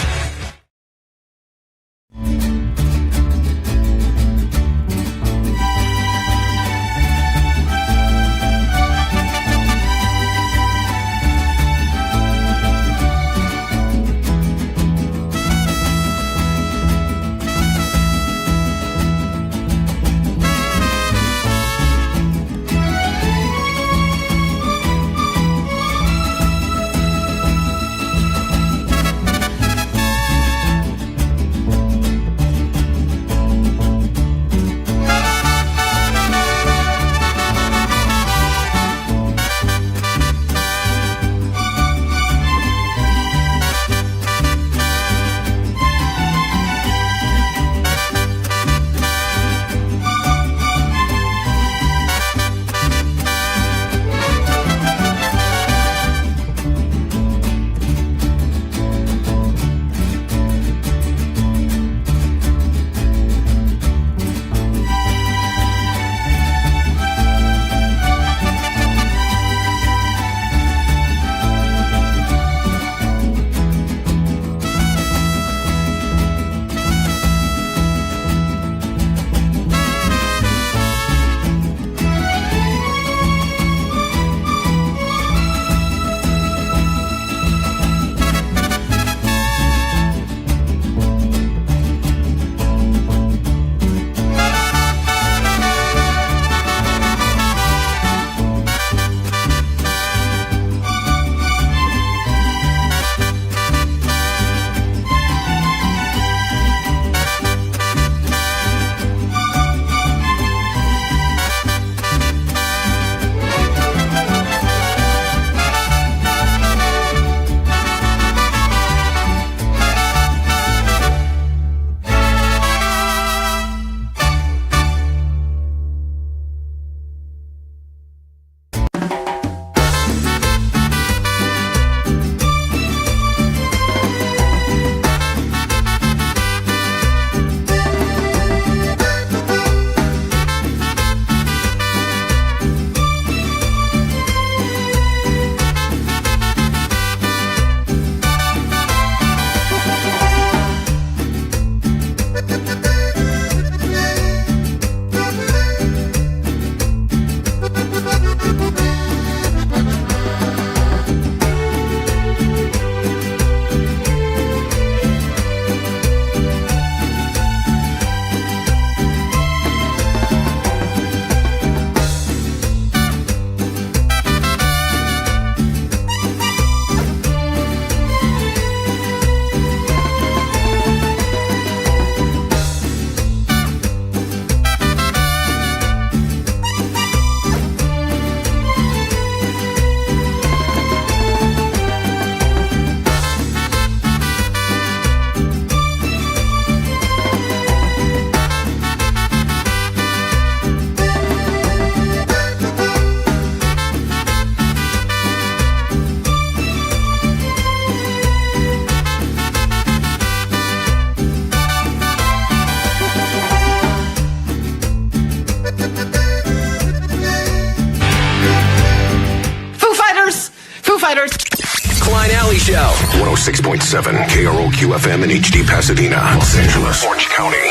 S1: 106.7 KROQ FM in HD Pasadena, Los Angeles, Orange County.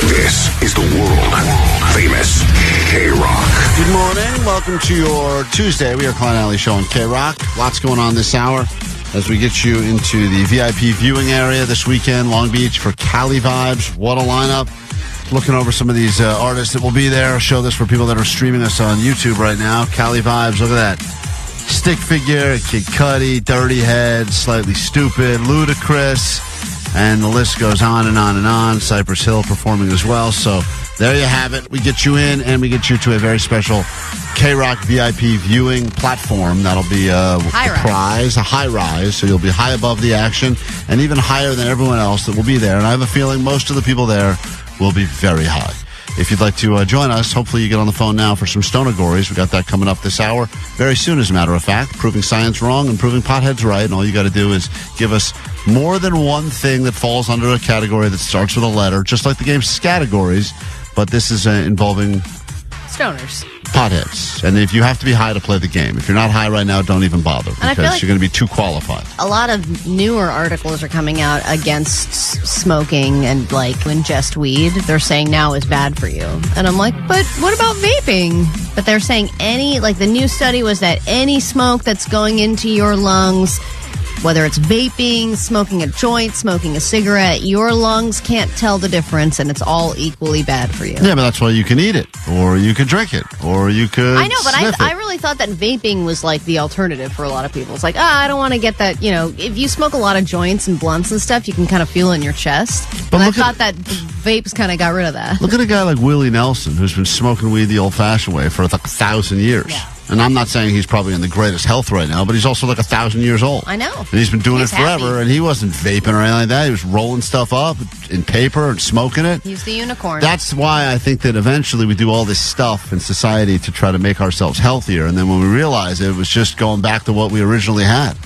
S1: This is the world famous KROQ.
S2: Good morning. Welcome to your Tuesday. We are Klein Alley Show on KROQ. Lots going on this hour as we get you into the VIP viewing area this weekend, Long Beach for Cali Vibes. What a lineup. Looking over some of these artists that will be there. I'll show this for people that are streaming us on YouTube right now. Cali Vibes, look at that. Stick Figure, Kid Cudi, Dirty Head, Slightly Stupid, Ludacris, and the list goes on and on and on. Cypress Hill performing as well. So there you have it. We get you in and we get you to a very special KROQ VIP viewing platform. That'll be a prize, a high rise. So you'll be high above the action and even higher than everyone else that will be there. And I have a feeling most of the people there will be very high. If you'd like to join us, hopefully you get on the phone now for some Stonergories. We got that coming up this hour very soon, as a matter of fact. Proving science wrong and proving potheads right. And all you got to do is give us more than one thing that falls under a category that starts with a letter, just like the game Scattergories. But this is involving
S3: Stoners.
S2: Potheads. And if you have to be high to play the game. If you're not high right now, don't even bother, because
S3: like
S2: you're going to be too qualified.
S3: A lot of newer articles are coming out against smoking and like ingest weed. They're saying now is bad for you. And I'm like, but what about vaping? But they're saying the new study was that any smoke that's going into your lungs, whether it's vaping, smoking a joint, smoking a cigarette, your lungs can't tell the difference, and it's all equally bad for you.
S2: Yeah, but that's why you can eat it, or you could drink it, or you could
S3: I know, but
S2: sniff
S3: I really thought that vaping was like the alternative for a lot of people. It's like, I don't want to get that, if you smoke a lot of joints and blunts and stuff, you can kind of feel it in your chest. But I thought that vapes kind of got rid of that.
S2: Look at a guy like Willie Nelson, who's been smoking weed the old-fashioned way for like 1,000 years. Yeah. And I'm not saying he's probably in the greatest health right now, but he's also like 1,000 years old.
S3: I know.
S2: And he's been doing it forever,
S3: happy.
S2: and he wasn't vaping or anything like that. He was rolling stuff up in paper and smoking it.
S3: He's the unicorn.
S2: That's why I think that eventually we do all this stuff in society to try to make ourselves healthier, and then when we realize it was just going back to what we originally had.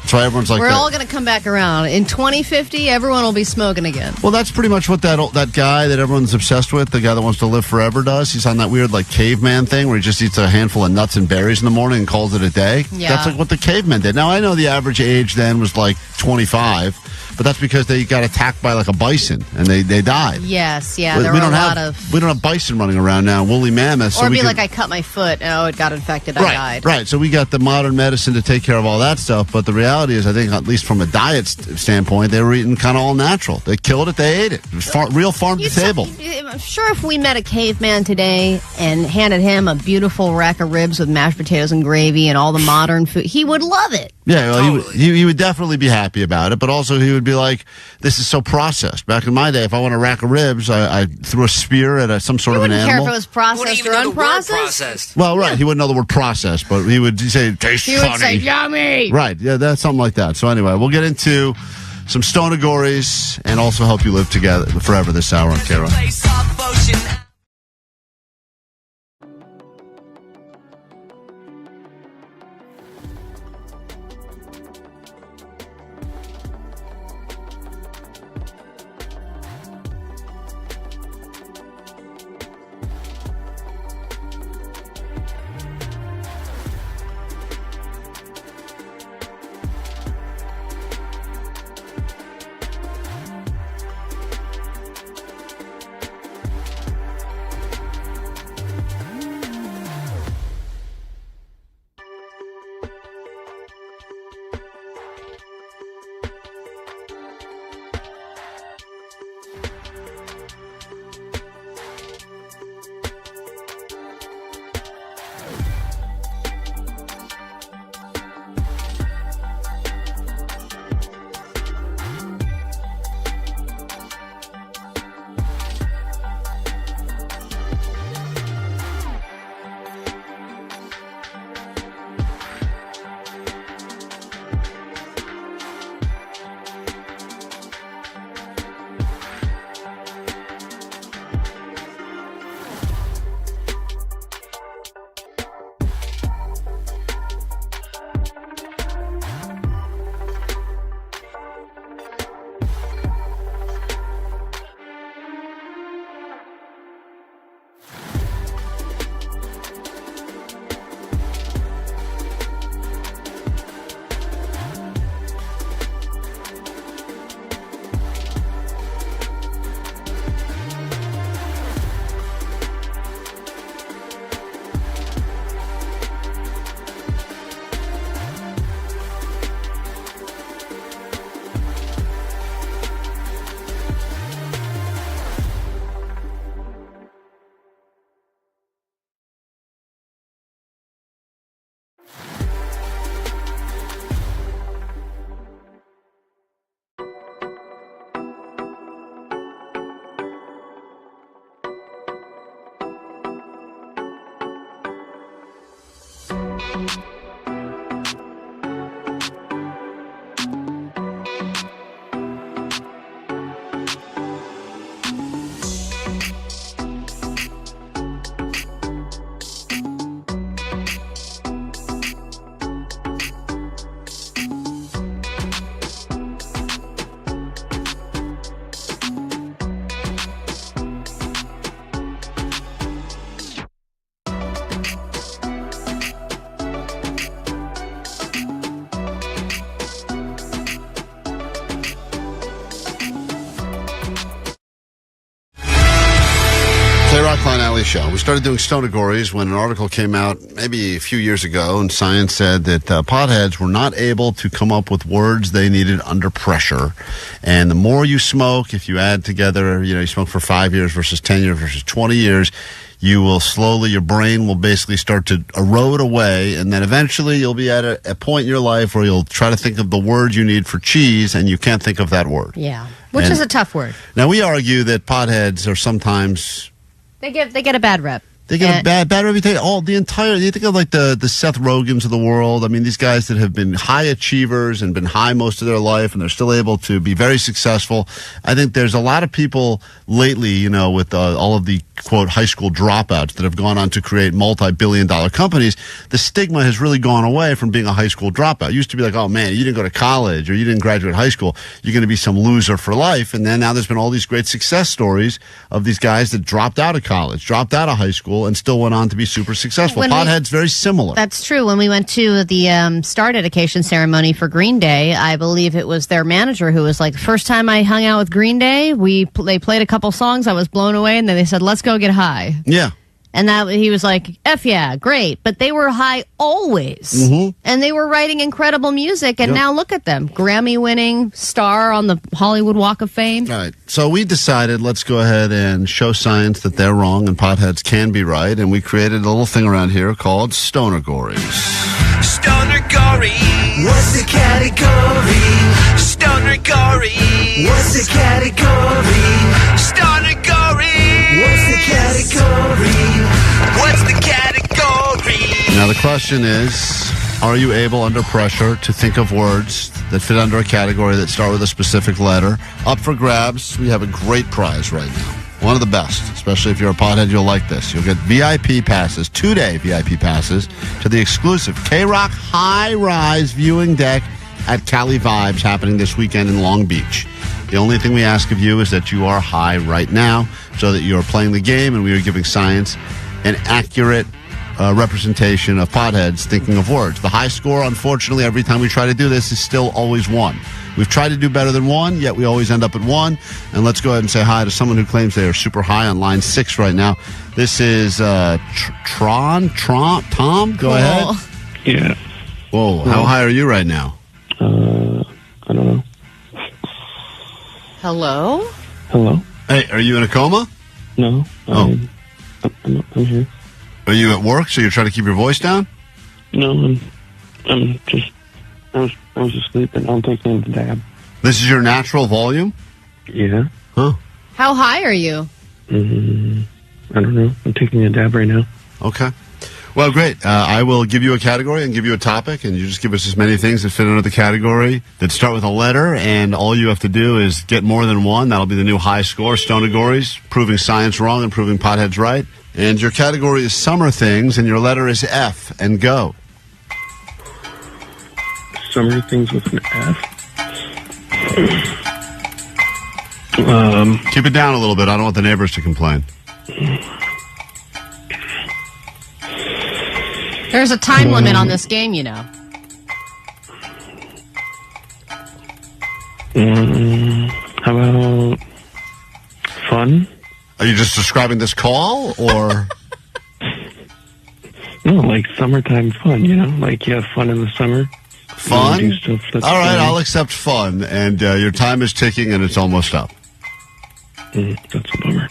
S2: That's why everyone's like,
S3: we're all going to come back around. In 2050, everyone will be smoking again.
S2: Well, that's pretty much what that guy that everyone's obsessed with, the guy that wants to live forever, does. He's on that weird like caveman thing where he just eats a handful of nuts and berries in the morning and calls it a day.
S3: Yeah.
S2: That's like what the cavemen did. Now, I know the average age then was like 25, but that's because they got attacked by like a bison and they died.
S3: Yes, yeah. There were a lot of...
S2: We don't have bison running around now, woolly mammoths.
S3: Or like I cut my foot. Oh, it got infected. I died.
S2: Right. So we got the modern medicine to take care of all that stuff. But the reality is, I think, at least from a diet standpoint, they were eating kind of all natural. They killed it. They ate it. It was real farm to table.
S3: I'm sure if we met a caveman today and handed him a beautiful rack of ribs with mashed potatoes and gravy and all the modern food, he would love it.
S2: Yeah, well, he would definitely be happy about it, but also he would be like, this is so processed. Back in my day, if I want a rack of ribs, I threw a spear at some sort of an animal.
S3: He wouldn't care if it was processed or unprocessed.
S2: Well, right, he wouldn't know the word processed, but he would say, tastes funny.
S3: He would say, yummy!
S2: Right, yeah, that's something like that. So anyway, we'll get into some Stonergories and also help you live together forever this hour on KROQ. Klein Alley Show. We started doing Stonergories when an article came out maybe a few years ago, and science said that potheads were not able to come up with words they needed under pressure. And the more you smoke, if you add together, you smoke for 5 years versus 10 years versus 20 years, you will slowly, your brain will basically start to erode away, and then eventually you'll be at a point in your life where you'll try to think of the word you need for cheese, and you can't think of that word.
S3: Yeah, which is a tough word.
S2: Now, we argue that potheads are sometimes...
S3: They get a bad rep.
S2: They get a bad reputation. You think of like the Seth Rogans of the world. I mean, these guys that have been high achievers and been high most of their life, and they're still able to be very successful. I think there's a lot of people lately, with all of the, quote, high school dropouts that have gone on to create multi-billion-dollar companies. The stigma has really gone away from being a high school dropout. It used to be like, oh, man, you didn't go to college or you didn't graduate high school, you're going to be some loser for life. And then now there's been all these great success stories of these guys that dropped out of college, dropped out of high school, and still went on to be super successful. Pothead's very similar.
S3: That's true. When we went to the star dedication ceremony for Green Day, I believe it was their manager who was like, the first time I hung out with Green Day, they played a couple songs, I was blown away, and then they said, let's go get high.
S2: Yeah.
S3: And that he was like, F yeah, great. But they were high always. Mm-hmm. And they were writing incredible music. And now look at them. Grammy-winning star on the Hollywood Walk of Fame.
S2: All right. So we decided, let's go ahead and show science that they're wrong and potheads can be right. And we created a little thing around here called Stonergories.
S7: Stonergories. What's the category? Stonergories. What's the category? Stonergories. What's the category? What's the category?
S2: Now the question is, are you able under pressure to think of words that fit under a category that start with a specific letter? Up for grabs, we have a great prize right now. One of the best, especially if you're a pothead, you'll like this. You'll get VIP passes, 2-day VIP passes, to the exclusive KROQ High Rise viewing deck at Cali Vibes happening this weekend in Long Beach. The only thing we ask of you is that you are high right now so that you're playing the game and we are giving science an accurate representation of potheads thinking of words. The high score, unfortunately, every time we try to do this is still always 1. We've tried to do better than 1, yet we always end up at 1. And let's go ahead and say hi to someone who claims they are super high on line 6 right now. This is Tom, go ahead.
S6: Yeah.
S2: Whoa, how high are you right now?
S6: I don't know.
S3: Hello?
S6: Hello?
S2: Hey, are you in a coma?
S6: No. I'm here.
S2: Are you at work, so you're trying to keep your voice down?
S6: No, I'm just... I was asleep and I'm taking a dab.
S2: This is your natural volume?
S6: Yeah.
S2: Huh.
S3: How high are you?
S6: I don't know. I'm taking a dab right now.
S2: Okay. Well, great. I will give you a category and give you a topic, and you just give us as many things that fit under the category that start with a letter, and all you have to do is get more than 1. That'll be the new high score, Stonergories, proving science wrong and proving potheads right. And your category is summer things, and your letter is F, and go.
S6: Summer things with an F?
S2: Keep it down a little bit. I don't want the neighbors to complain.
S3: There's a time limit on this game, you know.
S6: How about fun?
S2: Are you just describing this call, or?
S6: No, like summertime fun, like you have fun in the summer.
S2: Fun?
S6: Do stuff that's
S2: all right,
S6: fun.
S2: I'll accept fun, and your time is ticking, and it's almost up.
S6: That's a bummer.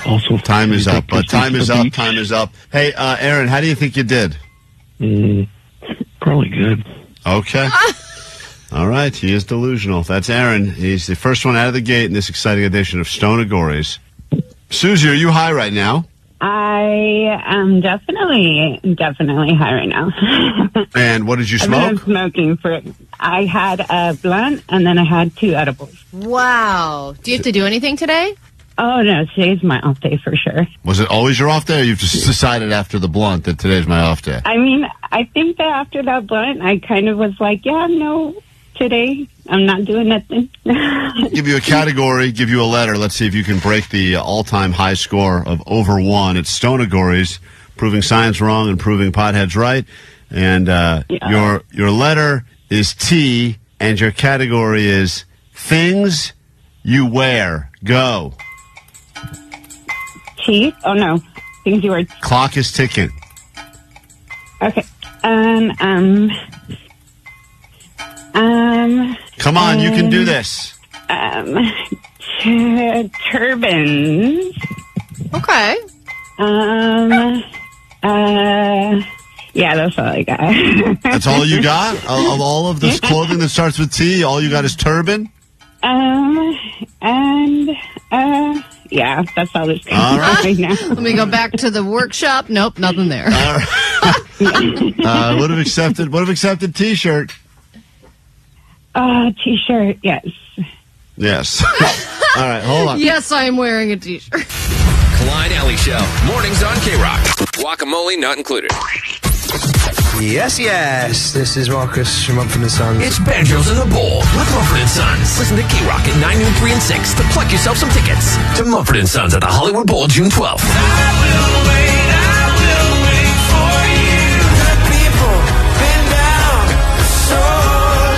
S6: Also,
S2: time is up, but time is up, time is up. Hey, Aaron, how do you think you did?
S6: Probably good.
S2: Okay. All right, he is delusional. That's Aaron. He's the first one out of the gate in this exciting edition of Stonergories. Susie, are you high right now?
S15: I am definitely high right now.
S2: And what did you
S15: I've been
S2: smoke?
S15: smoking I had a blunt and then I had 2 edibles.
S3: Wow. Do you have to do anything today?
S15: Oh, no, today's my off day for sure.
S2: Was it always your off day, or you've just decided after the blunt that today's my off day?
S15: I mean, I think that after that blunt, I kind of was like, yeah, no, today I'm not doing nothing.
S2: Give you a category, give you a letter. Let's see if you can break the all-time high score of over 1. It's Stonergories, proving science wrong and proving potheads right. And your letter is T, and your category is things you wear. Go.
S15: teeth? Oh, no. Things you wear.
S2: Clock is ticking.
S15: Okay.
S2: Come on, you can do this.
S15: Turbans.
S3: Okay.
S15: Yeah, that's all I got.
S2: That's all you got? Of all of this clothing that starts with T, all you got is turban?
S15: Yeah, that's all this
S2: All right.
S15: now.
S3: Let me go back to the workshop. Nope, nothing there.
S2: Would have accepted T-shirt.
S15: T-shirt, yes.
S2: Yes. All right, hold on.
S3: Yes, I am wearing a T-shirt.
S13: Klein Alley Show. Mornings on KROQ. Guacamole not included.
S12: Yes. This is Marcus from Mumford & Sons.
S13: It's Banjos in the Bowl with Mumford & Sons. Listen to KROQ at 9, noon, 3, and 6 to pluck yourself some tickets to Mumford & Sons at the Hollywood Bowl June 12th.
S7: I will wait for you. The people been down so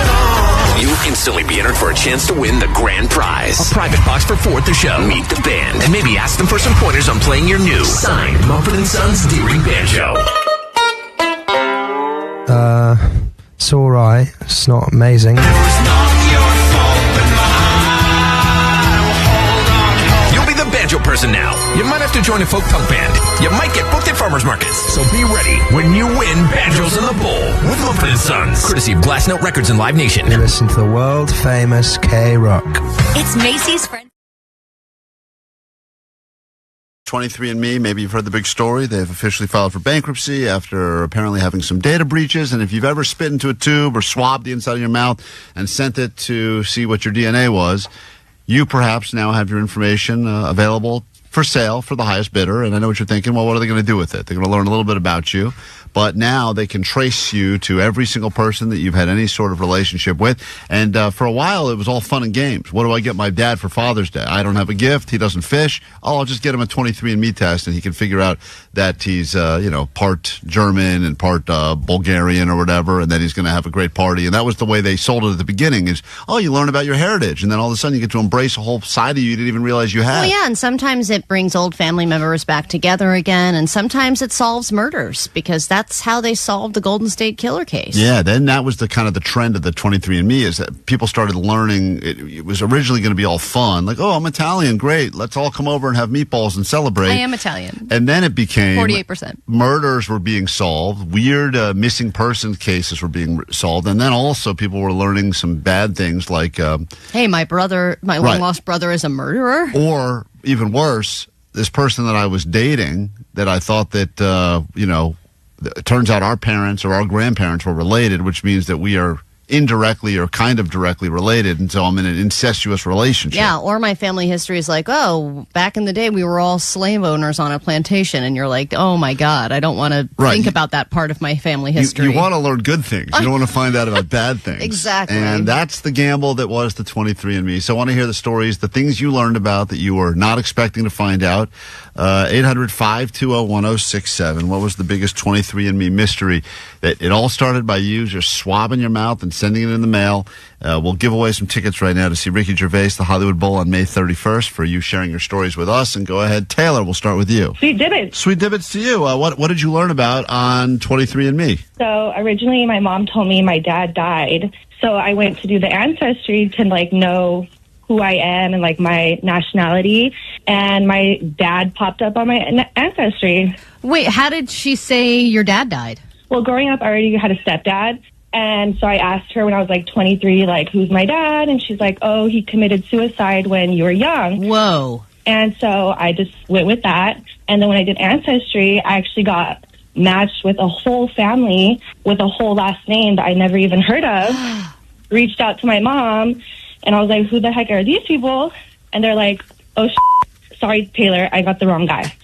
S7: long.
S13: You'll instantly be entered for a chance to win the grand prize. A private box for 4 at the show. Meet the band and maybe ask them for some pointers on playing your new signed Mumford & Sons D-Ring Banjo.
S12: It's alright. It's not amazing.
S13: You'll be the banjo person now. You might have to join a folk punk band. You might get booked at farmers markets. So be ready when you win Banjos in the Bowl with Mumford & Sons. Courtesy of Glass Note Records and Live Nation.
S12: You listen to the world famous KROQ.
S17: It's Macy's friend.
S2: 23andMe, maybe you've heard the big story. They've officially filed for bankruptcy after apparently having some data breaches. And if you've ever spit into a tube or swabbed the inside of your mouth and sent it to see what your DNA was, you perhaps now have your information available for sale for the highest bidder. And I know what you're thinking. Well, what are they going to do with it? They're going to learn a little bit about you. But now they can trace you to every single person that you've had any sort of relationship with. And for a while, it was all fun and games. What do I get my dad for Father's Day? I don't have a gift. He doesn't fish. Oh, I'll just get him a 23andMe test, and he can figure out that he's, part German and part Bulgarian or whatever, and then he's going to have a great party. And that was the way they sold it at the beginning is, oh, you learn about your heritage. And then all of a sudden you get to embrace a whole side of you didn't even realize you had.
S3: Well, yeah, and sometimes it brings old family members back together again, and sometimes it solves murders because that's how they solved the Golden State Killer case.
S2: Yeah, then that was the kind of the trend of the 23andMe is that people started learning. It was originally going to be all fun, like, oh, I'm Italian, great, let's all come over and have meatballs and celebrate.
S3: I am Italian.
S2: And then it became
S3: 48%.
S2: Murders were being solved, weird missing person cases were being solved, and then also people were learning some bad things like,
S3: hey, my long lost brother is a murderer,
S2: or even worse, this person that I was dating that I thought that it turns out our parents or our grandparents were related, which means that we are indirectly or kind of directly related, and so I'm in an incestuous relationship.
S3: Yeah, or my family history is like, oh, back in the day we were all slave owners on a plantation, and you're like, oh my God, I don't want to think about that part of my family history.
S2: You want to learn good things. You don't want to find out about bad things.
S3: Exactly.
S2: And that's the gamble that was the 23andMe. So I want to hear the stories, the things you learned about that you were not expecting to find out. 800-520-1067. What was the biggest 23andMe mystery? That it all started by you just swabbing your mouth and sending it in the mail. We'll give away some tickets right now to see Ricky Gervais, the Hollywood Bowl on May 31st for you sharing your stories with us. And go ahead, Taylor, we'll start with you.
S18: Sweet divots.
S2: Sweet divots to you. What did you learn about on 23andMe?
S18: So originally my mom told me my dad died. So I went to do the ancestry to know who I am and my nationality. And my dad popped up on my ancestry.
S3: Wait, how did she say your dad died?
S18: Well, growing up, I already had a stepdad. And so I asked her when I was 23, who's my dad? And she's like, oh, he committed suicide when you were young.
S3: Whoa.
S18: And so I just went with that. And then when I did ancestry, I actually got matched with a whole family with a whole last name that I never even heard of. Reached out to my mom, and I was like, who the heck are these people? And they're like, oh, sorry, Taylor, I got the wrong guy.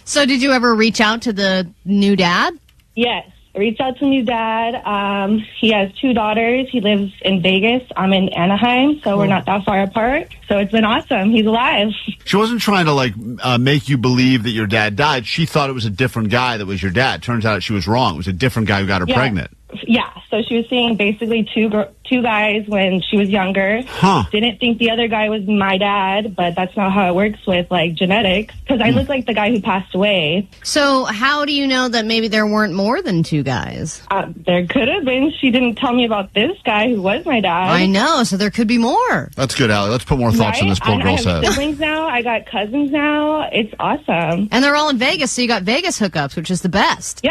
S3: So did you ever reach out to the new dad?
S18: Yes. I reached out to new dad. He has 2 daughters. He lives in Vegas. I'm in Anaheim, so we're not that far apart. So it's been awesome. He's alive.
S2: She wasn't trying to make you believe that your dad died. She thought it was a different guy that was your dad. Turns out she was wrong. It was a different guy who got her pregnant.
S18: Yeah, so she was seeing basically two guys when she was younger.
S2: Huh.
S18: Didn't think the other guy was my dad, but that's not how it works with, like, genetics, because I look like the guy who passed away.
S3: So how do you know that maybe there weren't more than 2 guys?
S18: There could have been. She didn't tell me about this guy who was my dad.
S3: I know, so there could be more.
S2: That's good, Allie. Let's put more thoughts in this poor girl's
S18: I have
S2: head.
S18: siblings now. I got cousins now. It's awesome.
S3: And they're all in Vegas, so you got Vegas hookups, which is the best.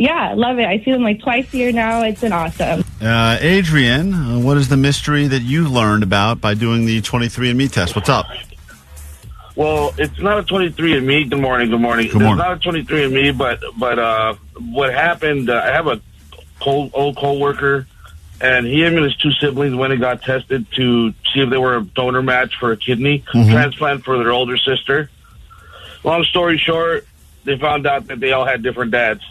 S18: Yeah, love it. I see them like twice a year now. It's been awesome.
S2: Adrian, what is the mystery that you learned about by doing the 23andMe test? What's up?
S17: Well, it's not a 23andMe. Good morning.
S2: Good morning.
S17: It's not a 23andMe, but what happened, I have a old co-worker, and he and his 2 siblings went and got tested to see if they were a donor match for a kidney transplant for their older sister. Long story short, they found out that they all had different dads.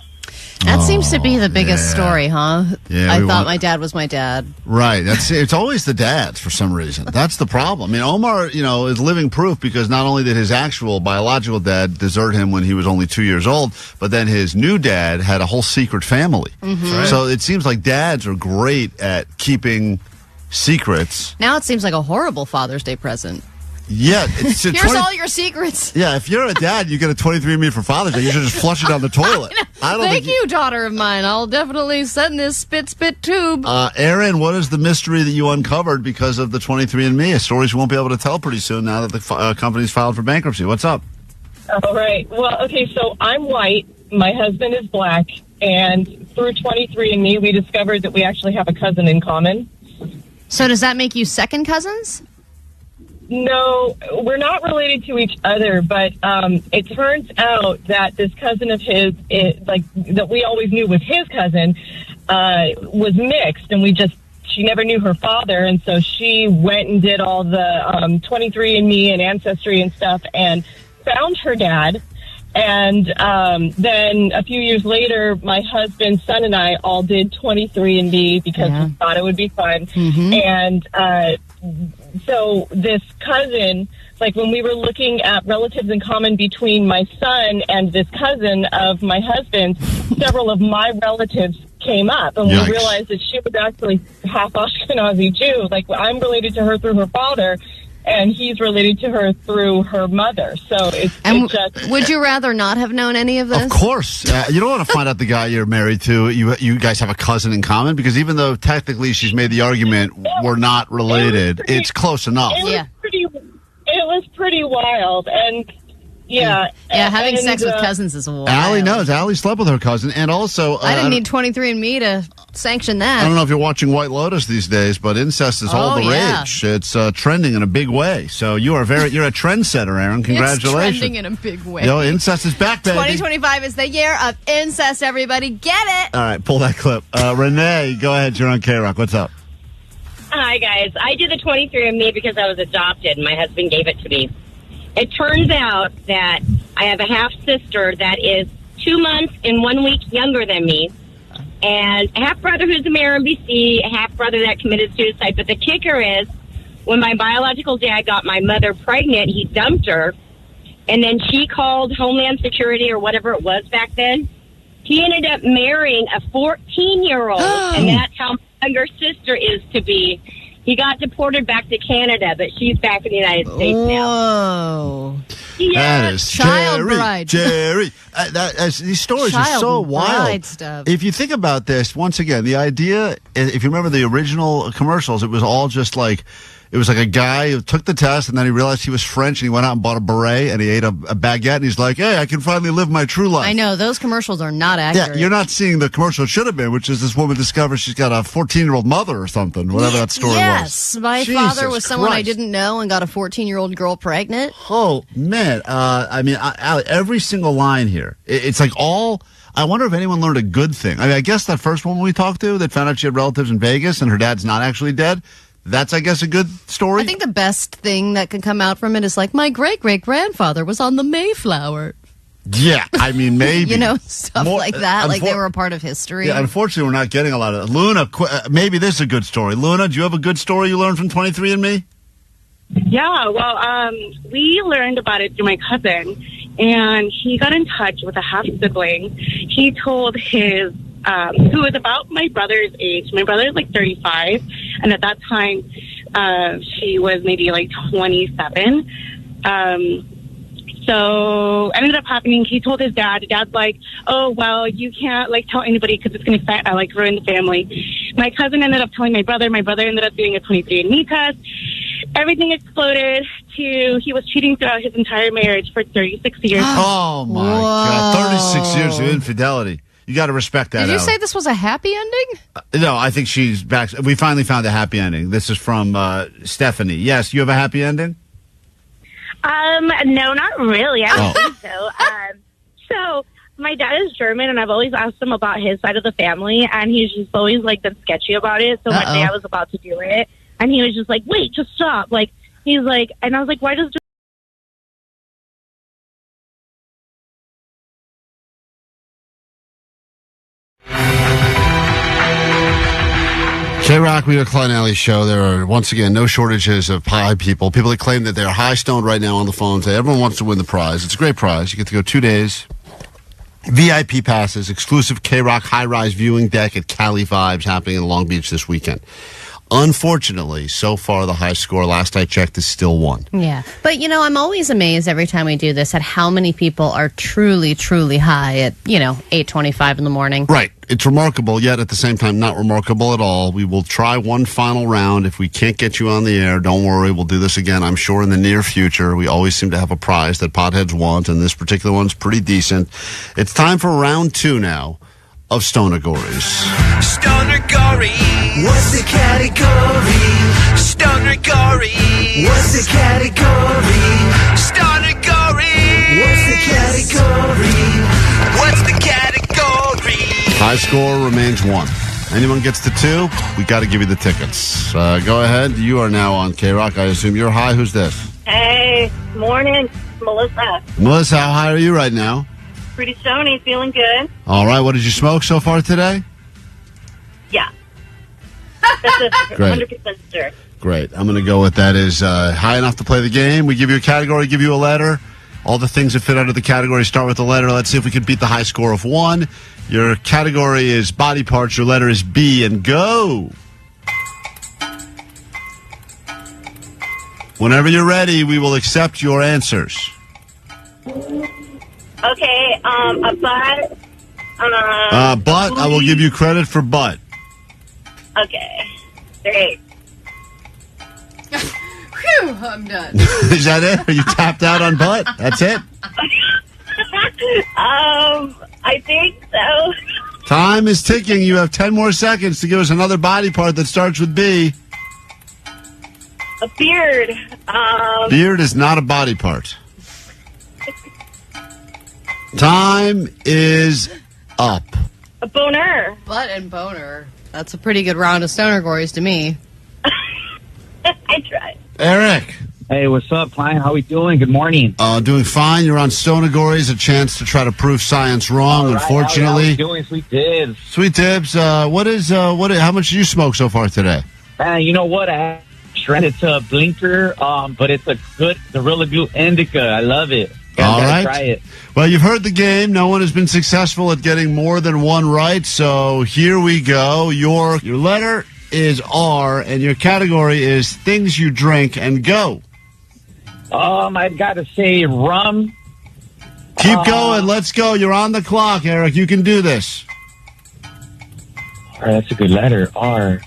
S3: That seems to be the biggest story, huh?
S2: Yeah,
S3: I thought my dad was my dad.
S2: Right. It's always the dads for some reason. That's the problem. I mean, Omar, is living proof because not only did his actual biological dad desert him when he was only 2 years old, but then his new dad had a whole secret family.
S3: Right.
S2: So it seems like dads are great at keeping secrets.
S3: Now it seems like a horrible Father's Day present.
S2: Yeah.
S3: Here's all your secrets.
S2: Yeah, if you're a dad, you get a 23andMe for Father's Day. You should just flush it down the toilet.
S3: Thank you, daughter of mine. I'll definitely send this spit tube.
S2: Aaron, what is the mystery that you uncovered because of the 23andMe? Stories you won't be able to tell pretty soon now that the company's filed for bankruptcy. What's up?
S19: All right. Well, okay, so I'm white. My husband is black. And through 23andMe, we discovered that we actually have a cousin in common.
S3: So does that make you second cousins?
S19: No, we're not related to each other, but it turns out that this cousin of his, that we always knew was his cousin, was mixed, and she never knew her father, and so she went and did all the 23andMe and Ancestry and stuff, and found her dad. And then a few years later, my husband's son and I all did 23andMe because we thought it would be fun. And so this cousin, like when we were looking at relatives in common between my son and this cousin of my husband, several of my relatives came up, and we realized that she was actually half Ashkenazi Jew. Like, I'm related to her through her father, and he's related to her through her mother. So
S3: would you rather not have known any of this?
S2: Of course. You don't want to find out the guy you're married to. You guys have a cousin in common, because even though technically she's made the argument we're not related, it's close enough.
S19: It was pretty wild, and
S3: having sex with cousins is wild.
S2: Allie knows. Allie slept with her cousin, and also
S3: I didn't need 23andMe to sanction that.
S2: I don't know if you're watching White Lotus these days, but incest is all the rage. It's trending in a big way. So you're a trendsetter, Aaron. Congratulations.
S3: It's trending in a big way.
S2: Incest is back, baby.
S3: 2025 is the year of incest, everybody. Get it!
S2: All right, pull that clip. Renee, go ahead. You're on KROQ. What's up?
S20: Hi, guys. I did the 23andMe because I was adopted. My husband gave it to me. It turns out that I have a half-sister that is 2 months and 1 week younger than me, and a half-brother who's a mayor in BC, a half-brother that committed suicide. But the kicker is, when my biological dad got my mother pregnant, he dumped her, and then she called Homeland Security or whatever it was back then. He ended up marrying a 14-year-old, and that's how my younger sister is to be. He got deported back to Canada, but she's back in the United States now.
S3: Whoa.
S20: Yeah.
S2: That is
S3: Child
S2: Jerry.
S3: bride.
S2: Jerry. These stories are so wild.
S3: bride stuff.
S2: If you think about this, once again, the idea, if you remember the original commercials, it was all just like, it was like a guy who took the test and then he realized he was French and he went out and bought a beret and he ate a baguette and he's like, hey, I can finally live my true life.
S3: I know, those commercials are not accurate.
S2: Yeah, you're not seeing the commercial it should have been, which is this woman discovers she's got a 14-year-old mother or something, whatever that story was.
S3: Yes, my father was someone I
S2: Christ.
S3: didn't know and got a 14-year-old girl pregnant.
S2: Oh, man. Allie, every single line here, it's like all... I wonder if anyone learned a good thing. I mean, I guess that first woman we talked to that found out she had relatives in Vegas and her dad's not actually dead, that's, I guess, a good story.
S3: I think the best thing that can come out from it is like, my great-great-grandfather was on the Mayflower.
S2: Yeah, I mean, maybe.
S3: Stuff like that, like they were a part of history.
S2: Yeah, unfortunately, we're not getting a lot of... Luna, maybe this is a good story. Luna, do you have a good story you learned from 23andMe?
S21: Yeah, well, we learned about it through my cousin, and he got in touch with a half-sibling. He told his who was about my brother's age. My brother's like 35, and at that time, she was maybe like 27. So ended up happening. He told his dad. Dad's like, "Oh well, you can't like tell anybody because it's going to like ruin the family." My cousin ended up telling my brother. My brother ended up doing a 23andMe test. Everything exploded to he was cheating throughout his entire marriage for 36 years.
S2: Oh my God, 36 years of infidelity. You got to respect that.
S3: Did you
S2: Ellen.
S3: say this was a happy ending?
S2: No, I think she's back. We finally found a happy ending. This is from Stephanie. Yes, you have a happy ending?
S21: No, not really. I don't think so. So my dad is German, and I've always asked him about his side of the family, and he's just always like been sketchy about it. So one day I was about to do it, and he was just like, "Wait, just stop!" Like he's like, and I was like, "Why does?"
S2: KROQ, we are Klein Alley Show. There are, once again, no shortages of high people. People that claim that they're high stoned right now on the phone say everyone wants to win the prize. It's a great prize. You get to go 2 days. VIP passes, exclusive KROQ high-rise viewing deck at Cali Vibes happening in Long Beach this weekend. Unfortunately, so far the high score, last I checked, is still 1.
S3: Yeah. But, you know, I'm always amazed every time we do this at how many people are truly, truly high at, 8:25 in the morning.
S2: Right. It's remarkable, yet at the same time not remarkable at all. We will try one final round. If we can't get you on the air, don't worry. We'll do this again, I'm sure, in the near future. We always seem to have a prize that potheads want, and this particular one's pretty decent. It's time for round 2 now of Stonergories.
S7: Stonergories. What's the category? Stonergories. What's the category? Stonergories. What's the category? What's the category?
S2: High score remains 1. Anyone gets to 2, we got to give you the tickets. Go ahead. You are now on KROQ. I assume you're high. Who's this?
S21: Hey, morning, Melissa.
S2: Melissa, how high are you right now?
S21: Pretty stony, feeling good.
S2: All right. What did you smoke so far today?
S21: Yeah. That's
S2: Great.
S21: 100% sure.
S2: Great. I'm going to go with that is high enough to play the game. We give you a category, give you a letter. All the things that fit under the category start with the letter. Let's see if we can beat the high score of 1. Your category is body parts. Your letter is B, and go. Whenever you're ready, we will accept your answers.
S21: Okay, a butt.
S2: Butt, I will give you credit for butt.
S21: Okay, great.
S3: Phew, I'm done.
S2: Is that it? Are you tapped out on butt? That's it?
S21: I think so.
S2: Time is ticking. You have 10 more seconds to give us another body part that starts with B.
S21: A beard.
S2: Beard is not a body part. Time is up.
S21: A boner.
S3: Butt and boner. That's a pretty good round of Stonergories to me.
S21: I tried.
S2: Eric.
S8: Hey, what's up, Klein? How we doing? Good morning.
S2: Doing fine. You're on Stonergories, a chance to try to prove science wrong.
S8: Right,
S2: Unfortunately,
S8: how we doing? Sweet dibs.
S2: Sweet dibs. How much did you smoke so far today?
S8: You know what? I shredded to a blinker, but it's the really good indica. I love it.
S2: All right.
S8: Try it.
S2: Well, you've heard the game. No one has been successful at getting more than one right. So here we go. Your letter is R, and your category is things you drink, and go.
S8: I've got to say rum.
S2: Keep going. Let's go. You're on the clock, Eric. You can do this.
S8: All right, that's a good letter. R.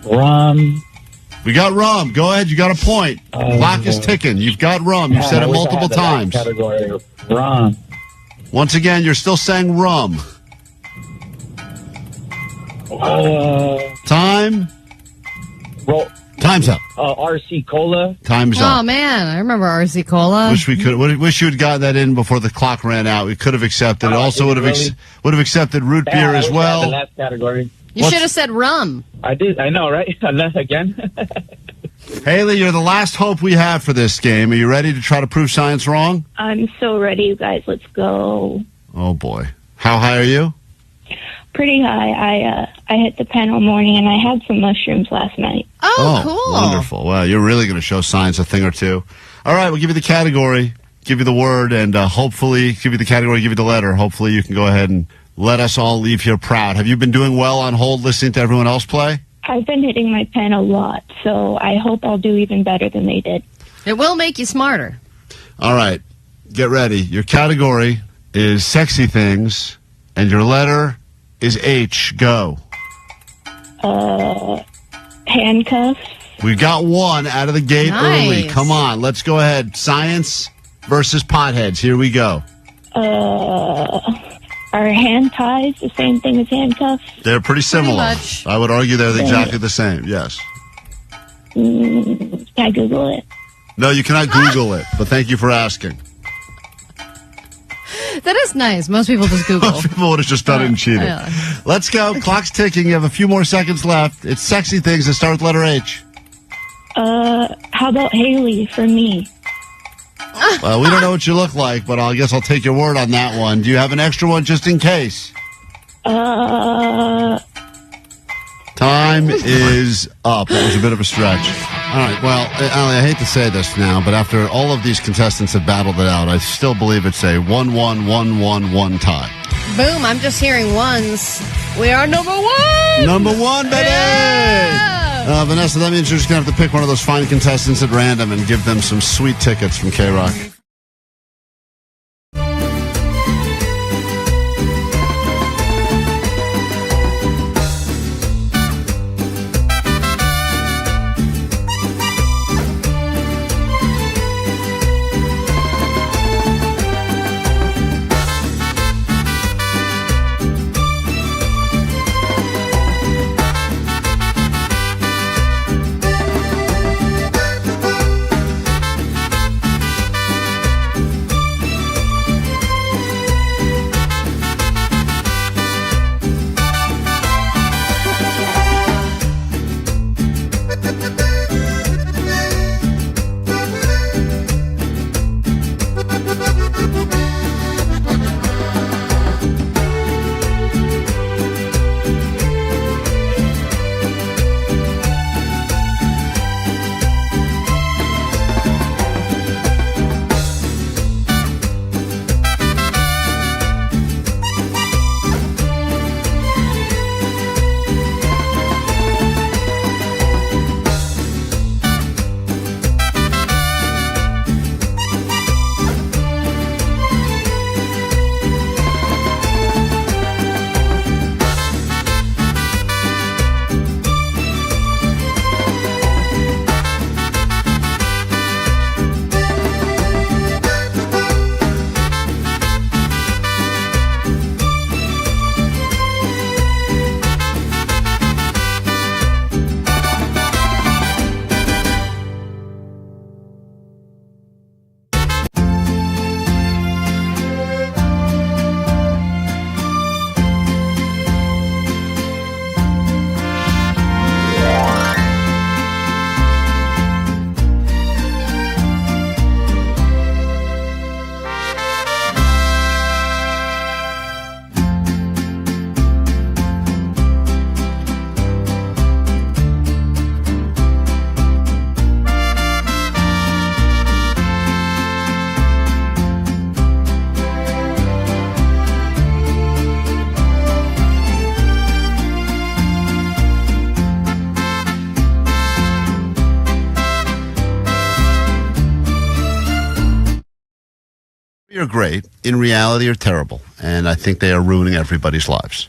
S8: Rum.
S2: We got rum. Go ahead. You got a point. Clock is ticking. You've got rum. You've said it multiple times.
S8: Category rum.
S2: Once again, you're still saying rum. Time. Time's up.
S8: RC Cola.
S2: Time's up.
S3: Oh, man. I remember RC Cola.
S2: Wish you had gotten that in before the clock ran out. We could have accepted it. Also would have accepted root beer as well.
S8: The last category.
S3: You should have said rum.
S8: I did. I know, right? Unless again.
S2: Haley, you're the last hope we have for this game. Are you ready to try to prove science wrong?
S15: I'm so ready, you guys. Let's go.
S2: Oh, boy. How high are you?
S15: Pretty high. I hit the pen all morning, and I had some mushrooms last night.
S3: Oh, cool.
S2: Wonderful. Well, you're really going to show science a thing or two. All right, we'll give you the category. give you the word, and hopefully give you the category, give you the letter. Hopefully you can go ahead and let us all leave here proud. Have you been doing well on hold listening to everyone else play?
S15: I've been hitting my pen a lot, so I hope I'll do even better than they did.
S3: It will make you smarter.
S2: All right. Get ready. Your category is sexy things, and your letter is H. Go.
S15: Handcuffs.
S2: We got one out of the gate early.
S3: Nice.
S2: Come on. Let's go ahead. Science versus potheads. Here we go.
S15: Are hand ties the same thing as handcuffs?
S2: They're pretty similar.
S3: much.
S2: I would argue they're exactly the same. Yes.
S15: Can I Google it?
S2: No, you cannot Google it, but thank you for asking.
S3: That is nice. Most people just Google.
S2: Most people would have just done it and cheated.
S3: Yeah.
S2: Let's go. Clock's ticking. You have a few more seconds left. It's sexy things that start with letter H.
S15: How about Haley for me?
S2: Well, we don't know what you look like, but I guess I'll take your word on that one. Do you have an extra one just in case? Time is up. It was a bit of a stretch. All right, well, Allie, I hate to say this now, but after all of these contestants have battled it out, I still believe it's a 1-1-1-1-1 tie.
S3: Boom, I'm just hearing ones. We are number one!
S2: Number one, baby!
S3: Yeah!
S2: Vanessa, that means you're just going to have to pick one of those fine contestants at random and give them some sweet tickets from KROQ. Are great. In reality, are terrible. And I think they are ruining everybody's lives.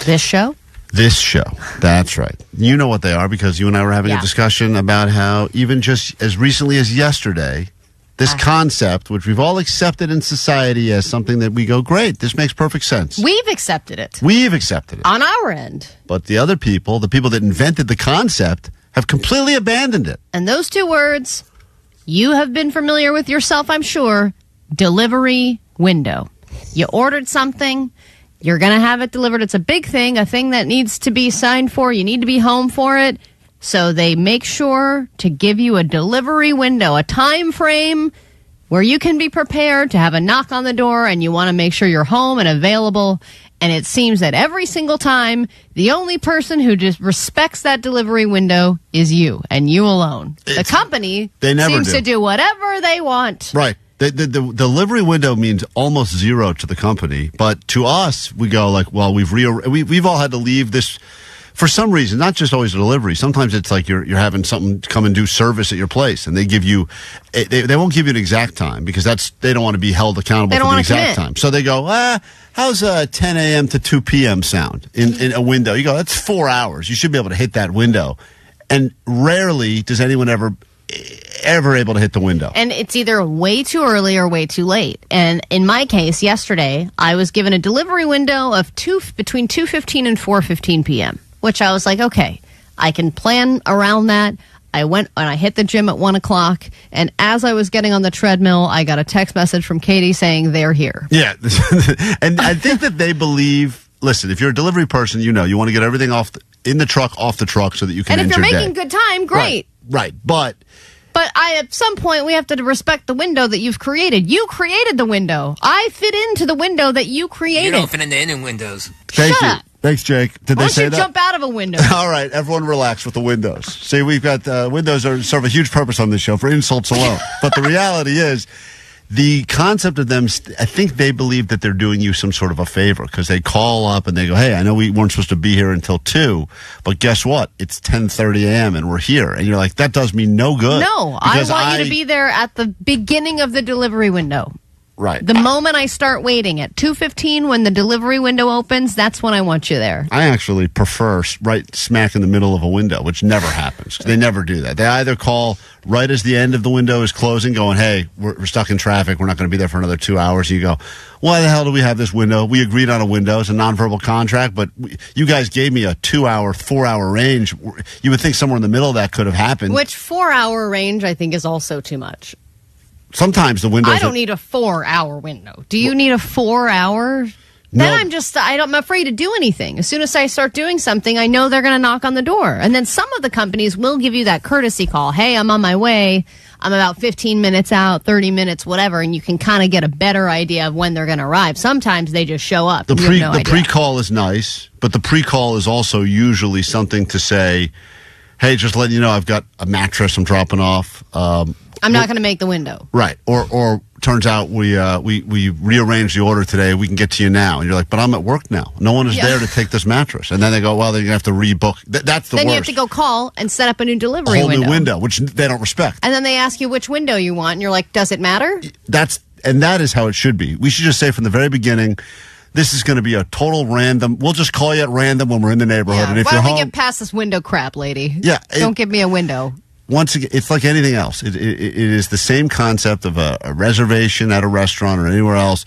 S3: This show?
S2: This show. That's right. You know what they are because you and I were having a discussion about how even just as recently as yesterday, this concept, which we've all accepted in society as something that we go, great, this makes perfect sense.
S3: We've accepted it.
S2: We've accepted it.
S3: On our end.
S2: But the other people, the people that invented the concept, have completely abandoned it.
S3: And those two words, you have been familiar with yourself, I'm sure. Delivery window. You ordered something, you're going to have it delivered. It's a big thing, a thing that needs to be signed for. You need to be home for it. So they make sure to give you a delivery window, a time frame where you can be prepared to have a knock on the door and you want to make sure you're home and available. And it seems that every single time, the only person who just respects that delivery window is you and you alone. The company seems to do whatever they want.
S2: Right. The delivery window means almost zero to the company, but to us, we go like, well, we've all had to leave this for some reason, not just always a delivery. Sometimes it's like you're having something come and do service at your place, and they give you, they won't give you an exact time because they don't want to be held accountable for the exact time. So they go, how's 10 a.m. to 2 p.m. sound in a window? You go, that's 4 hours. You should be able to hit that window. And rarely does anyone ever able to hit the window.
S3: And it's either way too early or way too late. And in my case, yesterday, I was given a delivery window of between 2:15 and 4:15 p.m., which I was like, okay, I can plan around that. I went and I hit the gym at 1 o'clock, and as I was getting on the treadmill, I got a text message from Katie saying they're here.
S2: Yeah, and I think that they believe, listen, if you're a delivery person, you want to get everything off the truck so that you can
S3: And if
S2: end
S3: you're
S2: your
S3: making
S2: day.
S3: good time, great.
S2: Right, but
S3: at some point, we have to respect the window that you've created. You created the window. I fit into the window that you created.
S12: You don't fit into any windows.
S2: Thank
S3: Shut
S2: you.
S3: up.
S2: Thanks, Jake. Did
S3: Why
S2: they
S3: don't
S2: say
S3: you
S2: that?
S3: jump out of a window?
S2: All right, everyone relax with the windows. See, we've got windows serve a huge purpose on this show for insults alone. But the reality is, the concept of them, I think they believe that they're doing you some sort of a favor because they call up and they go, hey, I know we weren't supposed to be here until 2, but guess what? It's 10:30 a.m. and we're here. And you're like, that does me no good.
S3: No, I want you to be there at the beginning of the delivery window.
S2: Right.
S3: The moment I start waiting at 2:15 when the delivery window opens, that's when I want you there.
S2: I actually prefer right smack in the middle of a window, which never happens. They never do that. They either call right as the end of the window is closing, going, hey, we're stuck in traffic. We're not going to be there for another 2 hours. You go, why the hell do we have this window? We agreed on a window. It's a nonverbal contract, but you guys gave me a 2-hour, 4-hour range. You would think somewhere in the middle of that could have happened.
S3: Which 4-hour range I think is also too much.
S2: Sometimes the windows...
S3: I don't need a 4-hour window. Do you need a 4-hour?
S2: No.
S3: Then I'm afraid to do anything. As soon as I start doing something, I know they're going to knock on the door. And then some of the companies will give you that courtesy call. Hey, I'm on my way. I'm about 15 minutes out, 30 minutes, whatever. And you can kind of get a better idea of when they're going to arrive. Sometimes they just show up.
S2: The
S3: idea.
S2: pre-call is nice, but the pre-call is also usually something to say, hey, just letting you know I've got a mattress I'm dropping off.
S3: I'm not going to make the window.
S2: Right. Or turns out we rearranged the order today. We can get to you now. And you're like, but I'm at work now. No one is there to take this mattress. And then they go, well, then you have to rebook. That's the worst.
S3: Then you have to go call and set up a new delivery
S2: whole
S3: window.
S2: new window, which they don't respect.
S3: And then they ask you which window you want. And you're like, does it matter?
S2: That is how it should be. We should just say from the very beginning, this is going to be a total random. We'll just call you at random when we're in the neighborhood.
S3: Yeah.
S2: And if
S3: Why
S2: you're
S3: don't
S2: home,
S3: we get past this window crap, lady?
S2: Yeah.
S3: Don't give me a window.
S2: Once again, it's like anything else. It is the same concept of a reservation at a restaurant or anywhere else.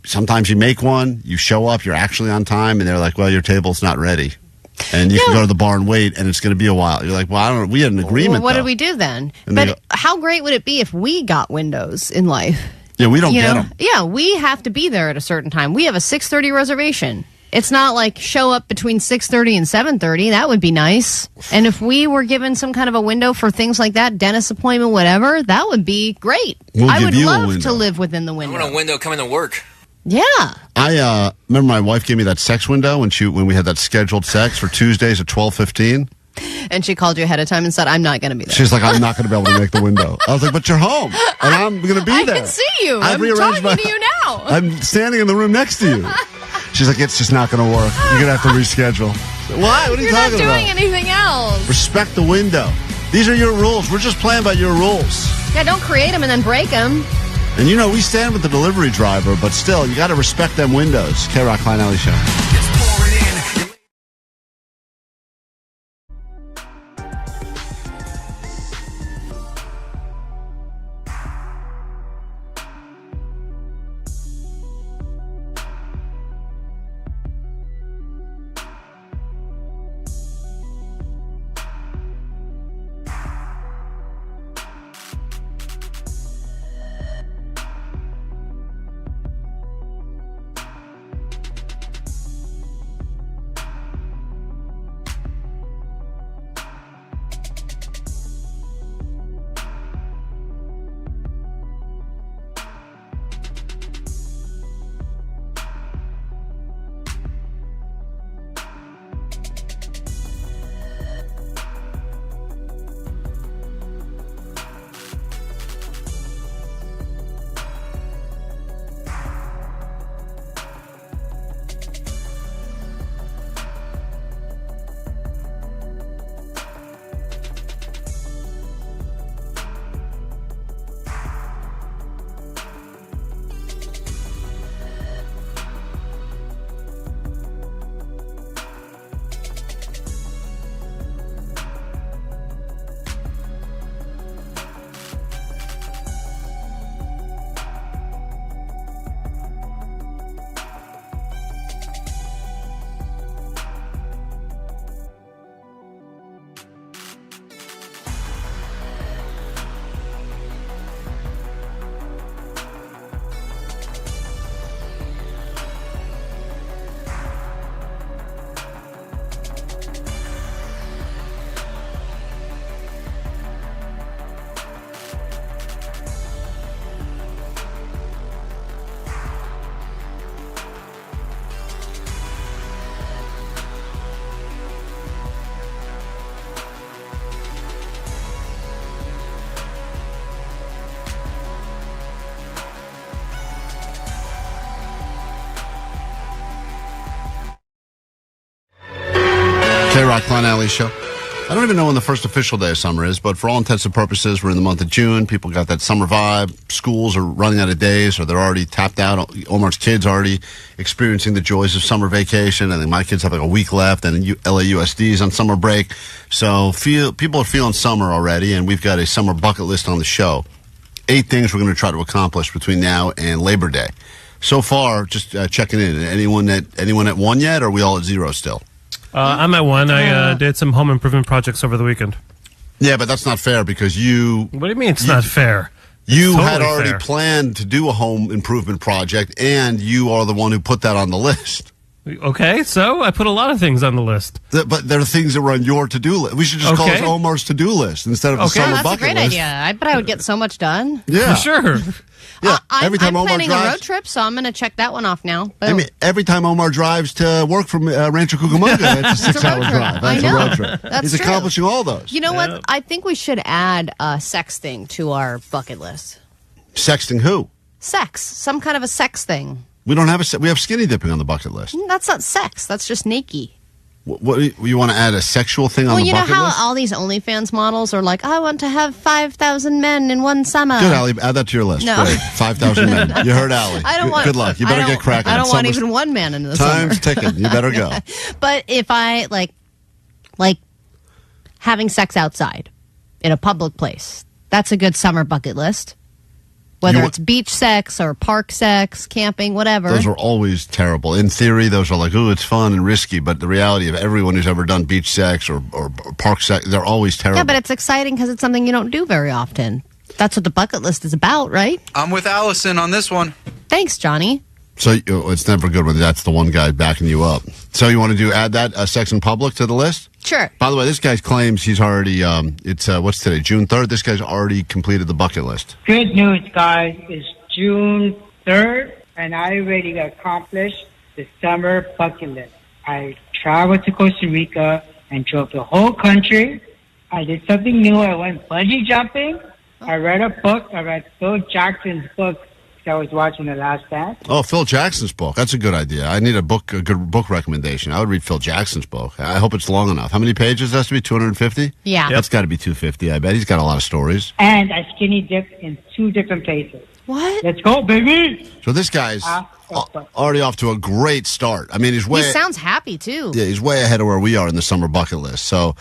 S2: Sometimes you make one, you show up, you're actually on time, and they're like, well, your table's not ready. And you can go to the bar and wait, and it's going to be a while. You're like, well, I don't know. We had an agreement,
S3: Well, what
S2: though.
S3: did we do then?
S2: And
S3: But
S2: they go,
S3: how great would it be if we got windows in life?
S2: yeah, we don't get them.
S3: Yeah, we have to be there at a certain time. We have a 6:30 reservation. It's not like show up between 6:30 and 7:30. That would be nice. And if we were given some kind of a window for things like that, dentist appointment, whatever, that would be great. I would love to live within the window.
S12: I want a window coming to work.
S3: Yeah.
S2: I remember my wife gave me that sex window when we had that scheduled sex for Tuesdays at 12:15.
S3: And she called you ahead of time and said, I'm not going to be there.
S2: She's like, I'm not going to be able to make the window. I was like, but you're home, and I'm going to be there.
S3: I can see you.
S2: I've
S3: I'm
S2: rearranged
S3: talking to you now.
S2: I'm standing in the room next to you. She's like, it's just not going to work. You're going to have to reschedule. Why? What are you talking about?
S3: You're not doing anything else.
S2: Respect the window. These are your rules. We're just playing by your rules.
S3: Yeah, don't create them and then break them.
S2: And we stand with the delivery driver, but still, you got to respect them windows. KROQ Klein Alley Show. Klein Alley Show. I don't even know when the first official day of summer is, but for all intents and purposes, we're in the month of June. People got that summer vibe. Schools are running out of days, or they're already tapped out. Omar's kids are already experiencing the joys of summer vacation. I think my kids have like a week left, and LAUSD's on summer break. So people are feeling summer already, and we've got a summer bucket list on the show. 8 things we're going to try to accomplish between now and Labor Day. So far, just checking in. Anyone at 1 yet, or are we all at 0 still?
S4: I'm at 1. I did some home improvement projects over the weekend.
S2: Yeah, but that's not fair because you...
S4: What do you mean it's not fair?
S2: You
S4: Totally
S2: had already
S4: fair.
S2: planned to do a home improvement project, and you are the one who put that on the list.
S4: Okay, so I put a lot of things on the list.
S2: But there are things that were on your to-do list. We should just call it Omar's to-do list instead of the summer
S3: That's a
S2: bucket
S3: great
S2: list.
S3: idea. I bet I would get so much done.
S2: Yeah.
S4: For sure.
S2: Yeah, every time
S3: I'm
S2: Omar
S3: planning a road
S2: drives...
S3: trip, so I'm going to check that one off now.
S2: I mean, every time Omar drives to work from Rancho Cucamonga, it's a 6-hour drive. That's a road trip.
S3: That's
S2: He's
S3: true.
S2: accomplishing all those.
S3: You know what? I think we should add sexting to our bucket list.
S2: Sexting who?
S3: Sex. Some kind of a sex thing.
S2: We don't have we have skinny dipping on the bucket list.
S3: That's not sex. That's just naked.
S2: What you want to add a sexual thing on
S3: Well,
S2: the
S3: you know
S2: bucket
S3: how
S2: list?
S3: all these OnlyFans models are like, I want to have 5,000 men in one summer.
S2: Good, Allie. Add that to your list.
S3: No.
S2: Great. 5,000 men. You heard Allie.
S3: I don't want.
S2: Good luck. You better get cracking.
S3: I don't want
S2: Summer's-
S3: even one man in the
S2: Time's
S3: summer.
S2: ticking. You better go.
S3: But if I like having sex outside in a public place, that's a good summer bucket list. Whether it's beach sex or park sex, camping, whatever.
S2: Those are always terrible. In theory, those are like, ooh, it's fun and risky. But the reality of everyone who's ever done beach sex or park sex, they're always terrible.
S3: Yeah, but it's exciting because it's something you don't do very often. That's what the bucket list is about, right?
S12: I'm with Allison on this one.
S3: Thanks, Johnny.
S2: So it's never good when that's the one guy backing you up. So you want to add that sex in public to the list?
S3: Sure.
S2: By the way, this guy claims he's already, what's today, June 3rd? This guy's already completed the bucket list.
S9: Good news, guys. It's June 3rd, and I already accomplished the summer bucket list. I traveled to Costa Rica and drove the whole country. I did something new. I went bungee jumping. I read a book. I read Phil Jackson's book. I was watching The Last Dance.
S2: Oh, Phil Jackson's book. That's a good idea. I need a good book recommendation. I would read Phil Jackson's book. I hope it's long enough. How many pages has to be? 250?
S3: Yeah.
S2: That's got to be 250, I bet. He's got a lot of stories.
S9: And I skinny dipped in 2 different places.
S3: What?
S9: Let's go, baby.
S2: So this guy's already off to a great start. I mean,
S3: He sounds happy, too.
S2: Yeah, he's way ahead of where we are in the summer bucket list. So,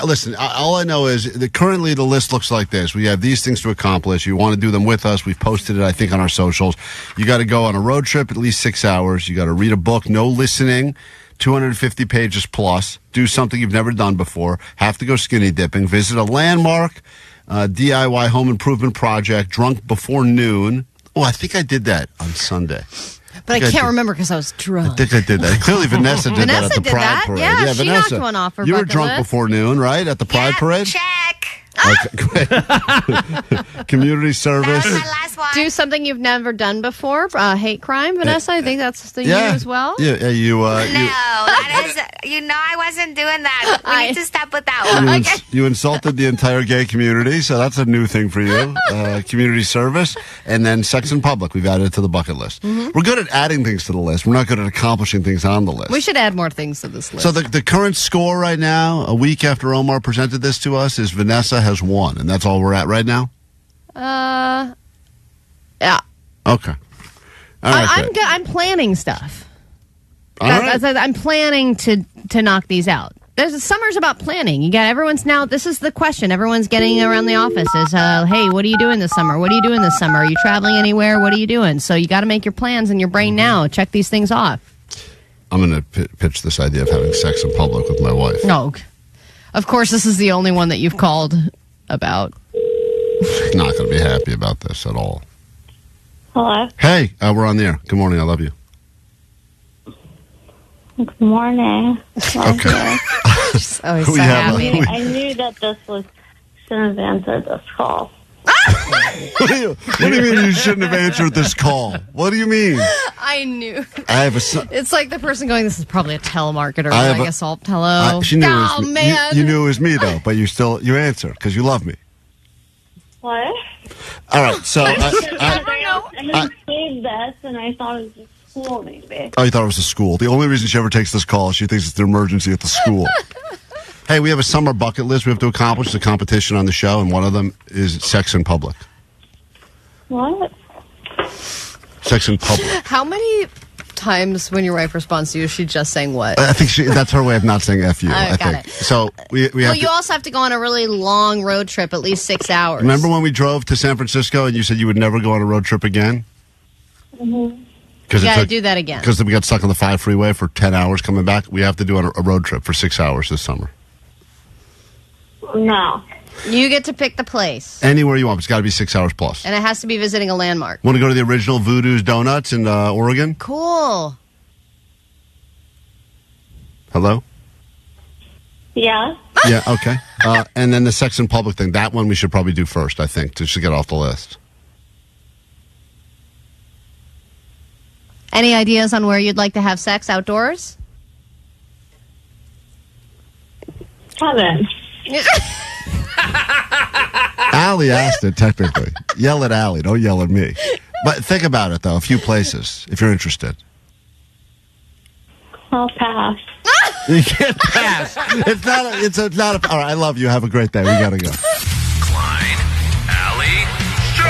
S2: listen, all I know is that currently the list looks like this. We have these things to accomplish. You want to do them with us. We've posted it, I think, on our socials. You got to go on a road trip at least 6 hours. You got to read a book, no listening, 250 pages plus. Do something you've never done before. Have to go skinny dipping. Visit a landmark DIY home improvement project, drunk before noon. Oh, I think I did that on Sunday.
S3: But I can't remember because I was drunk.
S2: I think I did that. Clearly, Vanessa did that at the
S3: did
S2: Pride
S3: that.
S2: Parade.
S3: Yeah, she
S2: Vanessa,
S3: knocked one off her
S2: you were
S3: bucket
S2: drunk
S3: list.
S2: before noon, right? At the Pride Parade?
S5: Check.
S2: Okay, great. Community service.
S3: Do something you've never done before. Hate crime, Vanessa. I think that's the you as well.
S2: Yeah, you.
S5: No, that is. I wasn't doing that. We need to stop with that one.
S2: You insulted the entire gay community, so that's a new thing for you. Community service, and then sex in public. We've added it to the bucket list.
S3: Mm-hmm.
S2: We're good at adding things to the list. We're not good at accomplishing things on the list.
S3: We should add more things to this list.
S2: So the current score right now, a week after Omar presented this to us, is Vanessa has won, and that's all we're at right now?
S3: Yeah.
S2: Okay. All right,
S3: I'm
S2: great.
S3: good. I'm planning stuff.
S2: All right.
S3: I'm planning to knock these out. Summer's about planning. You got everyone's now. This is the question. Everyone's getting around the office is, hey, what are you doing this summer? What are you doing this summer? Are you traveling anywhere? What are you doing? So you got to make your plans in your brain now. Check these things off.
S2: I'm going to pitch this idea of having sex in public with my wife.
S3: No. Of course, this is the only one that you've called about.
S2: Not going to be happy about this at all.
S15: Hello.
S2: Hey, we're on the air. Good morning. I love you.
S15: Good morning.
S2: Okay.
S3: Always
S2: We have a-
S15: I knew that this was shouldn't have answered this call.
S2: What do you mean you shouldn't have answered this call? What do you mean?
S3: I knew.
S2: I have a son.
S3: It's like the person going, this is probably a telemarketer.
S2: I have
S3: Like
S2: a-
S3: assault hello.
S2: She knew it
S3: Oh,
S2: was me.
S3: man.
S2: You knew it was me, though, but you answered because you love me.
S15: What?
S2: All right, so
S15: I didn't save this, and I thought it was a school, maybe.
S2: Oh, you thought it was a school. The only reason she ever takes this call is she thinks it's an emergency at the school. Hey, we have a summer bucket list we have to accomplish. The competition on the show, and one of them is sex in public.
S15: What?
S2: Sex in public.
S3: How many times when your wife responds to you, is she just saying what?
S2: I think that's her way of not saying F you, I
S3: got
S2: think.
S3: it.
S2: So we have
S3: Well, you also have to go on a really long road trip, at least 6 hours.
S2: Remember when we drove to San Francisco and you said you would never go on a road trip again?
S15: Mm-hmm.
S3: You got to do that again.
S2: Because we got stuck on the 5 freeway for 10 hours coming back. We have to do a road trip for 6 hours this summer.
S15: No.
S3: You get to pick the place.
S2: Anywhere you want. It's got to be 6 hours plus.
S3: And it has to be visiting a landmark.
S2: Want to go to the original Voodoo's Donuts in Oregon?
S3: Cool.
S2: Hello?
S15: Yeah.
S2: Yeah, okay. And then the sex in public thing. That one we should probably do first, I think, just to get off the list.
S3: Any ideas on where you'd like to have sex outdoors?
S15: Kevin.
S2: Allie asked it, technically. Yell at Allie. Don't yell at me. But think about it, though. A few places, if you're interested.
S15: I'll pass.
S2: You can't pass. It's not a. All right, I love you. Have a great day. We got to go.
S1: Klein Alley Show.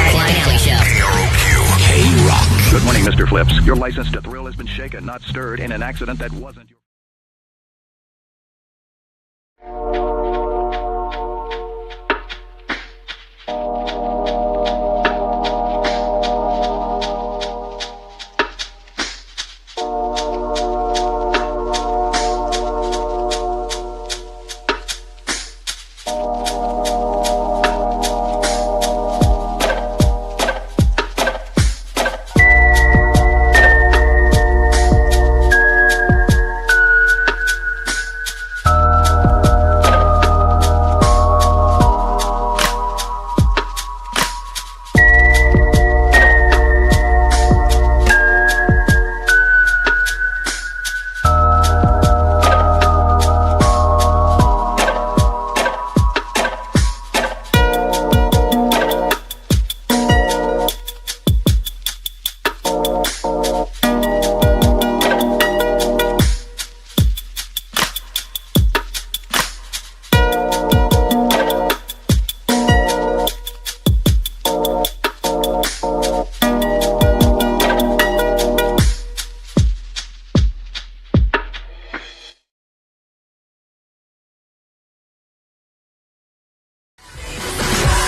S7: Klein Alley Show.
S1: KROQ. K-Rock.
S10: Good morning, Mr. Flips. Your license to thrill has been shaken, not stirred, in an accident that wasn't your...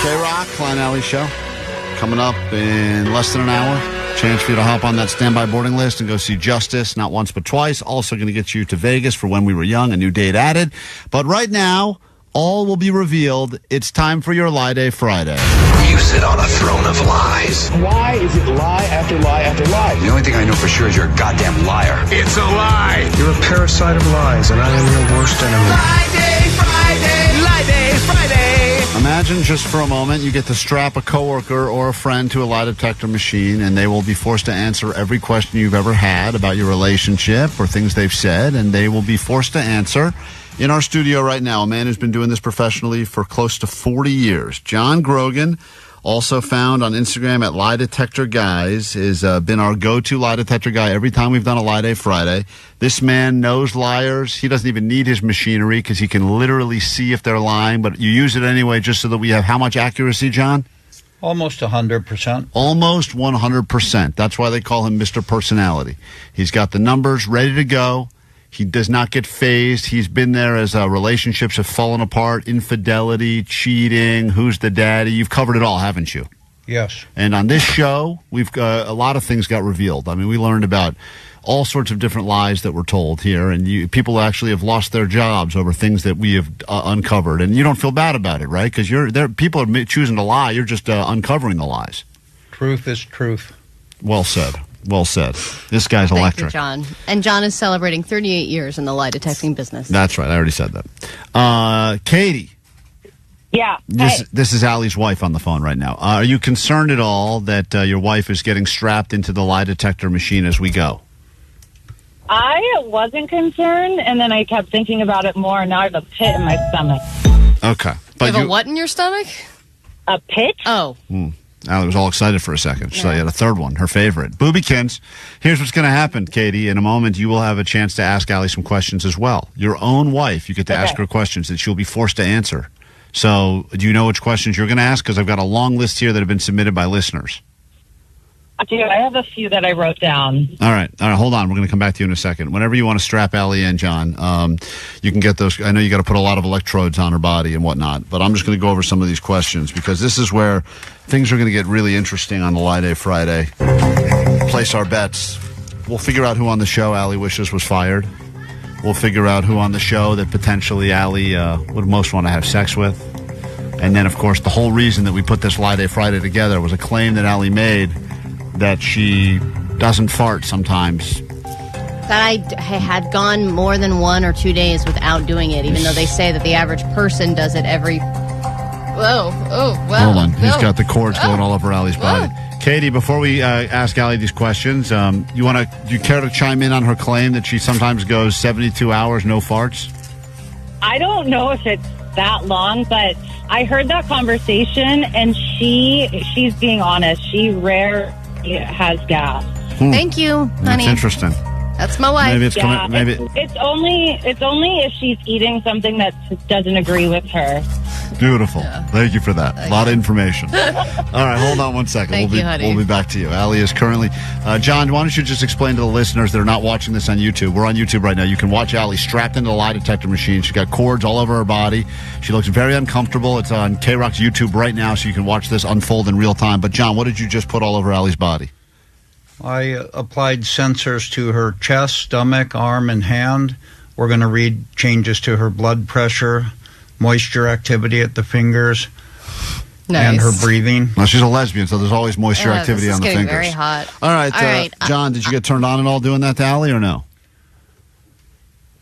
S2: K-Rock, Klein Alley Show. Coming up in less than an hour. Chance for you to hop on that standby boarding list and go see Justice, not once but twice. Also going to get you to Vegas for When We Were Young, a new date added. But right now, all will be revealed. It's time for your Lie Day Friday.
S1: You sit on a throne of lies.
S10: Why is it lie after lie after lie?
S1: The only thing I know for sure is you're a goddamn liar. It's a lie.
S12: You're a parasite of lies, and I am your worst enemy.
S7: Friday, Friday, Lie Day Friday.
S2: Imagine just for a moment you get to strap a coworker or a friend to a lie detector machine, and they will be forced to answer every question you've ever had about your relationship or things they've said, and they will be forced to answer. In our studio right now, a man who's been doing this professionally for close to 40 years. John Grogan, also found on Instagram at Lie Detector Guys, has been our go-to lie detector guy every time we've done a Lie Day Friday. This man knows liars. He doesn't even need his machinery because he can literally see if they're lying, but you use it anyway just so that we have how much accuracy, John?
S22: Almost 100%.
S2: Almost 100%. That's why they call him Mr. Personality. He's got the numbers ready to go. He does not get phased. He's been there as relationships have fallen apart, infidelity, cheating, who's the daddy. You've covered it all, haven't you?
S22: Yes.
S2: And on this show, we've a lot of things got revealed. I mean, we learned about all sorts of different lies that were told here, and people actually have lost their jobs over things that we have uncovered. And you don't feel bad about it, right? Because people are choosing to lie. You're just uncovering the lies.
S22: Truth is truth.
S2: Well said. Well said. This guy's electric.
S3: Thank you, John. And John is celebrating 38 years in the lie detecting business.
S2: That's right. I already said that. Katie.
S15: Yeah.
S2: This is Allie's wife on the phone right now. Are you concerned at all that your wife is getting strapped into the lie detector machine as we go?
S15: I wasn't concerned, and then I kept thinking about it more, and now I have a pit in my stomach.
S2: Okay.
S3: You have a what in your stomach?
S15: A pit?
S3: Oh.
S2: Allie was all excited for a second. She thought you had a third one, her favorite. Boobykins, here's what's going to happen, Katie. In a moment, you will have a chance to ask Allie some questions as well. Your own wife, you get to ask her questions that she'll be forced to answer. So, do you know which questions you're going to ask? Because I've got a long list here that have been submitted by listeners.
S18: Dude, I have a few that I wrote down.
S2: All right, hold on. We're going to come back to you in a second. Whenever you want to strap Allie in, John, you can get those. I know you got to put a lot of electrodes on her body and whatnot, but I'm just going to go over some of these questions because this is where things are going to get really interesting on the Lie Day Friday. Place our bets. We'll figure out who on the show Allie wishes was fired. We'll figure out who on the show that potentially Allie would most want to have sex with. And then, of course, the whole reason that we put this Lie Day Friday together was a claim that Allie made that she doesn't fart sometimes.
S3: That I had gone more than 1 or 2 days without doing it, even though they say that the average person does it every... Whoa, oh, wow.
S2: Hold on. He's got the cords going all over Allie's body. Katie, before we ask Allie these questions, do you care to chime in on her claim that she sometimes goes 72 hours, no farts?
S18: I don't know if it's that long, but I heard that conversation, and she's being honest. She rarely has gas.
S3: Thank you, honey.
S2: That's interesting.
S3: That's my wife.
S2: Maybe it's
S18: Yeah,
S2: maybe
S18: it's only if she's eating something that doesn't agree with her.
S2: Beautiful. Thank you for that. A lot of information. All right, hold on one second.
S3: Thank you, honey.
S2: We'll be back to you. Allie is currently... John, why don't you just explain to the listeners that are not watching this on YouTube? We're on YouTube right now. You can watch Allie strapped into the lie detector machine. She's got cords all over her body. She looks very uncomfortable. It's on KROQ's YouTube right now, so you can watch this unfold in real time. But, John, what did you just put all over Allie's body?
S22: I applied sensors to her chest, stomach, arm, and hand. We're going to read changes to her blood pressure, moisture activity at the fingers, and her breathing.
S2: Well, she's a lesbian, so there's always moisture activity
S3: this is
S2: on the
S3: getting
S2: fingers.
S3: very hot.
S2: All right, John, did you get turned on at all doing that to Allie or no?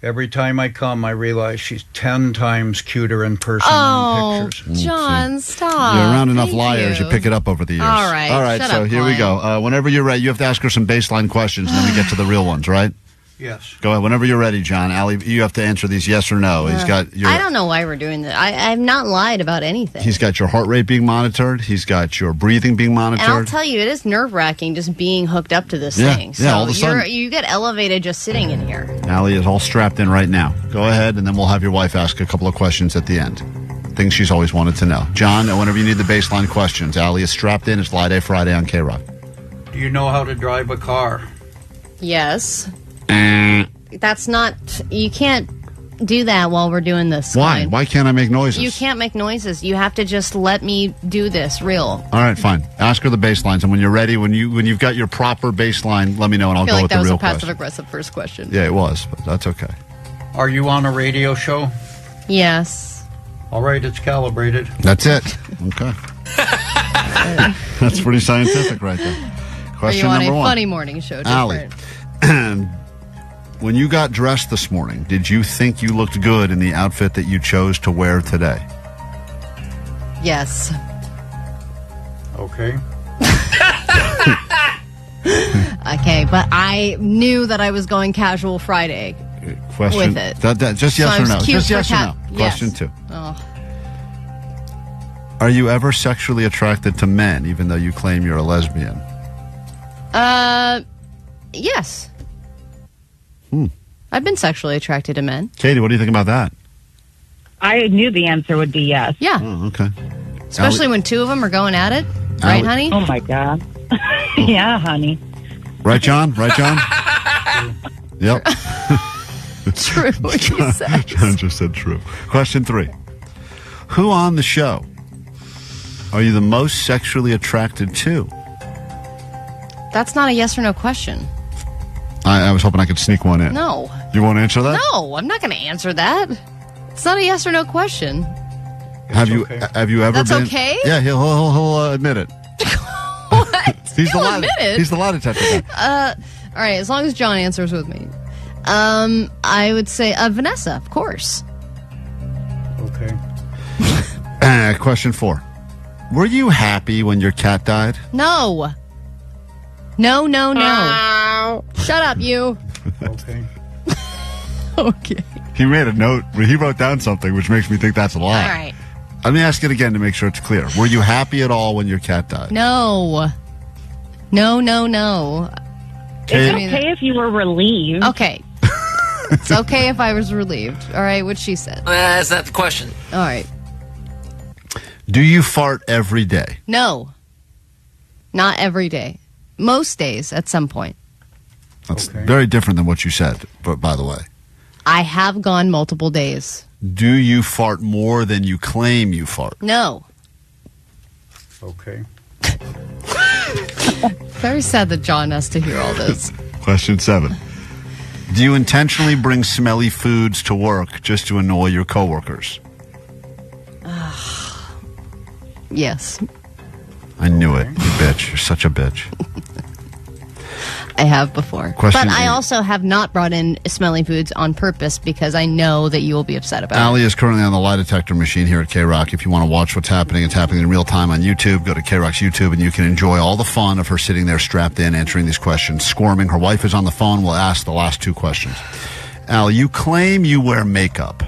S22: Every time I come, I realize she's 10 times cuter in person than in pictures.
S3: John, stop.
S2: You're around enough
S3: Thank
S2: liars. You pick it up over the years.
S3: All right.
S2: All right,
S3: Shut
S2: so
S3: up,
S2: here we
S3: Klein.
S2: go. Whenever you're ready, you have to ask her some baseline questions, and then we get to the real ones, right?
S22: Yes.
S2: Go ahead. Whenever you're ready, John. Allie, you have to answer these yes or no. He's got your...
S3: I don't know why we're doing this. I've not lied about anything.
S2: He's got your heart rate being monitored. He's got your breathing being monitored.
S3: And I'll tell you, it is nerve-wracking just being hooked up to this thing. So
S2: all of a sudden.
S3: you get elevated just sitting in here.
S2: Allie is all strapped in right now. Go ahead, and then we'll have your wife ask a couple of questions at the end. Things she's always wanted to know. John, whenever you need the baseline questions, Allie is strapped in. It's Lie Day Friday on KROQ.
S22: Do you know how to drive a car?
S3: Yes. That's not... You can't do that while we're doing this.
S2: Why?
S3: Klein.
S2: Why can't I make noises?
S3: You can't make noises. You have to just let me do this real.
S2: All right, fine. Ask her the baselines, and when you're ready, when you've got your proper baseline, let me know, and I'll
S3: I feel
S2: go
S3: like
S2: with
S3: that
S2: the
S3: was
S2: real
S3: a
S2: question.
S3: passive-aggressive first question.
S2: Yeah, it was, but that's okay.
S22: Are you on a radio show?
S3: Yes.
S22: All right, it's calibrated.
S2: That's it. Okay. That's pretty scientific right there. Question
S3: Are you on
S2: number
S3: a
S2: one.
S3: funny morning show?
S2: Allie, when you got dressed this morning, did you think you looked good in the outfit that you chose to wear today?
S3: Yes.
S22: Okay.
S3: Okay, but I knew that I was going casual Friday
S2: Question.
S3: with it.
S2: Just
S3: So
S2: yes
S3: I
S2: or
S3: was
S2: no.
S3: cute
S2: Just
S3: for
S2: yes or no.
S3: yes.
S2: Question 2.
S3: Oh.
S2: Are you ever sexually attracted to men, even though you claim you're a lesbian?
S3: Yes. I've been sexually attracted to men.
S2: Katie, what do you think about that?
S18: I knew the answer would be yes.
S3: Yeah.
S2: Oh, okay.
S3: Especially when two of them are going at it. Right, honey?
S18: Oh, my God. Yeah, honey.
S2: Right, John? Right, John? Yep.
S3: True, what you said.
S2: John just said true. Question 3. Who on the show are you the most sexually attracted to?
S3: That's not a yes or no question.
S2: I was hoping I could sneak one in.
S3: No.
S2: You won't answer that?
S3: No, I'm not going to answer that. It's not a yes or no question.
S2: Have you ever
S3: That's
S2: been?
S3: okay?
S2: Yeah, he'll admit it.
S3: What?
S2: He's the lie.
S3: admit it?
S2: He's the lie detector guy.
S3: All right, as long as John answers with me. I would say Vanessa, of course.
S22: Okay.
S2: Question 4. Were you happy when your cat died?
S3: No. No. Shut up, you.
S22: Okay.
S3: Okay.
S2: He made a note. He wrote down something, which makes me think that's a lie.
S3: All right.
S2: Let me ask it again to make sure it's clear. Were you happy at all when your cat died?
S3: No. No.
S18: Is it okay if you were relieved?
S3: Okay. It's okay if I was relieved. All right, what she said.
S11: That's not the question.
S3: All right.
S2: Do you fart every day?
S3: No. Not every day. Most days at some point.
S2: That's very different than what you said, but by the way.
S3: I have gone multiple days.
S2: Do you fart more than you claim you fart?
S3: No.
S22: Okay.
S3: Very sad that John has to hear all this.
S2: Question 7. Do you intentionally bring smelly foods to work just to annoy your coworkers?
S3: Yes.
S2: I knew it. You bitch. You're such a bitch.
S3: I have before.
S2: Question
S3: but I
S2: 8.
S3: also have not brought in smelly foods on purpose because I know that you will be upset about
S2: Allie
S3: it.
S2: is currently on the lie detector machine here at KROQ. If you want to watch what's happening, it's happening in real time on YouTube. Go to KROQ's YouTube and you can enjoy all the fun of her sitting there strapped in, answering these questions, squirming. Her wife is on the phone. We'll ask the last 2 questions. Allie, you claim you wear makeup.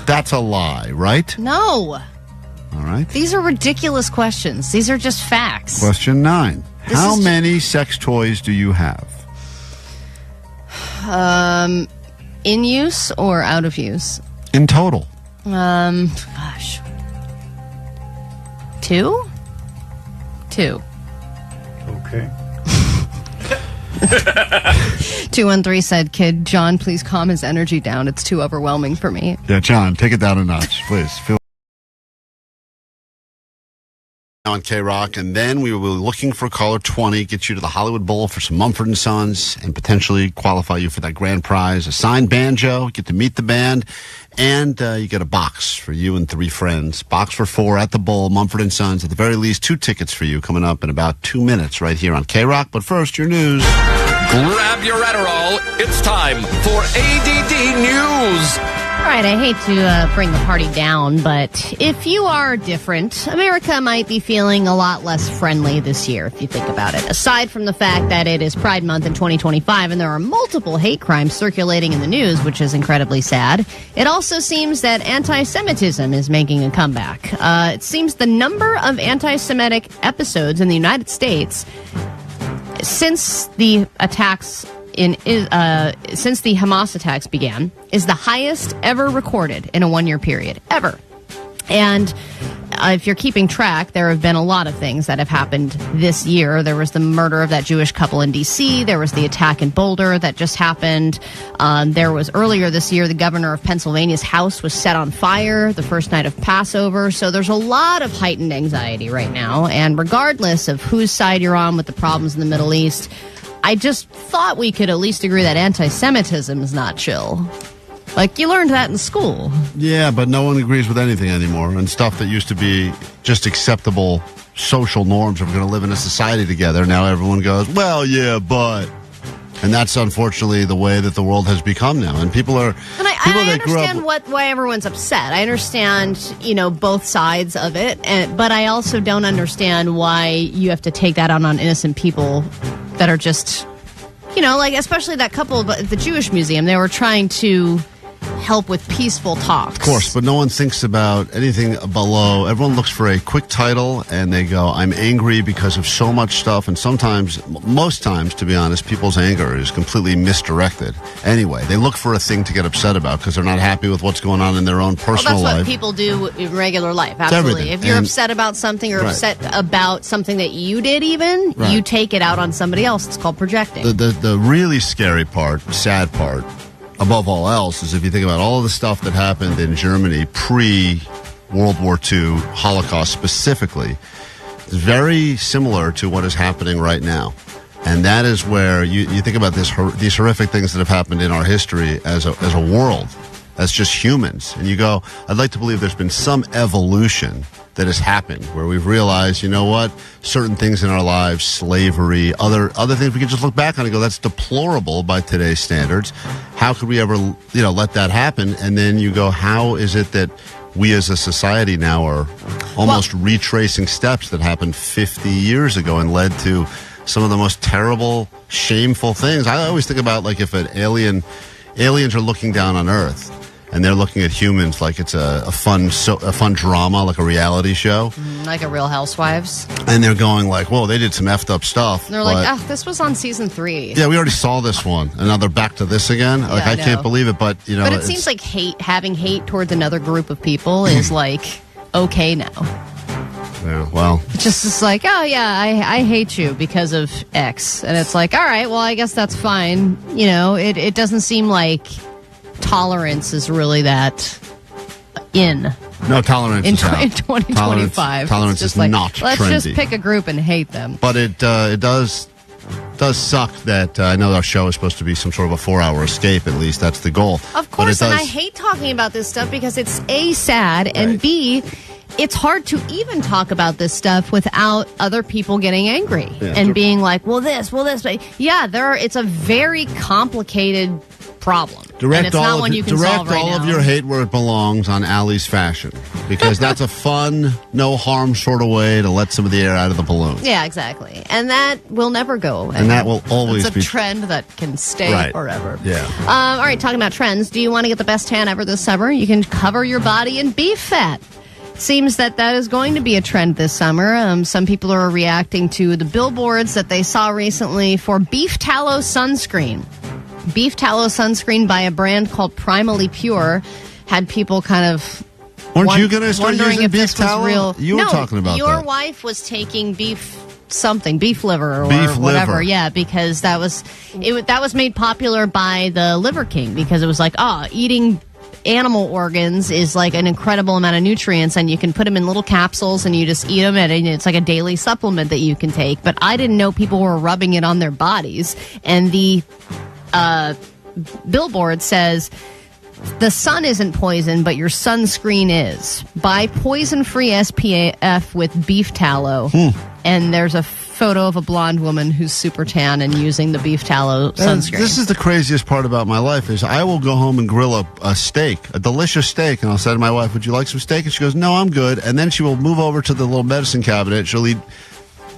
S2: That's a lie, right?
S3: No.
S2: All right.
S3: These are ridiculous questions. These are just facts.
S2: Question 9.
S3: This
S2: How
S3: is
S2: many sex toys do you have?
S3: In use or out of use?
S2: In total.
S3: Gosh. 2? 2.
S22: Okay.
S3: 213 said, "Kid John, please calm his energy down. It's too overwhelming for me."
S2: Yeah, John, take it down a notch, please. On KROQ, and then we will be looking for caller 20, get you to the Hollywood Bowl for some Mumford & Sons, and potentially qualify you for that grand prize, a signed banjo, get to meet the band, and you get a box for you and 3 friends. Box for 4 at the Bowl, Mumford & Sons. At the very least, 2 tickets for you coming up in about 2 minutes right here on KROQ. But first, your news.
S13: Grab your Adderall. It's time for ADD News.
S3: All right, I hate to bring the party down, but if you are different, America might be feeling a lot less friendly this year, if you think about it. Aside from the fact that it is Pride Month in 2025 and there are multiple hate crimes circulating in the news, which is incredibly sad, it also seems that anti-Semitism is making a comeback. It seems the number of anti-Semitic episodes in the United States since the attacks since the Hamas attacks began, is the highest ever recorded in a 1-year period, ever. And if you're keeping track, there have been a lot of things that have happened this year. There was the murder of that Jewish couple in D.C. There was the attack in Boulder that just happened. There was earlier this year, the governor of Pennsylvania's house was set on fire the first night of Passover. So there's a lot of heightened anxiety right now. And regardless of whose side you're on with the problems in the Middle East, I just thought we could at least agree that anti-Semitism is not chill. Like, you learned that in school.
S2: Yeah, but no one agrees with anything anymore. And stuff that used to be just acceptable social norms, if we're going to live in a society together, now everyone goes, well, yeah, but... And that's unfortunately the way that the world has become now. And people are...
S3: And I understand why everyone's upset. I understand, both sides of it. But I also don't understand why you have to take that out on innocent people that are just, especially that couple at the Jewish Museum. They were trying to help with peaceful talks.
S2: Of course, but no one thinks about anything below. Everyone looks for a quick title and they go, I'm angry because of so much stuff. And sometimes, most times, to be honest, people's anger is completely misdirected. Anyway, they look for a thing to get upset about because they're not happy with what's going on in their own personal
S3: that's
S2: life.
S3: What people do in regular life. Absolutely. If you're upset about something or
S2: Right.
S3: upset about something that you did even,
S2: Right.
S3: you take it out on somebody else. It's called projecting.
S2: The really scary part, sad part, above all else, is if you think about all of the stuff that happened in Germany pre-World War II, Holocaust specifically, it's very similar to what is happening right now. And that is where you think about these horrific things that have happened in our history as a world, as just humans. And you go, I'd like to believe there's been some evolution that has happened where we've realized, you know what, certain things in our lives, slavery, other things we can just look back on and go, that's deplorable by today's standards. How could we ever, let that happen? And then you go, how is it that we as a society now are almost retracing steps that happened 50 years ago and led to some of the most terrible, shameful things? I always think about, like, if aliens are looking down on Earth and they're looking at humans like it's a fun drama, like a reality show.
S3: Like a Real Housewives.
S2: And they're going like, whoa, they did some effed up stuff.
S3: And they're like, this was on season 3.
S2: Yeah, we already saw this one, and now they're back to this again. Like, I can't believe it, but you know.
S3: But it seems like having hate towards another group of people is like okay now.
S2: Yeah, well,
S3: it's like, oh yeah, I hate you because of X, and it's like, all right, well, I guess that's fine. You know, it doesn't seem like tolerance is really that in.
S2: No, tolerance
S3: in
S2: is out.
S3: 2025.
S2: Tolerance is
S3: like,
S2: not
S3: let's
S2: trendy.
S3: just pick a group and hate them.
S2: But it does suck that I know our show is supposed to be some sort of a 4-hour escape. At least that's the goal.
S3: Of course, and I hate talking about this stuff because it's A, sad, and B, it's hard to even talk about this stuff without other people getting angry and being like, well, this. But yeah, it's a very complicated problem. And it's not one you can solve right
S2: all
S3: now.
S2: of your hate where it belongs on Allie's fashion, because that's a fun, no harm sort of way to let some of the air out of the balloon.
S3: Yeah, exactly. And that will never go away.
S2: And that will always
S3: it's a trend that can stay forever.
S2: Yeah.
S3: All right, talking about trends. Do you want to get the best tan ever this summer? You can cover your body in beef fat. Seems that is going to be a trend this summer. Some people are reacting to the billboards that they saw recently for beef tallow sunscreen. Beef tallow sunscreen by a brand called Primally Pure had people kind of
S2: Weren't you going to start
S3: wondering
S2: using
S3: if
S2: beef
S3: this was
S2: tallow?
S3: real.
S2: You were talking about
S3: your
S2: that.
S3: wife was taking beef liver or
S2: Beef
S3: whatever.
S2: liver.
S3: Yeah, because that was made popular by the Liver King, because it was like, eating animal organs is like an incredible amount of nutrients, and you can put them in little capsules and you just eat them, and it's like a daily supplement that you can take. But I didn't know people were rubbing it on their bodies. And the billboard says, the sun isn't poison, but your sunscreen is. Buy poison-free SPF with beef tallow. And there's a photo of a blonde woman who's super tan and using the beef tallow sunscreen.
S2: This is the craziest part about my life is I will go home and grill a steak, a delicious steak, and I'll say to my wife, would you like some steak? And she goes, no, I'm good. And then she will move over to the little medicine cabinet. She'll eat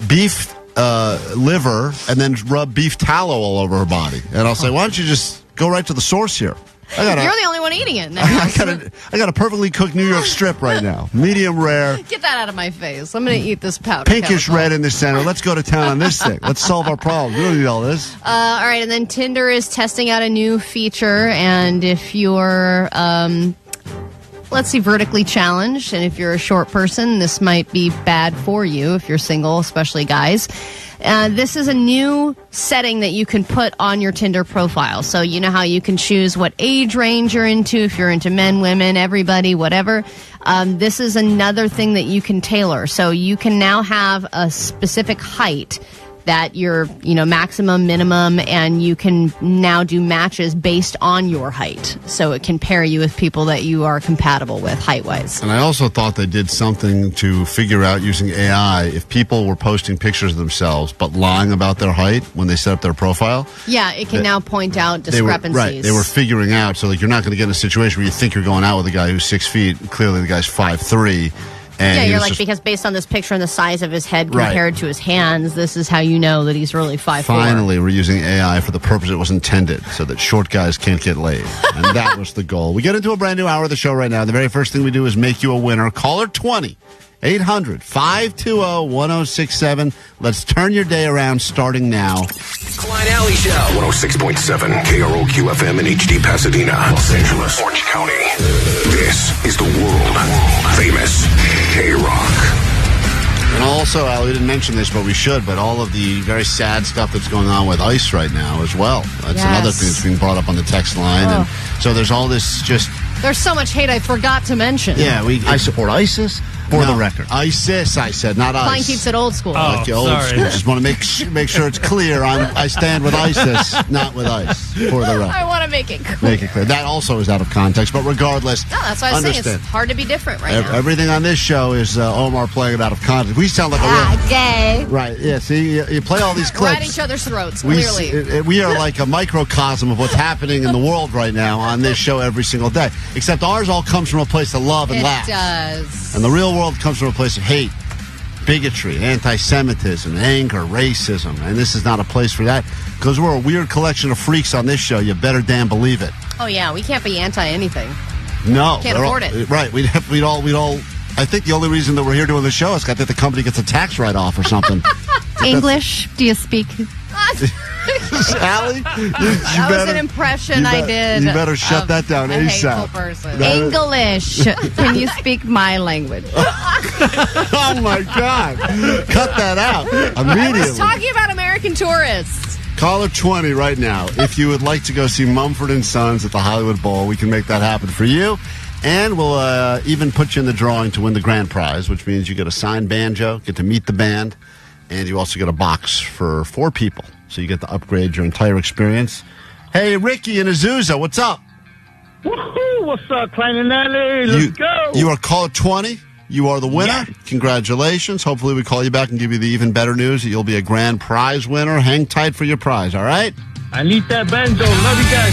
S2: beef liver and then rub beef tallow all over her body. And I'll say, why don't you just go right to the source here?
S3: You're the only one eating it now.
S2: I got a perfectly cooked New York strip right now. Medium rare.
S3: Get that out of my face. I'm going to eat this powder.
S2: Pinkish red in the center. Let's go to town on this thing. Let's solve our problems. We don't need all this.
S3: All right, and then Tinder is testing out a new feature, and if you're vertically challenged, and if you're a short person, this might be bad for you if you're single, especially guys. This is a new setting that you can put on your Tinder profile. So you know how you can choose what age range you're into, if you're into men, women, everybody, whatever. This is another thing that you can tailor. So you can now have a specific height that your maximum, minimum, and you can now do matches based on your height. So it can pair you with people that you are compatible with height-wise.
S2: And I also thought they did something to figure out using AI if people were posting pictures of themselves but lying about their height when they set up their profile.
S3: Yeah, it can now point out discrepancies.
S2: They were figuring out, so like you're not going to get in a situation where you think you're going out with a guy who's 6 feet. Clearly the guy's 5'3". And
S3: you're like, because based on this picture and the size of his head compared to his hands, this is how you know that he's really 5'4".
S2: Finally, we're using AI for the purpose it was intended, so that short guys can't get laid. And that was the goal. We get into a brand new hour of the show right now. The very first thing we do is make you a winner. Caller 20, 800-520-1067. Let's turn your day around starting now.
S1: Klein Alley Show. 106.7 KROQ FM in HD Pasadena, Los Angeles, Orange County. This is the world famous KROQ.
S2: And also, Al, we didn't mention this, but we should, but all of the very sad stuff that's going on with ICE right now as well. That's another thing that's being brought up on the text line. And so there's all this
S3: There's so much hate I forgot to mention.
S2: Yeah, I support ISIS. For the record. ISIS, I said, not ICE.
S3: Klein keeps it old school.
S2: Old school. Just want to make sure it's clear. I stand with ISIS, not with ICE, for the record.
S3: I want to make it clear.
S2: That also is out of context, but regardless,
S3: no, that's why I was saying it's hard to be different right now.
S2: Everything on this show is Omar playing it out of context. We sound like a real...
S3: gay.
S2: Right, yeah, see, you play all these clips.
S3: We're at each other's throats, clearly.
S2: We are like a microcosm of what's happening in the world right now on this show every single day. Except ours all comes from a place of love and laughs.
S3: It does.
S2: And the real world comes from a place of hate, bigotry, anti-Semitism, anger, racism. And this is not a place for that. Because we're a weird collection of freaks on this show. You better damn believe it.
S3: Oh, yeah. We can't be anti-anything.
S2: No.
S3: Can't afford it.
S2: Right. We'd all. I think the only reason that we're here doing the show is that the company gets a tax write-off or something.
S11: English? Do you speak?
S2: Allie?
S3: That was an impression I did.
S2: You better shut that down
S3: a hateful
S2: ASAP.
S3: person.
S11: English. Can you speak my language?
S2: Oh, my God. Cut that out immediately.
S3: I was talking about American tourists.
S2: Caller 20 right now. If you would like to go see Mumford & Sons at the Hollywood Bowl, we can make that happen for you. And we'll even put you in the drawing to win the grand prize, which means you get a signed banjo, get to meet the band, and you also get a box for 4 people. So you get to upgrade your entire experience. Hey, Ricky in Azusa, what's up?
S14: Woohoo! What's up, Klein and Nelly? Let's go!
S2: You are caller 20. You are the winner.
S14: Yes.
S2: Congratulations. Hopefully we call you back and give you the even better news that you'll be a grand prize winner. Hang tight for your prize, all right?
S14: I need that banjo. Love you guys.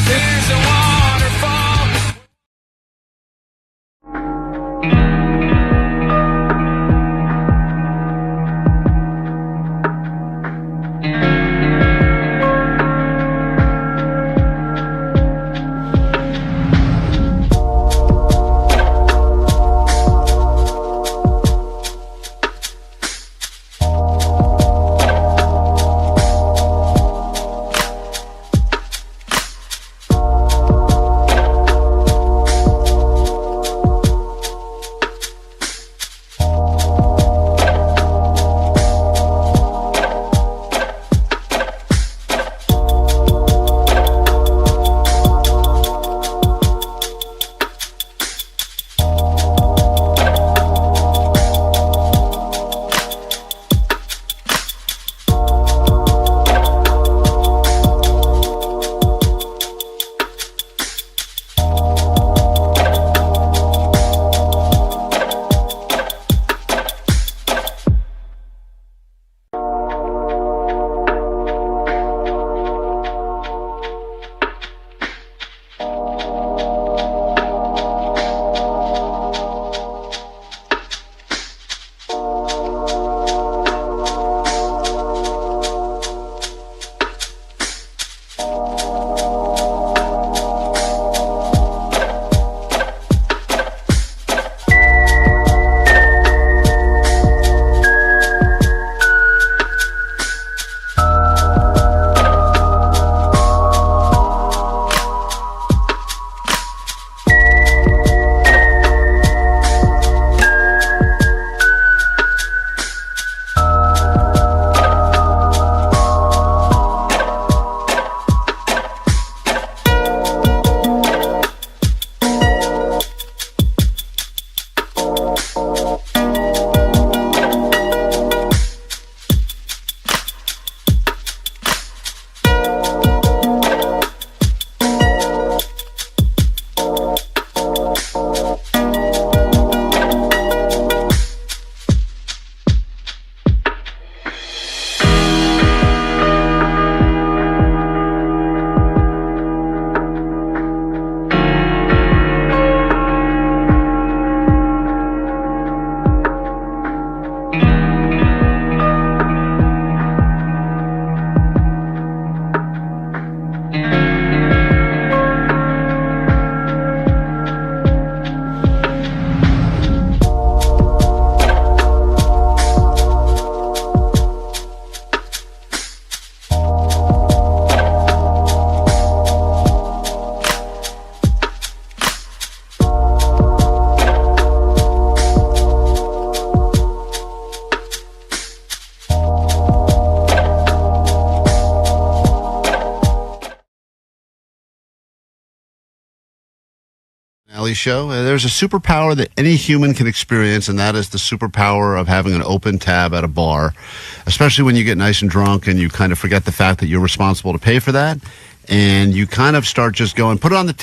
S2: Show. There's a superpower that any human can experience, and that is the superpower of having an open tab at a bar, especially when you get nice and drunk and you kind of forget the fact that you're responsible to pay for that, and you kind of start just going, put it on the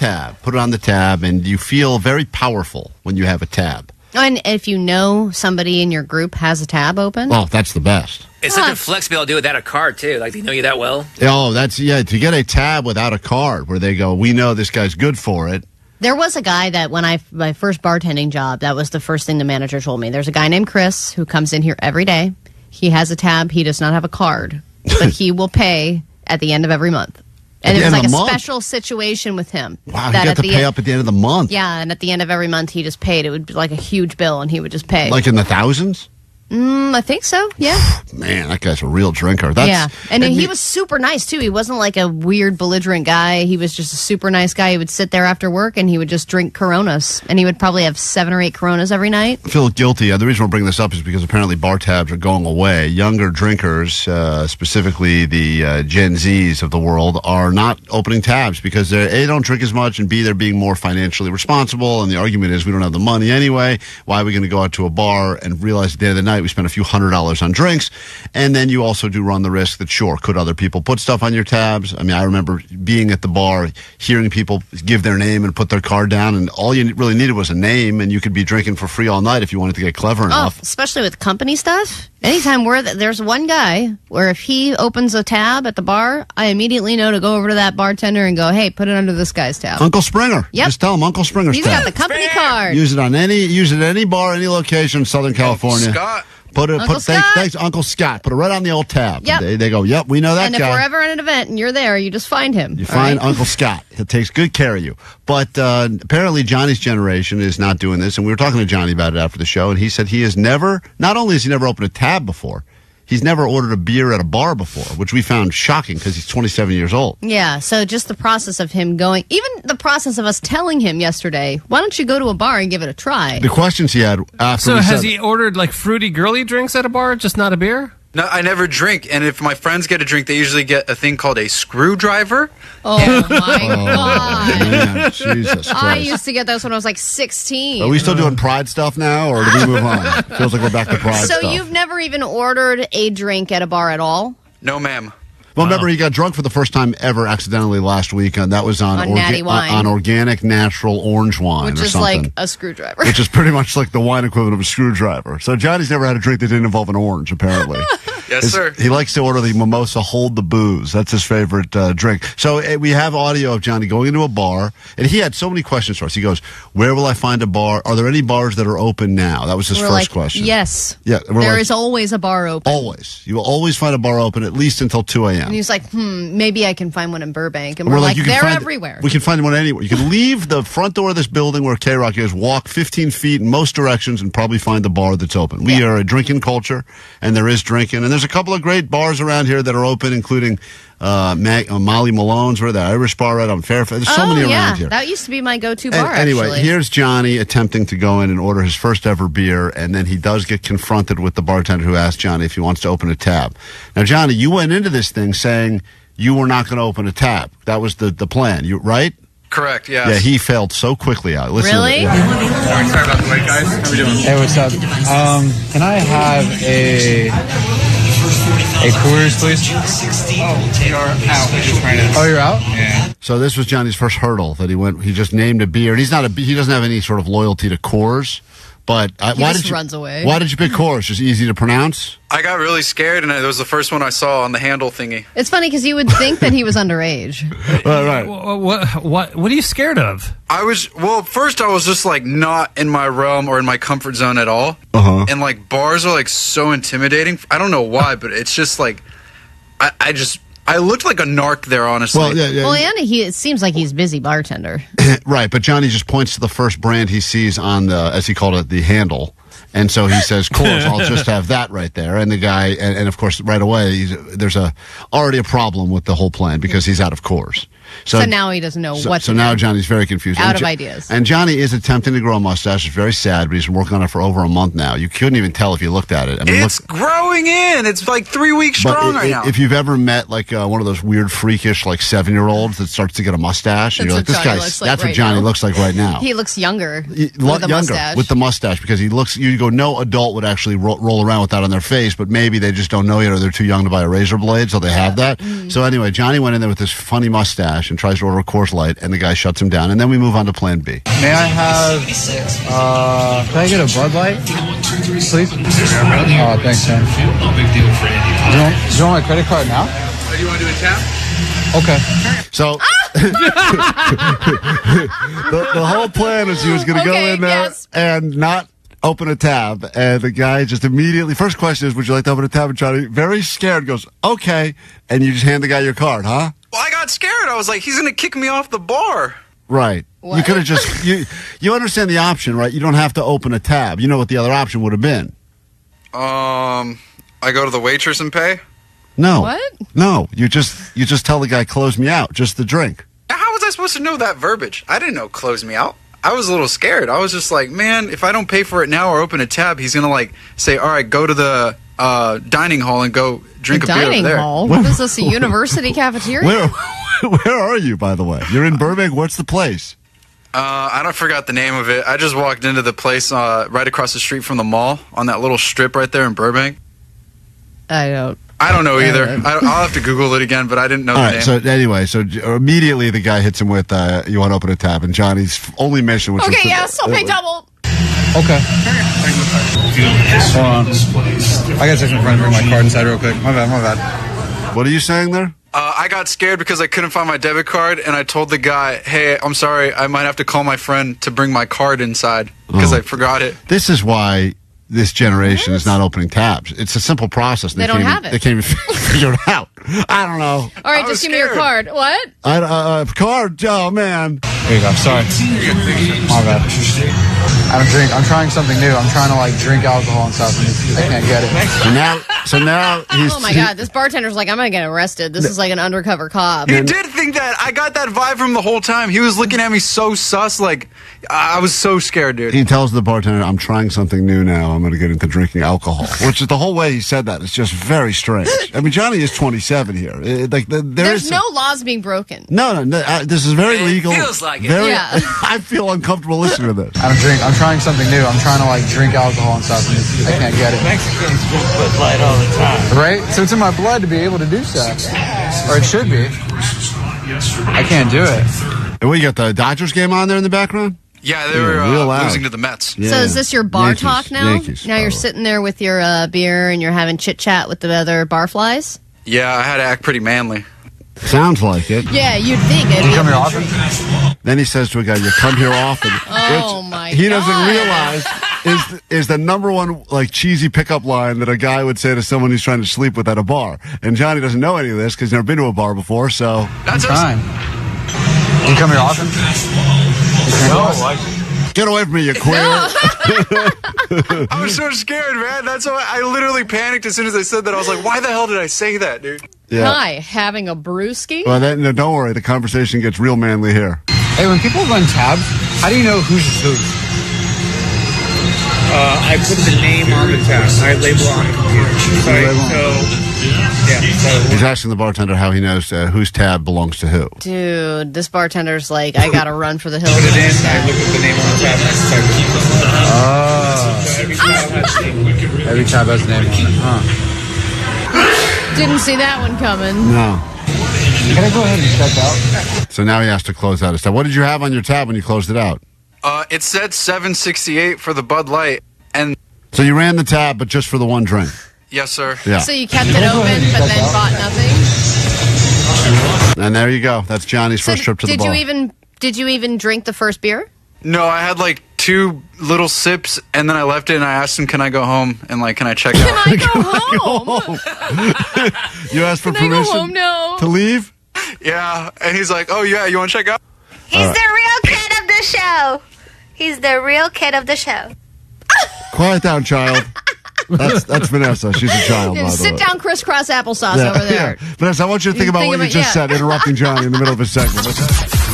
S2: tab, and you feel very powerful when you have a tab.
S3: And if you know somebody in your group has a tab open?
S2: Oh, that's the best.
S23: It's such a flex to be able to do it without a card, too. Like, they know you that well.
S2: Oh, to get a tab without a card where they go, we know this guy's good for it.
S3: There was a guy that my first bartending job, that was the first thing the manager told me. There's a guy named Chris who comes in here every day. He has a tab. He does not have a card, but he will pay at the end of every month. And
S2: At
S3: it
S2: the
S3: was
S2: end
S3: like
S2: of
S3: a
S2: the month?
S3: special situation with him.
S2: Wow, he got to pay up at the end of the month.
S3: Yeah, and at the end of every month, he just paid. It would be like a huge bill, and he would just pay.
S2: Like in the thousands?
S3: I think so, yeah.
S2: Man, that guy's a real drinker.
S3: Yeah, and he was super nice, too. He wasn't like a weird, belligerent guy. He was just a super nice guy. He would sit there after work, and he would just drink Coronas. And he would probably have 7 or 8 Coronas every night.
S2: I feel guilty. The reason we're bringing this up is because apparently bar tabs are going away. Younger drinkers, specifically the Gen Zs of the world, are not opening tabs because they don't drink as much, and B, they're being more financially responsible. And the argument is we don't have the money anyway. Why are we going to go out to a bar and realize at the end of the night we spent a few $100s on drinks? And then you also do run the risk that, sure, could other people put stuff on your tabs? I mean, I remember being at the bar, hearing people give their name and put their card down, and all you really needed was a name, and you could be drinking for free all night if you wanted to get clever enough.
S3: Especially with company stuff. Anytime there's one guy where if he opens a tab at the bar, I immediately know to go over to that bartender and go, hey, put it under this guy's tab.
S2: Uncle Springer.
S3: Yep.
S2: Just tell him Uncle Springer's
S3: He's
S2: tab.
S3: got the company card.
S2: Use it at any bar, any location in Southern California.
S7: Scott.
S2: Thanks, Uncle Scott. Put it right on the old tab.
S3: Yep.
S2: They go, yep, we know that
S3: and
S2: guy.
S3: if we're ever at an event and you're there, you just find him.
S2: You find Uncle Scott. He takes good care of you. But apparently Johnny's generation is not doing this. And we were talking to Johnny about it after the show, and he said he has never, not only has he never opened a tab before, he's never ordered a beer at a bar before, which we found shocking because he's 27 years old.
S3: Yeah, so just the process of him going, even the process of us telling him yesterday, why don't you go to a bar and give it a try?
S2: The questions he had after
S4: So
S2: we
S4: has
S2: said
S4: he ordered like fruity girly drinks at a bar, just not a beer?
S7: No, I never drink, and if my friends get a drink, they usually get a thing called a screwdriver.
S3: Oh, my God.
S2: Man, Jesus Christ.
S3: I used to get those when I was like 16.
S2: Are we still doing Pride stuff now, or do we move on? Feels like we're back to Pride
S3: So
S2: stuff.
S3: you've never even ordered a drink at a bar at all?
S7: No, ma'am.
S2: Well, remember, he got drunk for the first time ever accidentally last week, and that was on
S3: Natty wine.
S2: on organic, natural orange wine
S3: Which
S2: or
S3: is
S2: something.
S3: like a screwdriver.
S2: Which is pretty much like the wine equivalent of a screwdriver. So Johnny's never had a drink that didn't involve an orange, apparently.
S7: Yes, sir.
S2: He likes to order the mimosa hold the booze. That's his favorite drink. So we have audio of Johnny going into a bar, and he had so many questions for us. He goes, where will I find a bar? Are there any bars that are open now? That was his first question.
S3: Yes.
S2: Yeah,
S3: There is always a bar open.
S2: Always. You will always find a bar open at least until 2 a.m.
S3: And he's like, maybe I can find one in Burbank. And
S2: We're
S3: we're like,
S2: you can
S3: they're
S2: find-
S3: everywhere.
S2: We can find one anywhere. You can leave the front door of this building where KROQ is, walk 15 feet in most directions, and probably find the bar that's open. We are a drinking culture, and there is drinking. And there's a couple of great bars around here that are open, including Molly Malone's, where the Irish bar right on Fairfax. There's so many around here.
S3: That used to be my go-to bar,
S2: Anyway,
S3: actually.
S2: here's Johnny attempting to go in and order his first ever beer, and then he does get confronted with the bartender who asked Johnny if he wants to open a tab. Now, Johnny, you went into this thing saying you were not going to open a tab. That was the plan, right?
S7: Correct, yes.
S2: Yeah, he failed so quickly out. Listen
S3: Really?
S2: To
S7: Sorry about the wait, guys. How we doing?
S6: Hey, what's up? Can I have a Coors, please?
S7: Oh, we are out just right now.
S6: Oh, you're out?
S7: Yeah.
S2: So this was Johnny's first hurdle that he just named a beer. And he doesn't have any sort of loyalty to Coors. But
S3: runs away.
S2: Why did you pick Coors? Just easy to pronounce?
S7: I got really scared, and it was the first one I saw on the handle thingy.
S3: It's funny because you would think that he was underage.
S2: Right.
S4: What are you scared of?
S7: First I was just like not in my realm or in my comfort zone at all.
S2: Uh-huh.
S7: And like bars are like so intimidating. I don't know why, but it's just like I looked like a narc there, honestly.
S2: Well, yeah.
S3: Well, and it seems like he's busy bartender.
S2: Right, but Johnny just points to the first brand he sees on the, as he called it, the handle. And so he says, Coors, I'll just have that right there. And the guy, and of course, right away, there's already a problem with the whole plan because he's out of Coors.
S3: So now he doesn't know what to
S2: So
S3: do.
S2: now Johnny's very confused.
S3: Out of ideas.
S2: And Johnny is attempting to grow a mustache. It's very sad, but he's been working on it for over a month now. You couldn't even tell if you looked at it. I mean,
S7: it's growing in. It's like 3 weeks
S2: but
S7: strong right now.
S2: If you've ever met like one of those weird, freakish, like 7-year-olds that starts to get a mustache, and you're like,
S3: That's
S2: this
S3: what Johnny
S2: guy,
S3: looks like
S2: that's what
S3: right
S2: Johnny
S3: now.
S2: looks like right now.
S3: He looks younger with
S2: Younger
S3: the mustache.
S2: with the mustache because he looks. You go, no adult would actually roll around with that on their face, but maybe they just don't know yet, or they're too young to buy a razor blade, so they have that. So anyway, Johnny went in there with this funny mustache and tries to order a Coors Light, and the guy shuts him down, and then we move on to Plan B.
S6: May I have, can I get a Bud Light, please? Oh, thanks, man.
S7: No big deal for Andy.
S6: Do you want my credit card now?
S7: Do you want to do a tap?
S6: Okay.
S2: So the whole plan is he was going to go in there and not open a tab, and the guy just immediately, first question is, would you like to open a tab? And Johnny, very scared, goes, okay, and you just hand the guy your card, huh?
S7: Well, I got scared. I was like, he's going to kick me off the bar.
S2: Right. You could have just you understand the option, right? You don't have to open a tab. You know what the other option would have been.
S7: I go to the waitress and pay?
S2: No.
S3: What?
S2: No. You just tell the guy, close me out, just the drink.
S7: How was I supposed to know that verbiage? I didn't know close me out. I was a little scared. I was just like, man, if I don't pay for it now or open a tab, he's going to like say, all right, go to the dining hall and go drink a beer over
S3: Dining
S7: there.
S3: hall? What is this, a university cafeteria?
S2: Where are you, by the way? You're in Burbank? What's the place?
S7: I don't forgot the name of it. I just walked into the place right across the street from the mall on that little strip right there in Burbank.
S3: I don't
S7: know either. I'll have to Google it again, but I didn't know the name.
S2: So anyway, immediately the guy hits him with, you want to open a tab, and Johnny's only mission was
S3: Okay, yes, I'll pay double.
S6: Okay. Hold on. I gotta take my friend, bring my card inside real quick. My bad.
S2: What are you saying there?
S7: I got scared because I couldn't find my debit card, and I told the guy, hey, I'm sorry, I might have to call my friend to bring my card inside because I forgot it.
S2: This is why this generation is not opening tabs. It's a simple process.
S3: They don't have it.
S2: They can't even figure it out. I don't know.
S3: All right, just give me your card. What?
S2: Card? Oh, man.
S6: There you go. Sorry. My bad. I don't drink. I'm trying something new. I'm trying to like drink alcohol and stuff, and I can't get it.
S2: So now he's.
S3: Oh my God! This bartender's like, I'm gonna get arrested. This is like an undercover cop.
S7: He did think that. I got that vibe from the whole time. He was looking at me so sus, like I was so scared, dude.
S2: He tells the bartender, I'm trying something new now. I'm going to get into drinking alcohol. Which is the whole way he said that. It's just very strange. I mean, Johnny is 27 here.
S3: There's no laws being broken.
S2: No. This is very legal.
S23: Feels like it.
S3: Yeah.
S2: I feel uncomfortable listening to this.
S6: I don't drink. I'm trying something new. I'm trying to like drink alcohol and stuff, and I can't get it.
S16: Mexicans drink Bud Light all the time.
S6: Right? So it's in my blood to be able to do so. Or it should be. I can't do it.
S2: And you got the Dodgers game on there in the background?
S7: Yeah, they were losing to the Mets.
S2: Yeah.
S3: So is this your bar
S2: Yankees.
S3: talk now?
S2: Yankees,
S3: now you're sitting there with your beer and you're having chit chat with the other barflies?
S7: Yeah, I had to act pretty manly.
S2: Sounds like it.
S3: Yeah, you'd think it.
S6: You come here often?
S2: Then he says to a guy, you come here often.
S3: Oh, my
S2: He
S3: God.
S2: doesn't realize is the number one like cheesy pickup line that a guy would say to someone who's trying to sleep with at a bar. And Johnny doesn't know any of this because he's never been to a bar before, so.
S7: That's
S6: fine. You come here often?
S2: Get away from me, you queer.
S7: I was so scared, man. That's why I literally panicked as soon as I said that. I was like, why the hell did I say that, dude?
S2: Yeah.
S3: Hi, having a brewski?
S2: Well, no, don't worry. The conversation gets real manly here.
S6: Hey, when people run tabs, how do you know who's who?
S16: I put the name on the tab. I label on the computer.
S2: He's asking the bartender how he knows whose tab belongs to who.
S3: Dude, this bartender's like, I gotta run for the hills.
S16: Put it in, I look at the name on the tab, and I type it.
S6: Oh. Every tab has a name on it. Huh.
S3: Didn't see that one coming.
S2: No.
S6: Can I go ahead and step out?
S2: So now he has to close out his tab. What did you have on your tab when you closed it out?
S7: It said $7.68 for the Bud Light, and
S2: So you ran the tab, but just for the one drink.
S7: yes, sir.
S2: Yeah.
S3: So you kept it open, but then bought nothing?
S2: And there you go. That's Johnny's first trip to the bar.
S3: Did you even drink the first beer?
S7: No, I had like 2 little sips, and then I left it, and I asked him, can I go home, and like, can I check out?
S3: Can I go home?
S2: You asked for
S3: Can I
S2: permission
S3: go home now?
S2: to leave?
S7: Yeah, and he's like, oh yeah, you want to check out?
S5: He's the real kid of the show. He's the real kid of the show.
S2: Quiet down, child. That's Vanessa. She's a child, by the way.
S3: Sit down, crisscross applesauce over there.
S2: Yeah. Vanessa, I want you to think about what you just said, interrupting Johnny in the middle of his segment.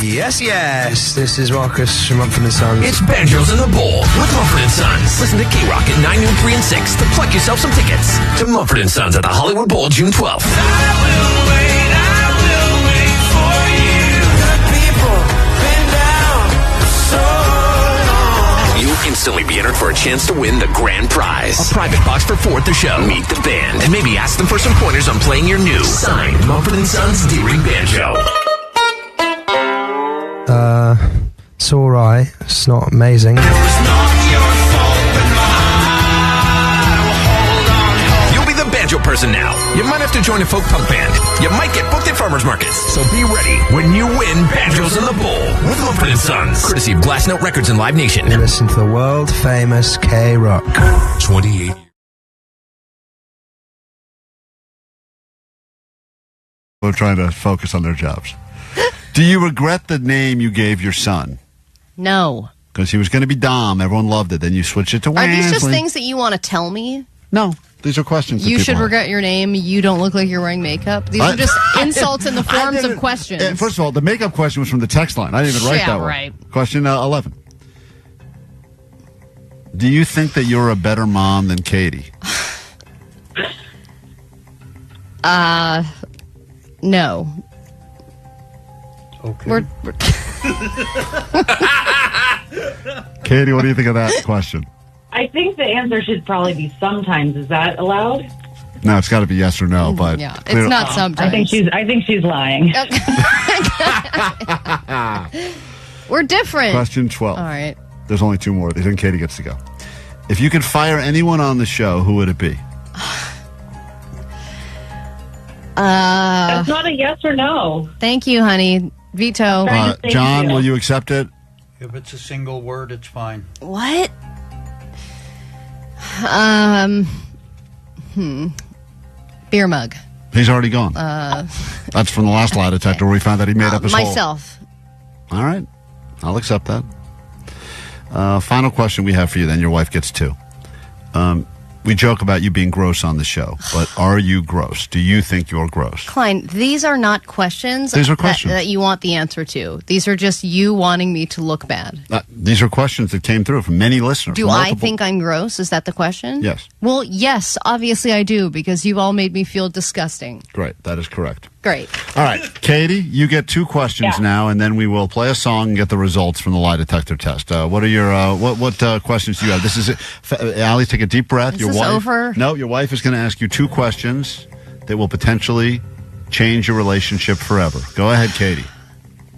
S12: Yes. This is Marcus from Mumford & Sons.
S13: It's Banjos in the Bowl with Mumford & Sons. Listen to KROQ at 9, noon, 3, and 6 to pluck yourself some tickets to Mumford & Sons at the Hollywood Bowl June 12th.
S16: I will wait for you. The people been down so long.
S13: You'll instantly be entered for a chance to win the grand prize. A private box for 4 at the show. Meet the band and maybe ask them for some pointers on playing your new signed Mumford & Sons D-Ring Banjo.
S12: It's alright. It's not amazing.
S13: You'll be the banjo person now. You might have to join a folk punk band. You might get booked at farmers markets. So be ready when you win Banjos in the Bowl with Mumford & Sons. Courtesy of Glass Note Records and Live Nation.
S12: Listen to the world famous KROQ.
S13: 28
S2: We're trying to focus on their jobs. Do you regret the name you gave your son?
S3: No.
S2: Because he was going to be Dom. Everyone loved it. Then you switched it to
S3: Are
S2: Wesley.
S3: these just things that you want to tell me?
S2: No. These are questions.
S3: You should regret your name. You don't look like you're wearing makeup. These are just insults in the forms of questions.
S2: First of all, the makeup question was from the text line. I didn't even write that one.
S3: Right.
S2: Question 11. Do you think that you're a better mom than Katie?
S3: No.
S22: Okay.
S2: Katie, what do you think of that question?
S17: I think the answer should probably be sometimes. Is that allowed?
S2: No, it's got to be yes or no. But
S3: yeah, it's not sometimes.
S17: I think she's lying.
S3: We're different.
S2: Question 12.
S3: All right.
S2: There's only 2 more. Then Katie gets to go. If you could fire anyone on the show, who would it be?
S17: That's not a yes or no.
S3: Thank you, honey. Veto.
S2: John, will you accept it?
S22: If it's a single word, it's fine.
S3: What? Beer mug.
S2: He's already gone. That's from the last lie detector where we found that he made up his
S3: myself.
S2: Whole. All right. I'll accept that. Final question we have for you then. Your wife gets 2. We joke about you being gross on the show, but are you gross? Do you think you're gross?
S3: Klein, these are not questions.
S2: These are questions
S3: that you want the answer to. These are just you wanting me to look bad.
S2: These are questions that came through from many listeners.
S3: Do I think I'm gross? Is that the question?
S2: Yes.
S3: Well, yes, obviously I do, because you've all made me feel disgusting.
S2: Great. That is correct.
S3: Great.
S2: All right. Katie, you get 2 questions now, and then we will play a song and get the results from the lie detector test. What are your what questions do you have? This is it. Allie, take a deep breath.
S3: Is this over?
S2: No, your wife is going to ask you 2 questions that will potentially change your relationship forever. Go ahead, Katie.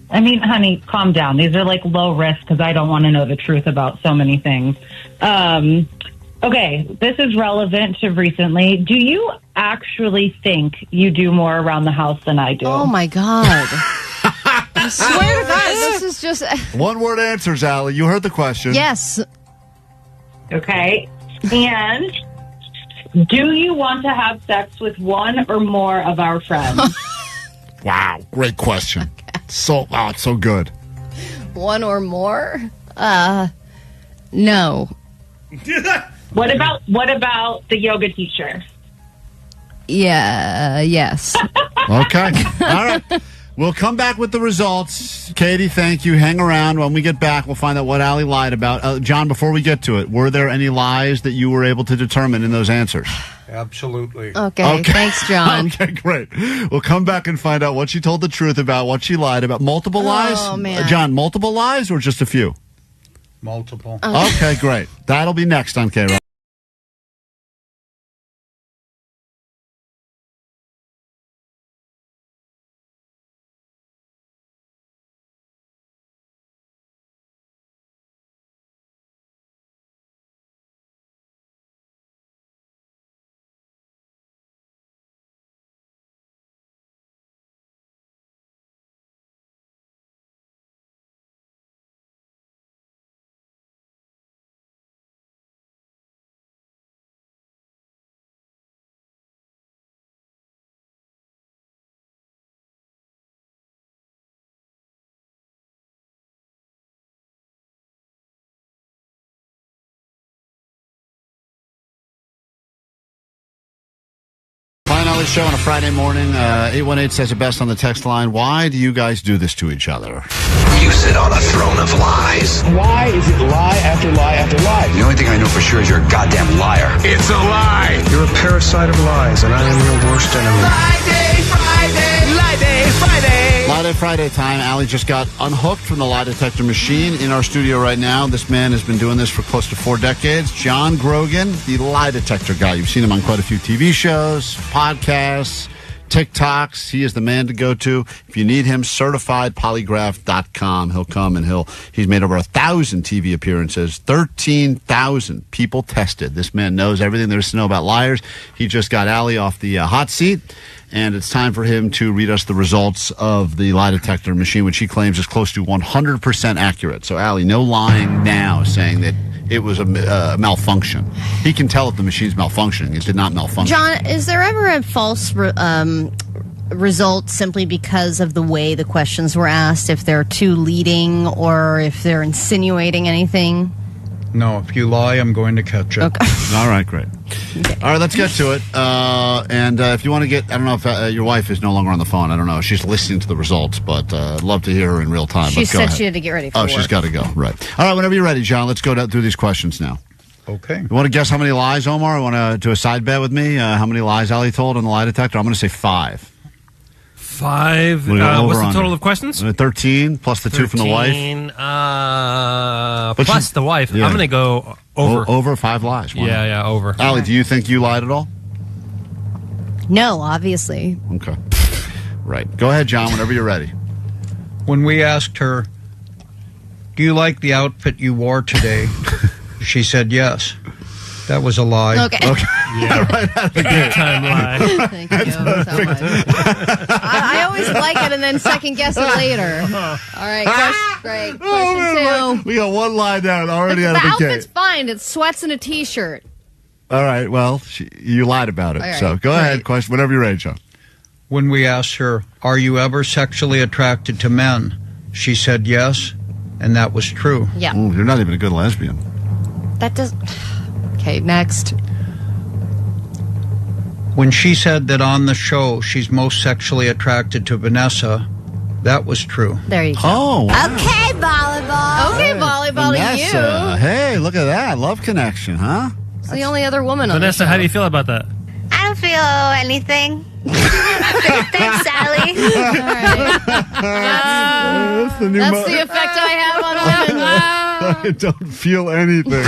S17: I mean, honey, calm down. These are like low risk because I don't want to know the truth about so many things. Okay, this is relevant to recently. Do you actually think you do more around the house than I do?
S3: Oh, my God. I swear to God, this is just...
S2: 1-word answers, Allie. You heard the question.
S3: Yes.
S17: Okay. And do you want to have sex with one or more of our friends?
S2: Wow, great question. So it's so good.
S3: One or more? No.
S17: What about the yoga teacher?
S3: Yeah, yes.
S2: Okay. All right. We'll come back with the results. Katie, thank you. Hang around. When we get back, we'll find out what Allie lied about. John, before we get to it, were there any lies that you were able to determine in those answers?
S22: Absolutely.
S3: Okay. Thanks, John.
S2: Okay, great. We'll come back and find out what she told the truth about, what she lied about. Multiple lies?
S3: Oh, man.
S2: John, multiple lies or just a few?
S22: Multiple.
S2: Okay, great. That'll be next on KROQ. Finally, show on a Friday morning. 818 says it best on the text line. Why do you guys do this to each other?
S1: You sit on a throne of lies.
S19: Why is it lie after lie after lie?
S1: The only thing I know for sure is you're a goddamn liar. It's a lie.
S19: You're a parasite of lies, and I am your worst enemy.
S13: Friday, Friday, lie day, Friday.
S2: Lie Day Friday time. Allie just got unhooked from the lie detector machine in our studio right now. This man has been doing this for close to 4 decades. John Grogan, the lie detector guy. You've seen him on quite a few TV shows, podcasts, TikToks. He is the man to go to. If you need him, certifiedpolygraph.com. He'll come and he's made over 1,000 TV appearances, 13,000 people tested. This man knows everything there is to know about liars. He just got Allie off the hot seat, and it's time for him to read us the results of the lie detector machine, which he claims is close to 100% accurate. So, Allie, no lying now saying that it was a malfunction. He can tell if the machine's malfunctioning. It did not malfunction.
S3: John, is there ever a false result simply because of the way the questions were asked, if they're too leading or if they're insinuating anything?
S22: No, if you lie, I'm going to catch it.
S3: Okay.
S2: All right, great. Okay. All right, let's get to it. And if you want to get, I don't know if your wife is no longer on the phone. I don't know. She's listening to the results, but I'd love to hear her in real time.
S3: She
S2: Let's go
S3: said
S2: ahead.
S3: she had to get ready for work.
S2: She's got to go. Right. All right, whenever you're ready, John, let's go through these questions now.
S22: Okay.
S2: You want to guess how many lies, Omar? You want to do a side bet with me? How many lies Ali told on the lie detector? I'm going to say 5.
S4: 5. What's the total of questions?
S2: 13 plus the 2 from the wife.
S4: Plus the wife.
S2: Yeah.
S4: I'm going to go over.
S2: Over 5 lies. Wow.
S4: Yeah, over.
S2: Ali, do you think you lied at all?
S3: No, obviously.
S2: Okay. Right. Go ahead, John, whenever you're ready.
S22: When we asked her, do you like the outfit you wore today? She said yes. That was a lie.
S3: Okay.
S4: Yeah.
S2: Right out of the
S4: Big
S2: gate.
S4: time lie.
S3: Thank you so much. I always like it and then second guess it later. All right, great. Question 2.
S2: We got 1 lie down already out of
S3: The
S2: the
S3: outfit's
S2: gate.
S3: fine. It's sweats and a T-shirt.
S2: All right, well, you lied about it.
S3: All right,
S2: so go ahead, question whenever you're ready, John.
S22: When we asked her, are you ever sexually attracted to men? She said yes, and that was true.
S3: Yeah.
S2: Ooh, you're not even a good lesbian.
S3: That does... Okay, next.
S22: When she said that on the show she's most sexually attracted to Vanessa, that was true.
S3: There you go.
S2: Oh, wow.
S3: Okay, volleyball. Okay, volleyball
S2: Vanessa.
S3: to you.
S2: Hey, look at that. Love connection, huh?
S3: It's the only other woman on
S4: Vanessa,
S3: the show.
S4: how do you feel about that?
S5: I don't feel anything. Thanks, Sally.
S3: All right.
S2: That's the new
S3: That's the effect I have on women.
S2: I don't feel anything.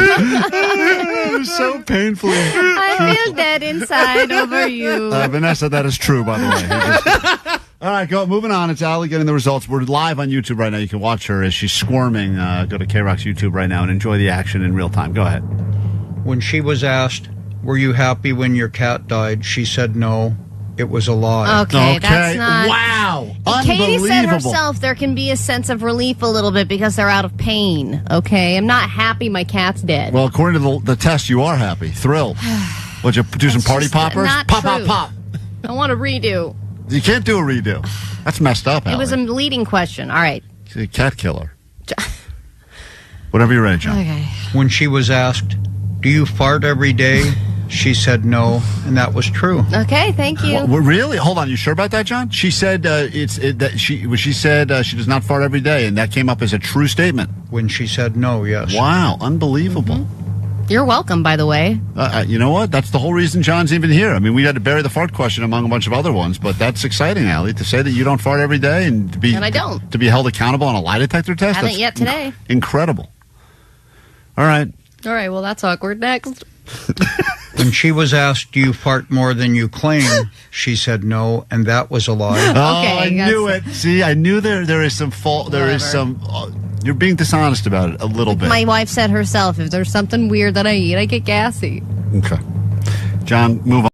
S2: It's so painfully.
S3: I feel dead inside over you.
S2: Vanessa, that is true, by the way. All right, moving on. It's Ali getting the results. We're live on YouTube right now. You can watch her as she's squirming. Go to KROQ's YouTube right now and enjoy the action in real time. Go ahead.
S22: When she was asked, were you happy when your cat died? She said no. It was a lie.
S3: Okay, that's not...
S2: Wow.
S3: Katie said
S2: Unbelievable.
S3: herself there can be a sense of relief a little bit because they're out of pain. Okay, I'm not happy my cat's dead.
S2: Well, according to the test, you are happy, thrilled. Would you do some party poppers?
S3: not
S2: Pop,
S3: true.
S2: pop, pop.
S3: I want a redo.
S2: You can't do a redo. That's messed up,
S3: It
S2: Ali.
S3: was a leading question. All right.
S2: She's a cat killer. Whatever you're ready, John.
S3: Okay.
S22: When she was asked, do you fart every day? She said no, and that was true.
S3: Okay, thank you.
S2: Well, really? Hold on. You sure about that, John? She said she said she does not fart every day, and that came up as a true statement.
S22: When she said no, yes.
S2: Wow, unbelievable.
S3: You're welcome, by the way.
S2: You know what? That's the whole reason John's even here. I mean, we had to bury the fart question among a bunch of other ones, but that's exciting, Allie, to say that you don't fart every day and to be
S3: And I don't.
S2: to be held accountable on a lie detector test.
S3: Haven't
S2: That's
S3: yet today.
S2: Incredible. All right.
S3: All right, well, that's awkward. Next.
S22: When she was asked, do you fart more than you claim? She said no, and that was a lie.
S2: Oh,
S3: Okay,
S2: I knew it. See, I knew there is some fault. There is some. You're being dishonest about it a little bit.
S3: My wife said herself, if there's something weird that I eat, I get gassy.
S2: Okay. John, move on.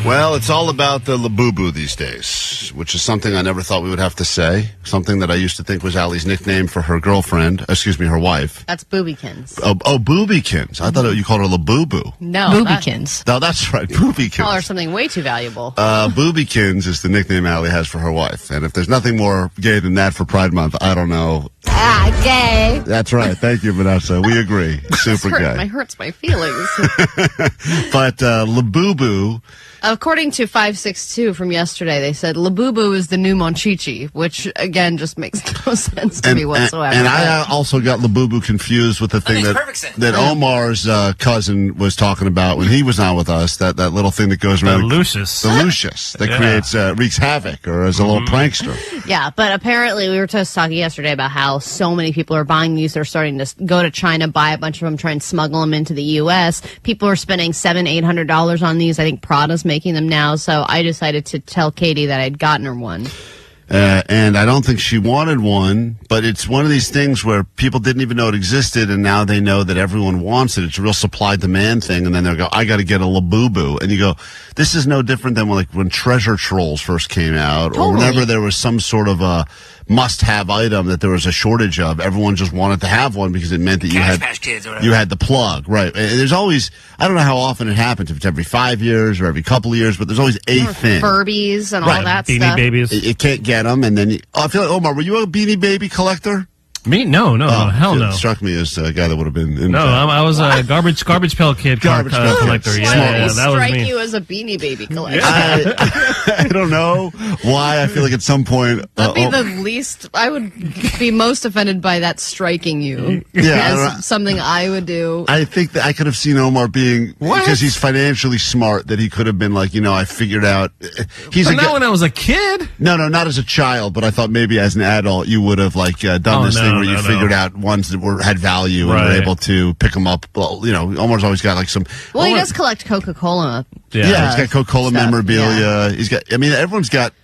S2: Well, it's all about the LABubu these days, which is something I never thought we would have to say. Something that I used to think was Allie's nickname for her girlfriend, her wife.
S3: That's boobykins.
S2: Oh, boobykins. I thought you called her LABubu.
S3: No.
S11: Boobykins.
S2: No, that's right, boobykins.
S3: Call her something way too valuable.
S2: Boobykins is the nickname Allie has for her wife. And if there's nothing more gay than that for Pride Month, I don't know.
S3: Gay.
S2: That's right. Thank you, Vanessa. We agree. Super gay.
S3: Hurts my feelings.
S2: But LABubu...
S3: According to 562 from yesterday, they said LABubu is the new Monchichi, which, again, just makes no sense to me whatsoever.
S2: And I also got LABubu confused with the thing that Omar's cousin was talking about when he was on with us, that little thing that goes around.
S4: The Lucius.
S2: The Lucius that creates, wreaks havoc, or as a little prankster.
S3: Yeah, but apparently we were just talking yesterday about how so many people are buying these. They're starting to go to China, buy a bunch of them, try and smuggle them into the U.S. People are spending $700-800 on these. I think Prada's making them now, so I decided to tell Katie that I'd gotten her one.
S2: And I don't think she wanted one, but it's one of these things where people didn't even know it existed, and now they know that everyone wants it. It's a real supply-demand thing, and then they'll go, I got to get a LABubu. And you go, this is no different than when Treasure Trolls first came out, or whenever there was some sort of a must-have item that there was a shortage of. Everyone just wanted to have one because it meant that you had the plug, right? And there's always, I don't know how often it happens, if it's every 5 years or every couple of years, but there's always a thing.
S3: Furbies and all that
S4: Beanie
S3: stuff.
S4: Babies.
S2: You can't get them, and then I feel like, Omar, were you a Beanie Baby collector?
S4: Me? No, hell no.
S2: It struck me as a guy that would have been in
S4: I was a garbage pail kid collector. Yeah, that was me.
S3: You as a Beanie Baby collector.
S2: I don't know why. I feel like at some point
S3: That'd be the least. I would be most offended by that striking you as something I would do.
S2: I think that I could have seen Omar being, because he's financially smart, that he could have been like, I figured out.
S4: Not when I was a kid.
S2: No, not as a child, but I thought maybe as an adult you would have done this thing where you figured out ones that had value and were able to pick them up. Well, Omar's always got some.
S3: Well, he does collect Coca-Cola.
S2: Yeah, he's got Coca-Cola memorabilia. Yeah. He's got. I mean, everyone's got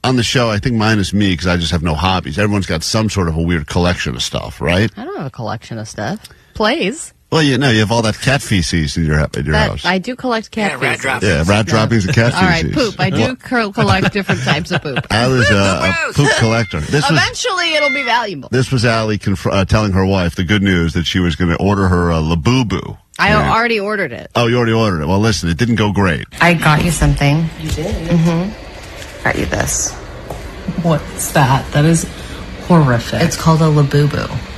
S2: on the show. I think minus me because I just have no hobbies. Everyone's got some sort of a weird collection of stuff, right?
S3: I don't have a collection of stuff. Plays.
S2: Well, you have all that cat feces in your house.
S3: I do collect cat feces.
S23: Rat droppings.
S2: Yeah, rat droppings and cat feces.
S3: All right, poop. I do collect different types of poop.
S2: I was a poop collector.
S3: Eventually, it'll be valuable.
S2: This was Allie telling her wife the good news that she was going to order her a LABubu.
S3: I already ordered it.
S2: Oh, you already ordered it. Well, listen, it didn't go great.
S11: I got you something.
S3: You did?
S11: Mm-hmm. Got you this.
S8: What's that? That is horrific.
S11: It's called a LABubu.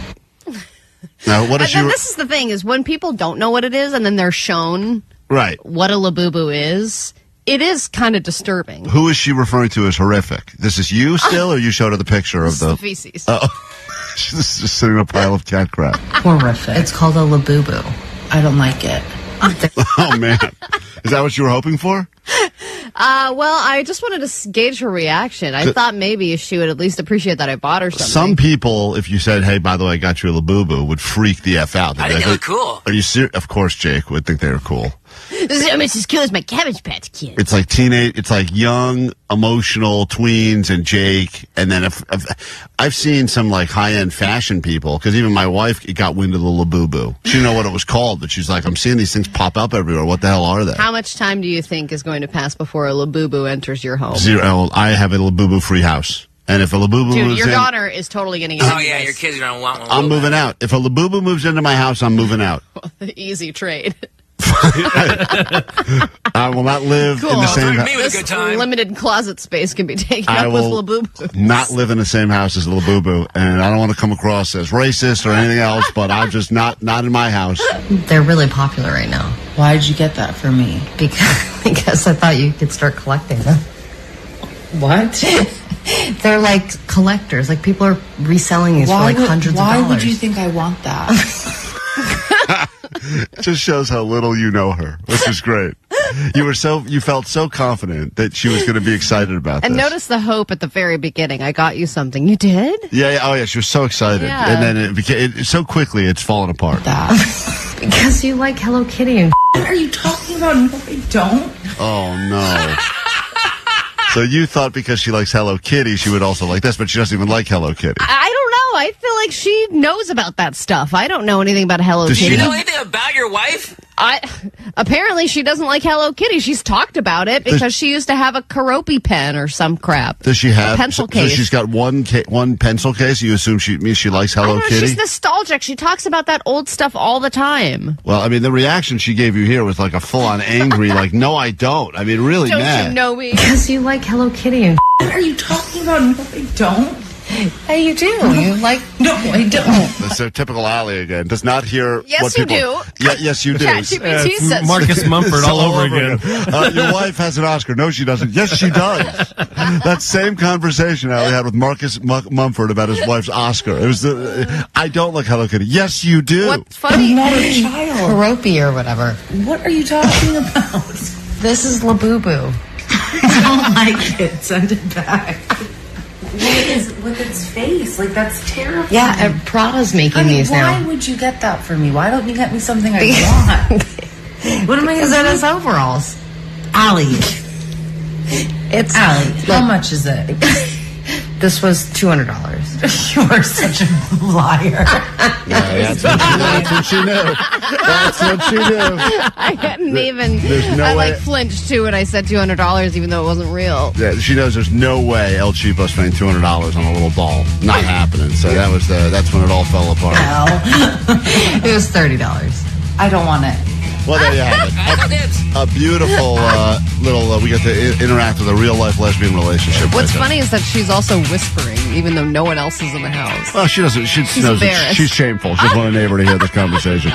S2: Now,
S3: this is the thing, is when people don't know what it is and then they're shown what a LABubu is, it is kind of disturbing.
S2: Who is she referring to as horrific? This is you still, or you showed her the picture of the
S3: feces?
S2: Oh, she's just sitting in a pile of cat crap.
S8: Horrific.
S11: It's called a LABubu.
S8: I don't like it.
S2: Oh, man. Is that what you were hoping for?
S3: Well, I just wanted to gauge her reaction. I thought maybe she would at least appreciate that I bought her something.
S2: Some people, if you said, hey, by the way, I got you a LABubu, would freak the F out.
S23: I think they look cool.
S2: Are you serious? Of course, Jake would think they were cool.
S3: This is almost as cool as my Cabbage Patch Kid.
S2: It's like it's like young, emotional tweens and Jake. And then if I've seen some high-end fashion people, because even my wife got wind of the LABubu. She didn't know what it was called, but she's like, I'm seeing these things pop up everywhere. What the hell are they?
S3: How much time do you think is going to pass before a LABubu enters your home?
S2: 0. I have a LABubu-free house. And if a LABubu moves in...
S3: your daughter is totally going to get
S23: your kids are going to want one.
S2: I'm moving out. If a LABubu moves into my house, I'm moving out.
S3: Easy trade.
S2: I will not live in the same house.
S3: This limited closet space can be taken up with LABubu.
S2: Not live in the same house as LABubu, and I don't want to come across as racist or anything else, but I'm just not in my house.
S11: They're really popular right now.
S8: Why did you get that for me?
S11: Because I thought you could start collecting them.
S8: What?
S11: They're like collectors. Like people are reselling these for hundreds of dollars.
S8: Why would you think I want that?
S2: It just shows how little you know her, which is great. You felt so confident that she was going to be excited about this.
S3: And notice the hope at the very beginning. I got you something. You did?
S2: Yeah. Oh, yeah. She was so excited.
S3: Yeah.
S2: And then it became so quickly, it's fallen apart.
S11: Because you like Hello Kitty and
S8: What are you talking about? No, I don't.
S2: Oh, no. So you thought because she likes Hello Kitty, she would also like this, but she doesn't even like Hello Kitty.
S3: I don't know. I feel like she knows about that stuff. I don't know anything about Hello Kitty.
S23: Do you know anything about your wife?
S3: Apparently she doesn't like Hello Kitty. She's talked about it because she used to have a KROQ pen or some crap.
S2: Does she have
S3: a pencil case?
S2: So she's got one pencil case. You assume she likes Hello Kitty?
S3: She's nostalgic. She talks about that old stuff all the time.
S2: Well, I mean, the reaction she gave you here was like a full-on angry, like, no, I don't. I mean, really
S3: don't
S2: mad.
S3: You know me?
S11: Because you like Hello Kitty and
S8: What are you talking about? No, I don't.
S11: Hey, you do. You like...
S8: No, I don't.
S2: That's a typical Allie again. Does not hear what people... Yes, you do.
S3: ChatGPT says...
S4: Marcus Mumford all over again.
S2: Your wife has an Oscar. No, she doesn't. Yes, she does. That same conversation Allie had with Marcus Mumford about his wife's Oscar. It was I don't like Hello Kitty. Yes, you do.
S3: What's funny?
S8: I'm not a child.
S11: KROQ or whatever.
S8: What are you talking about?
S11: This is LABubu.
S8: I don't like it. Send it back. What is with its face? Like, that's terrifying.
S11: Yeah, Prada's making these now.
S8: Why would you get that for me? Why don't you get me something I want? What am I going to do?
S11: Because it has overalls.
S8: Allie.
S11: It's
S8: Allie. How much is it?
S11: This was $200.
S8: You are such a liar.
S2: That's what she knew. That's what she knew.
S3: I hadn't even.
S2: There's no
S3: I
S2: way.
S3: flinched too when I said $200, even though it wasn't real.
S2: Yeah, she knows there's no way El Cheapo spending $200 on a little doll. Not happening. So that's when it all fell apart.
S11: It was $30.
S8: I don't want it.
S2: Well, there you have it. A beautiful little. We get to interact with a real life lesbian relationship.
S3: What's
S2: right
S3: funny is that she's also whispering, even though no one else is in the house.
S2: Well, she doesn't. She
S3: She's
S2: knows
S3: embarrassed.
S2: she's shameful. She doesn't want a neighbor to hear this conversation.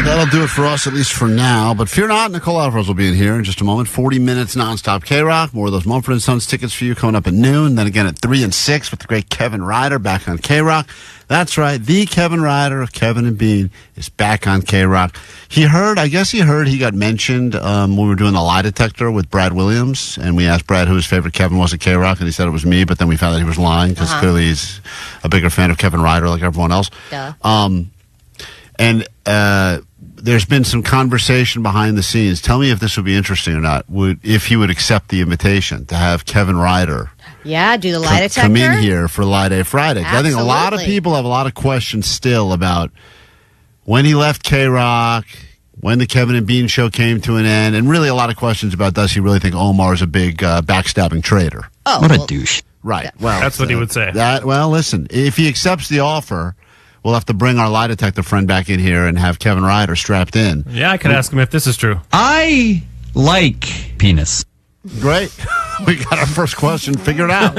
S2: that'll do it for us, at least for now. But fear not, Nicole Alvarez will be in here in just a moment. 40 minutes nonstop KROQ. More of those Mumford & Sons tickets for you coming up at noon. Then again at 3 and 6 with the great Kevin Ryder back on KROQ. That's right. The Kevin Ryder of Kevin and Bean is back on KROQ. He heard he got mentioned when we were doing the lie detector with Brad Williams. And we asked Brad who his favorite Kevin was at KROQ. And he said it was me. But then we found out he was lying because clearly he's a bigger fan of Kevin Ryder like everyone else.
S3: Duh.
S2: There's been some conversation behind the scenes. Tell me if this would be interesting or not. If he would accept the invitation to have Kevin Ryder
S3: do the lie detector.
S2: Come in here for Lie Day Friday. I think a lot of people have a lot of questions still about when he left KROQ, when the Kevin and Bean show came to an end, and really a lot of questions about does he really think Omar is a big backstabbing traitor?
S3: Oh,
S9: what a douche.
S2: Right. Well,
S4: that's what he would say.
S2: Listen, if he accepts the offer, we'll have to bring our lie detector friend back in here and have Kevin Ryder strapped in.
S4: Yeah, I could ask him if this is true.
S9: I like penis.
S2: Great. We got our first question figured out.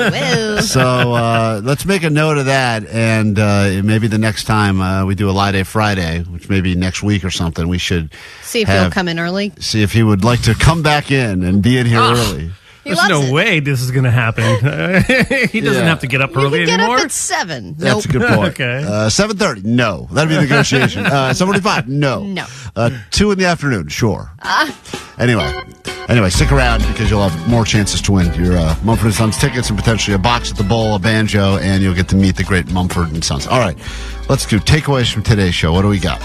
S2: So let's make a note of that, and maybe the next time we do a Lie Day Friday, which may be next week or something, we should
S3: see if he'll come in early.
S2: See if he would like to come back in and be in here early.
S4: There's no way this is going to happen. He doesn't have to get up early
S3: get
S4: anymore.
S3: Up at 7.
S2: That's a good point.
S4: Okay.
S2: 7:30, no. That'd be a negotiation. 7:45, no.
S3: No.
S2: 2 in the afternoon, sure. Anyway, stick around because you'll have more chances to win your Mumford & Sons tickets and potentially a box at the bowl, a banjo, and you'll get to meet the great Mumford & Sons. All right, let's do takeaways from today's show. What do we got?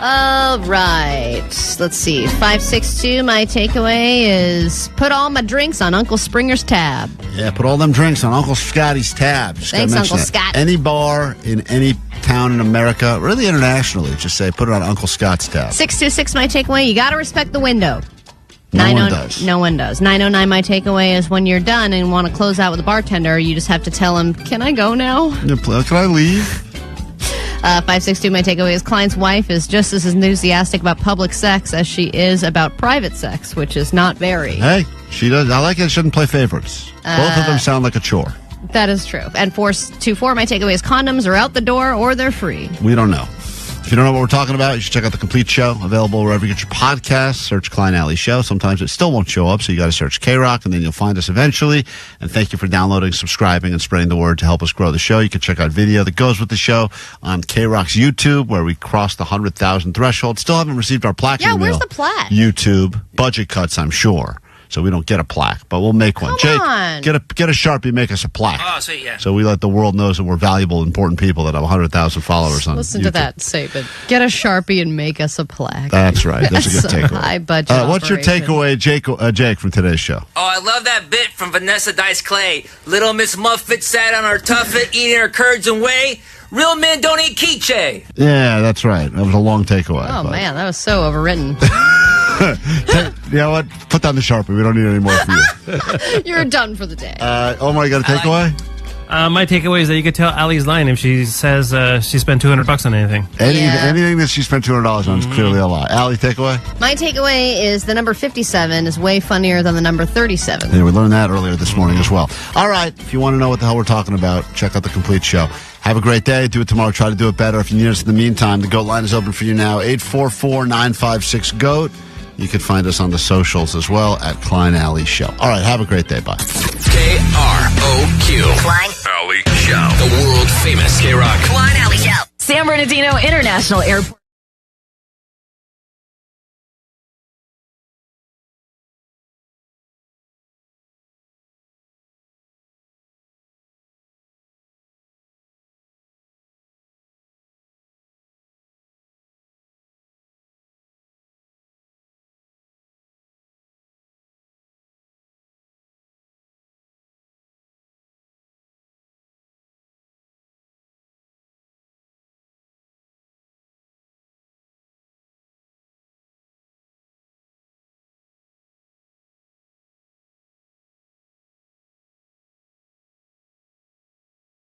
S3: All right. Let's see. 562, my takeaway is put all my drinks on Uncle Springer's tab.
S2: Yeah, put all them drinks on Uncle Scotty's tab. Just
S3: Thanks,
S2: gotta mention
S3: Uncle
S2: that.
S3: Scott.
S2: Any bar in any town in America, really internationally, just say put it on Uncle Scott's tab.
S3: 626, my takeaway, you got to respect the window.
S2: No one does.
S3: No one does. 909, my takeaway is when you're done and want to close out with a bartender, you just have to tell him, can I go now?
S2: Can I leave?
S3: 562, my takeaway is Klein's wife is just as enthusiastic about public sex as she is about private sex, which is not very.
S2: Hey, she does. I like it. She shouldn't play favorites. Both of them sound like a chore.
S3: That is true. And 424, my takeaway is condoms are out the door or they're free.
S2: We don't know. If you don't know what we're talking about, you should check out the complete show, available wherever you get your podcasts. Search Klein Alley Show. Sometimes it still won't show up, so you got to search KROQ, and then you'll find us eventually. And thank you for downloading, subscribing, and spreading the word to help us grow the show. You can check out video that goes with the show on KROQ's YouTube, where we crossed the 100,000 threshold. Still haven't received our plaque email.
S3: Yeah, where's the plaque?
S2: YouTube. Budget cuts, I'm sure. So we don't get a plaque, but we'll make one.
S3: Come on.
S2: Jake, get a Sharpie, make us a plaque.
S23: Oh, sweet, yeah.
S2: So we let the world know that we're valuable, important people that have 100,000 followers on
S3: Listen
S2: YouTube.
S3: to that statement. Get a Sharpie and make us a plaque.
S2: That's right. That's a good takeaway.
S3: High budget.
S2: What's your takeaway, Jake, from today's show?
S23: Oh, I love that bit from Vanessa Dice Clay. Little Miss Muffet sat on her tuffet eating her curds and whey. Real men don't eat quiche.
S2: Yeah, that's right. That was a long takeaway.
S3: Oh, man, that was so overwritten.
S2: You know what? Put down the Sharpie. We don't need any more from you.
S3: You're done for the day.
S2: Omar, you got a takeaway?
S4: My takeaway is that you could tell Allie's lying if she says she spent $200 on anything.
S2: Anything that she spent $200 on is clearly a lie. Allie, takeaway?
S3: My takeaway is the number 57 is way funnier than the number 37.
S2: Yeah, we learned that earlier this morning as well. All right. If you want to know what the hell we're talking about, check out the complete show. Have a great day. Do it tomorrow. Try to do it better. If you need us in the meantime, the GOAT line is open for you now. 844-956-GOAT. You can find us on the socials as well at Klein Alley Show. All right. Have a great day. Bye.
S13: KROQ.
S1: Klein Alley Show.
S13: The world famous KROQ.
S1: Klein Alley Show.
S20: San Bernardino International Airport.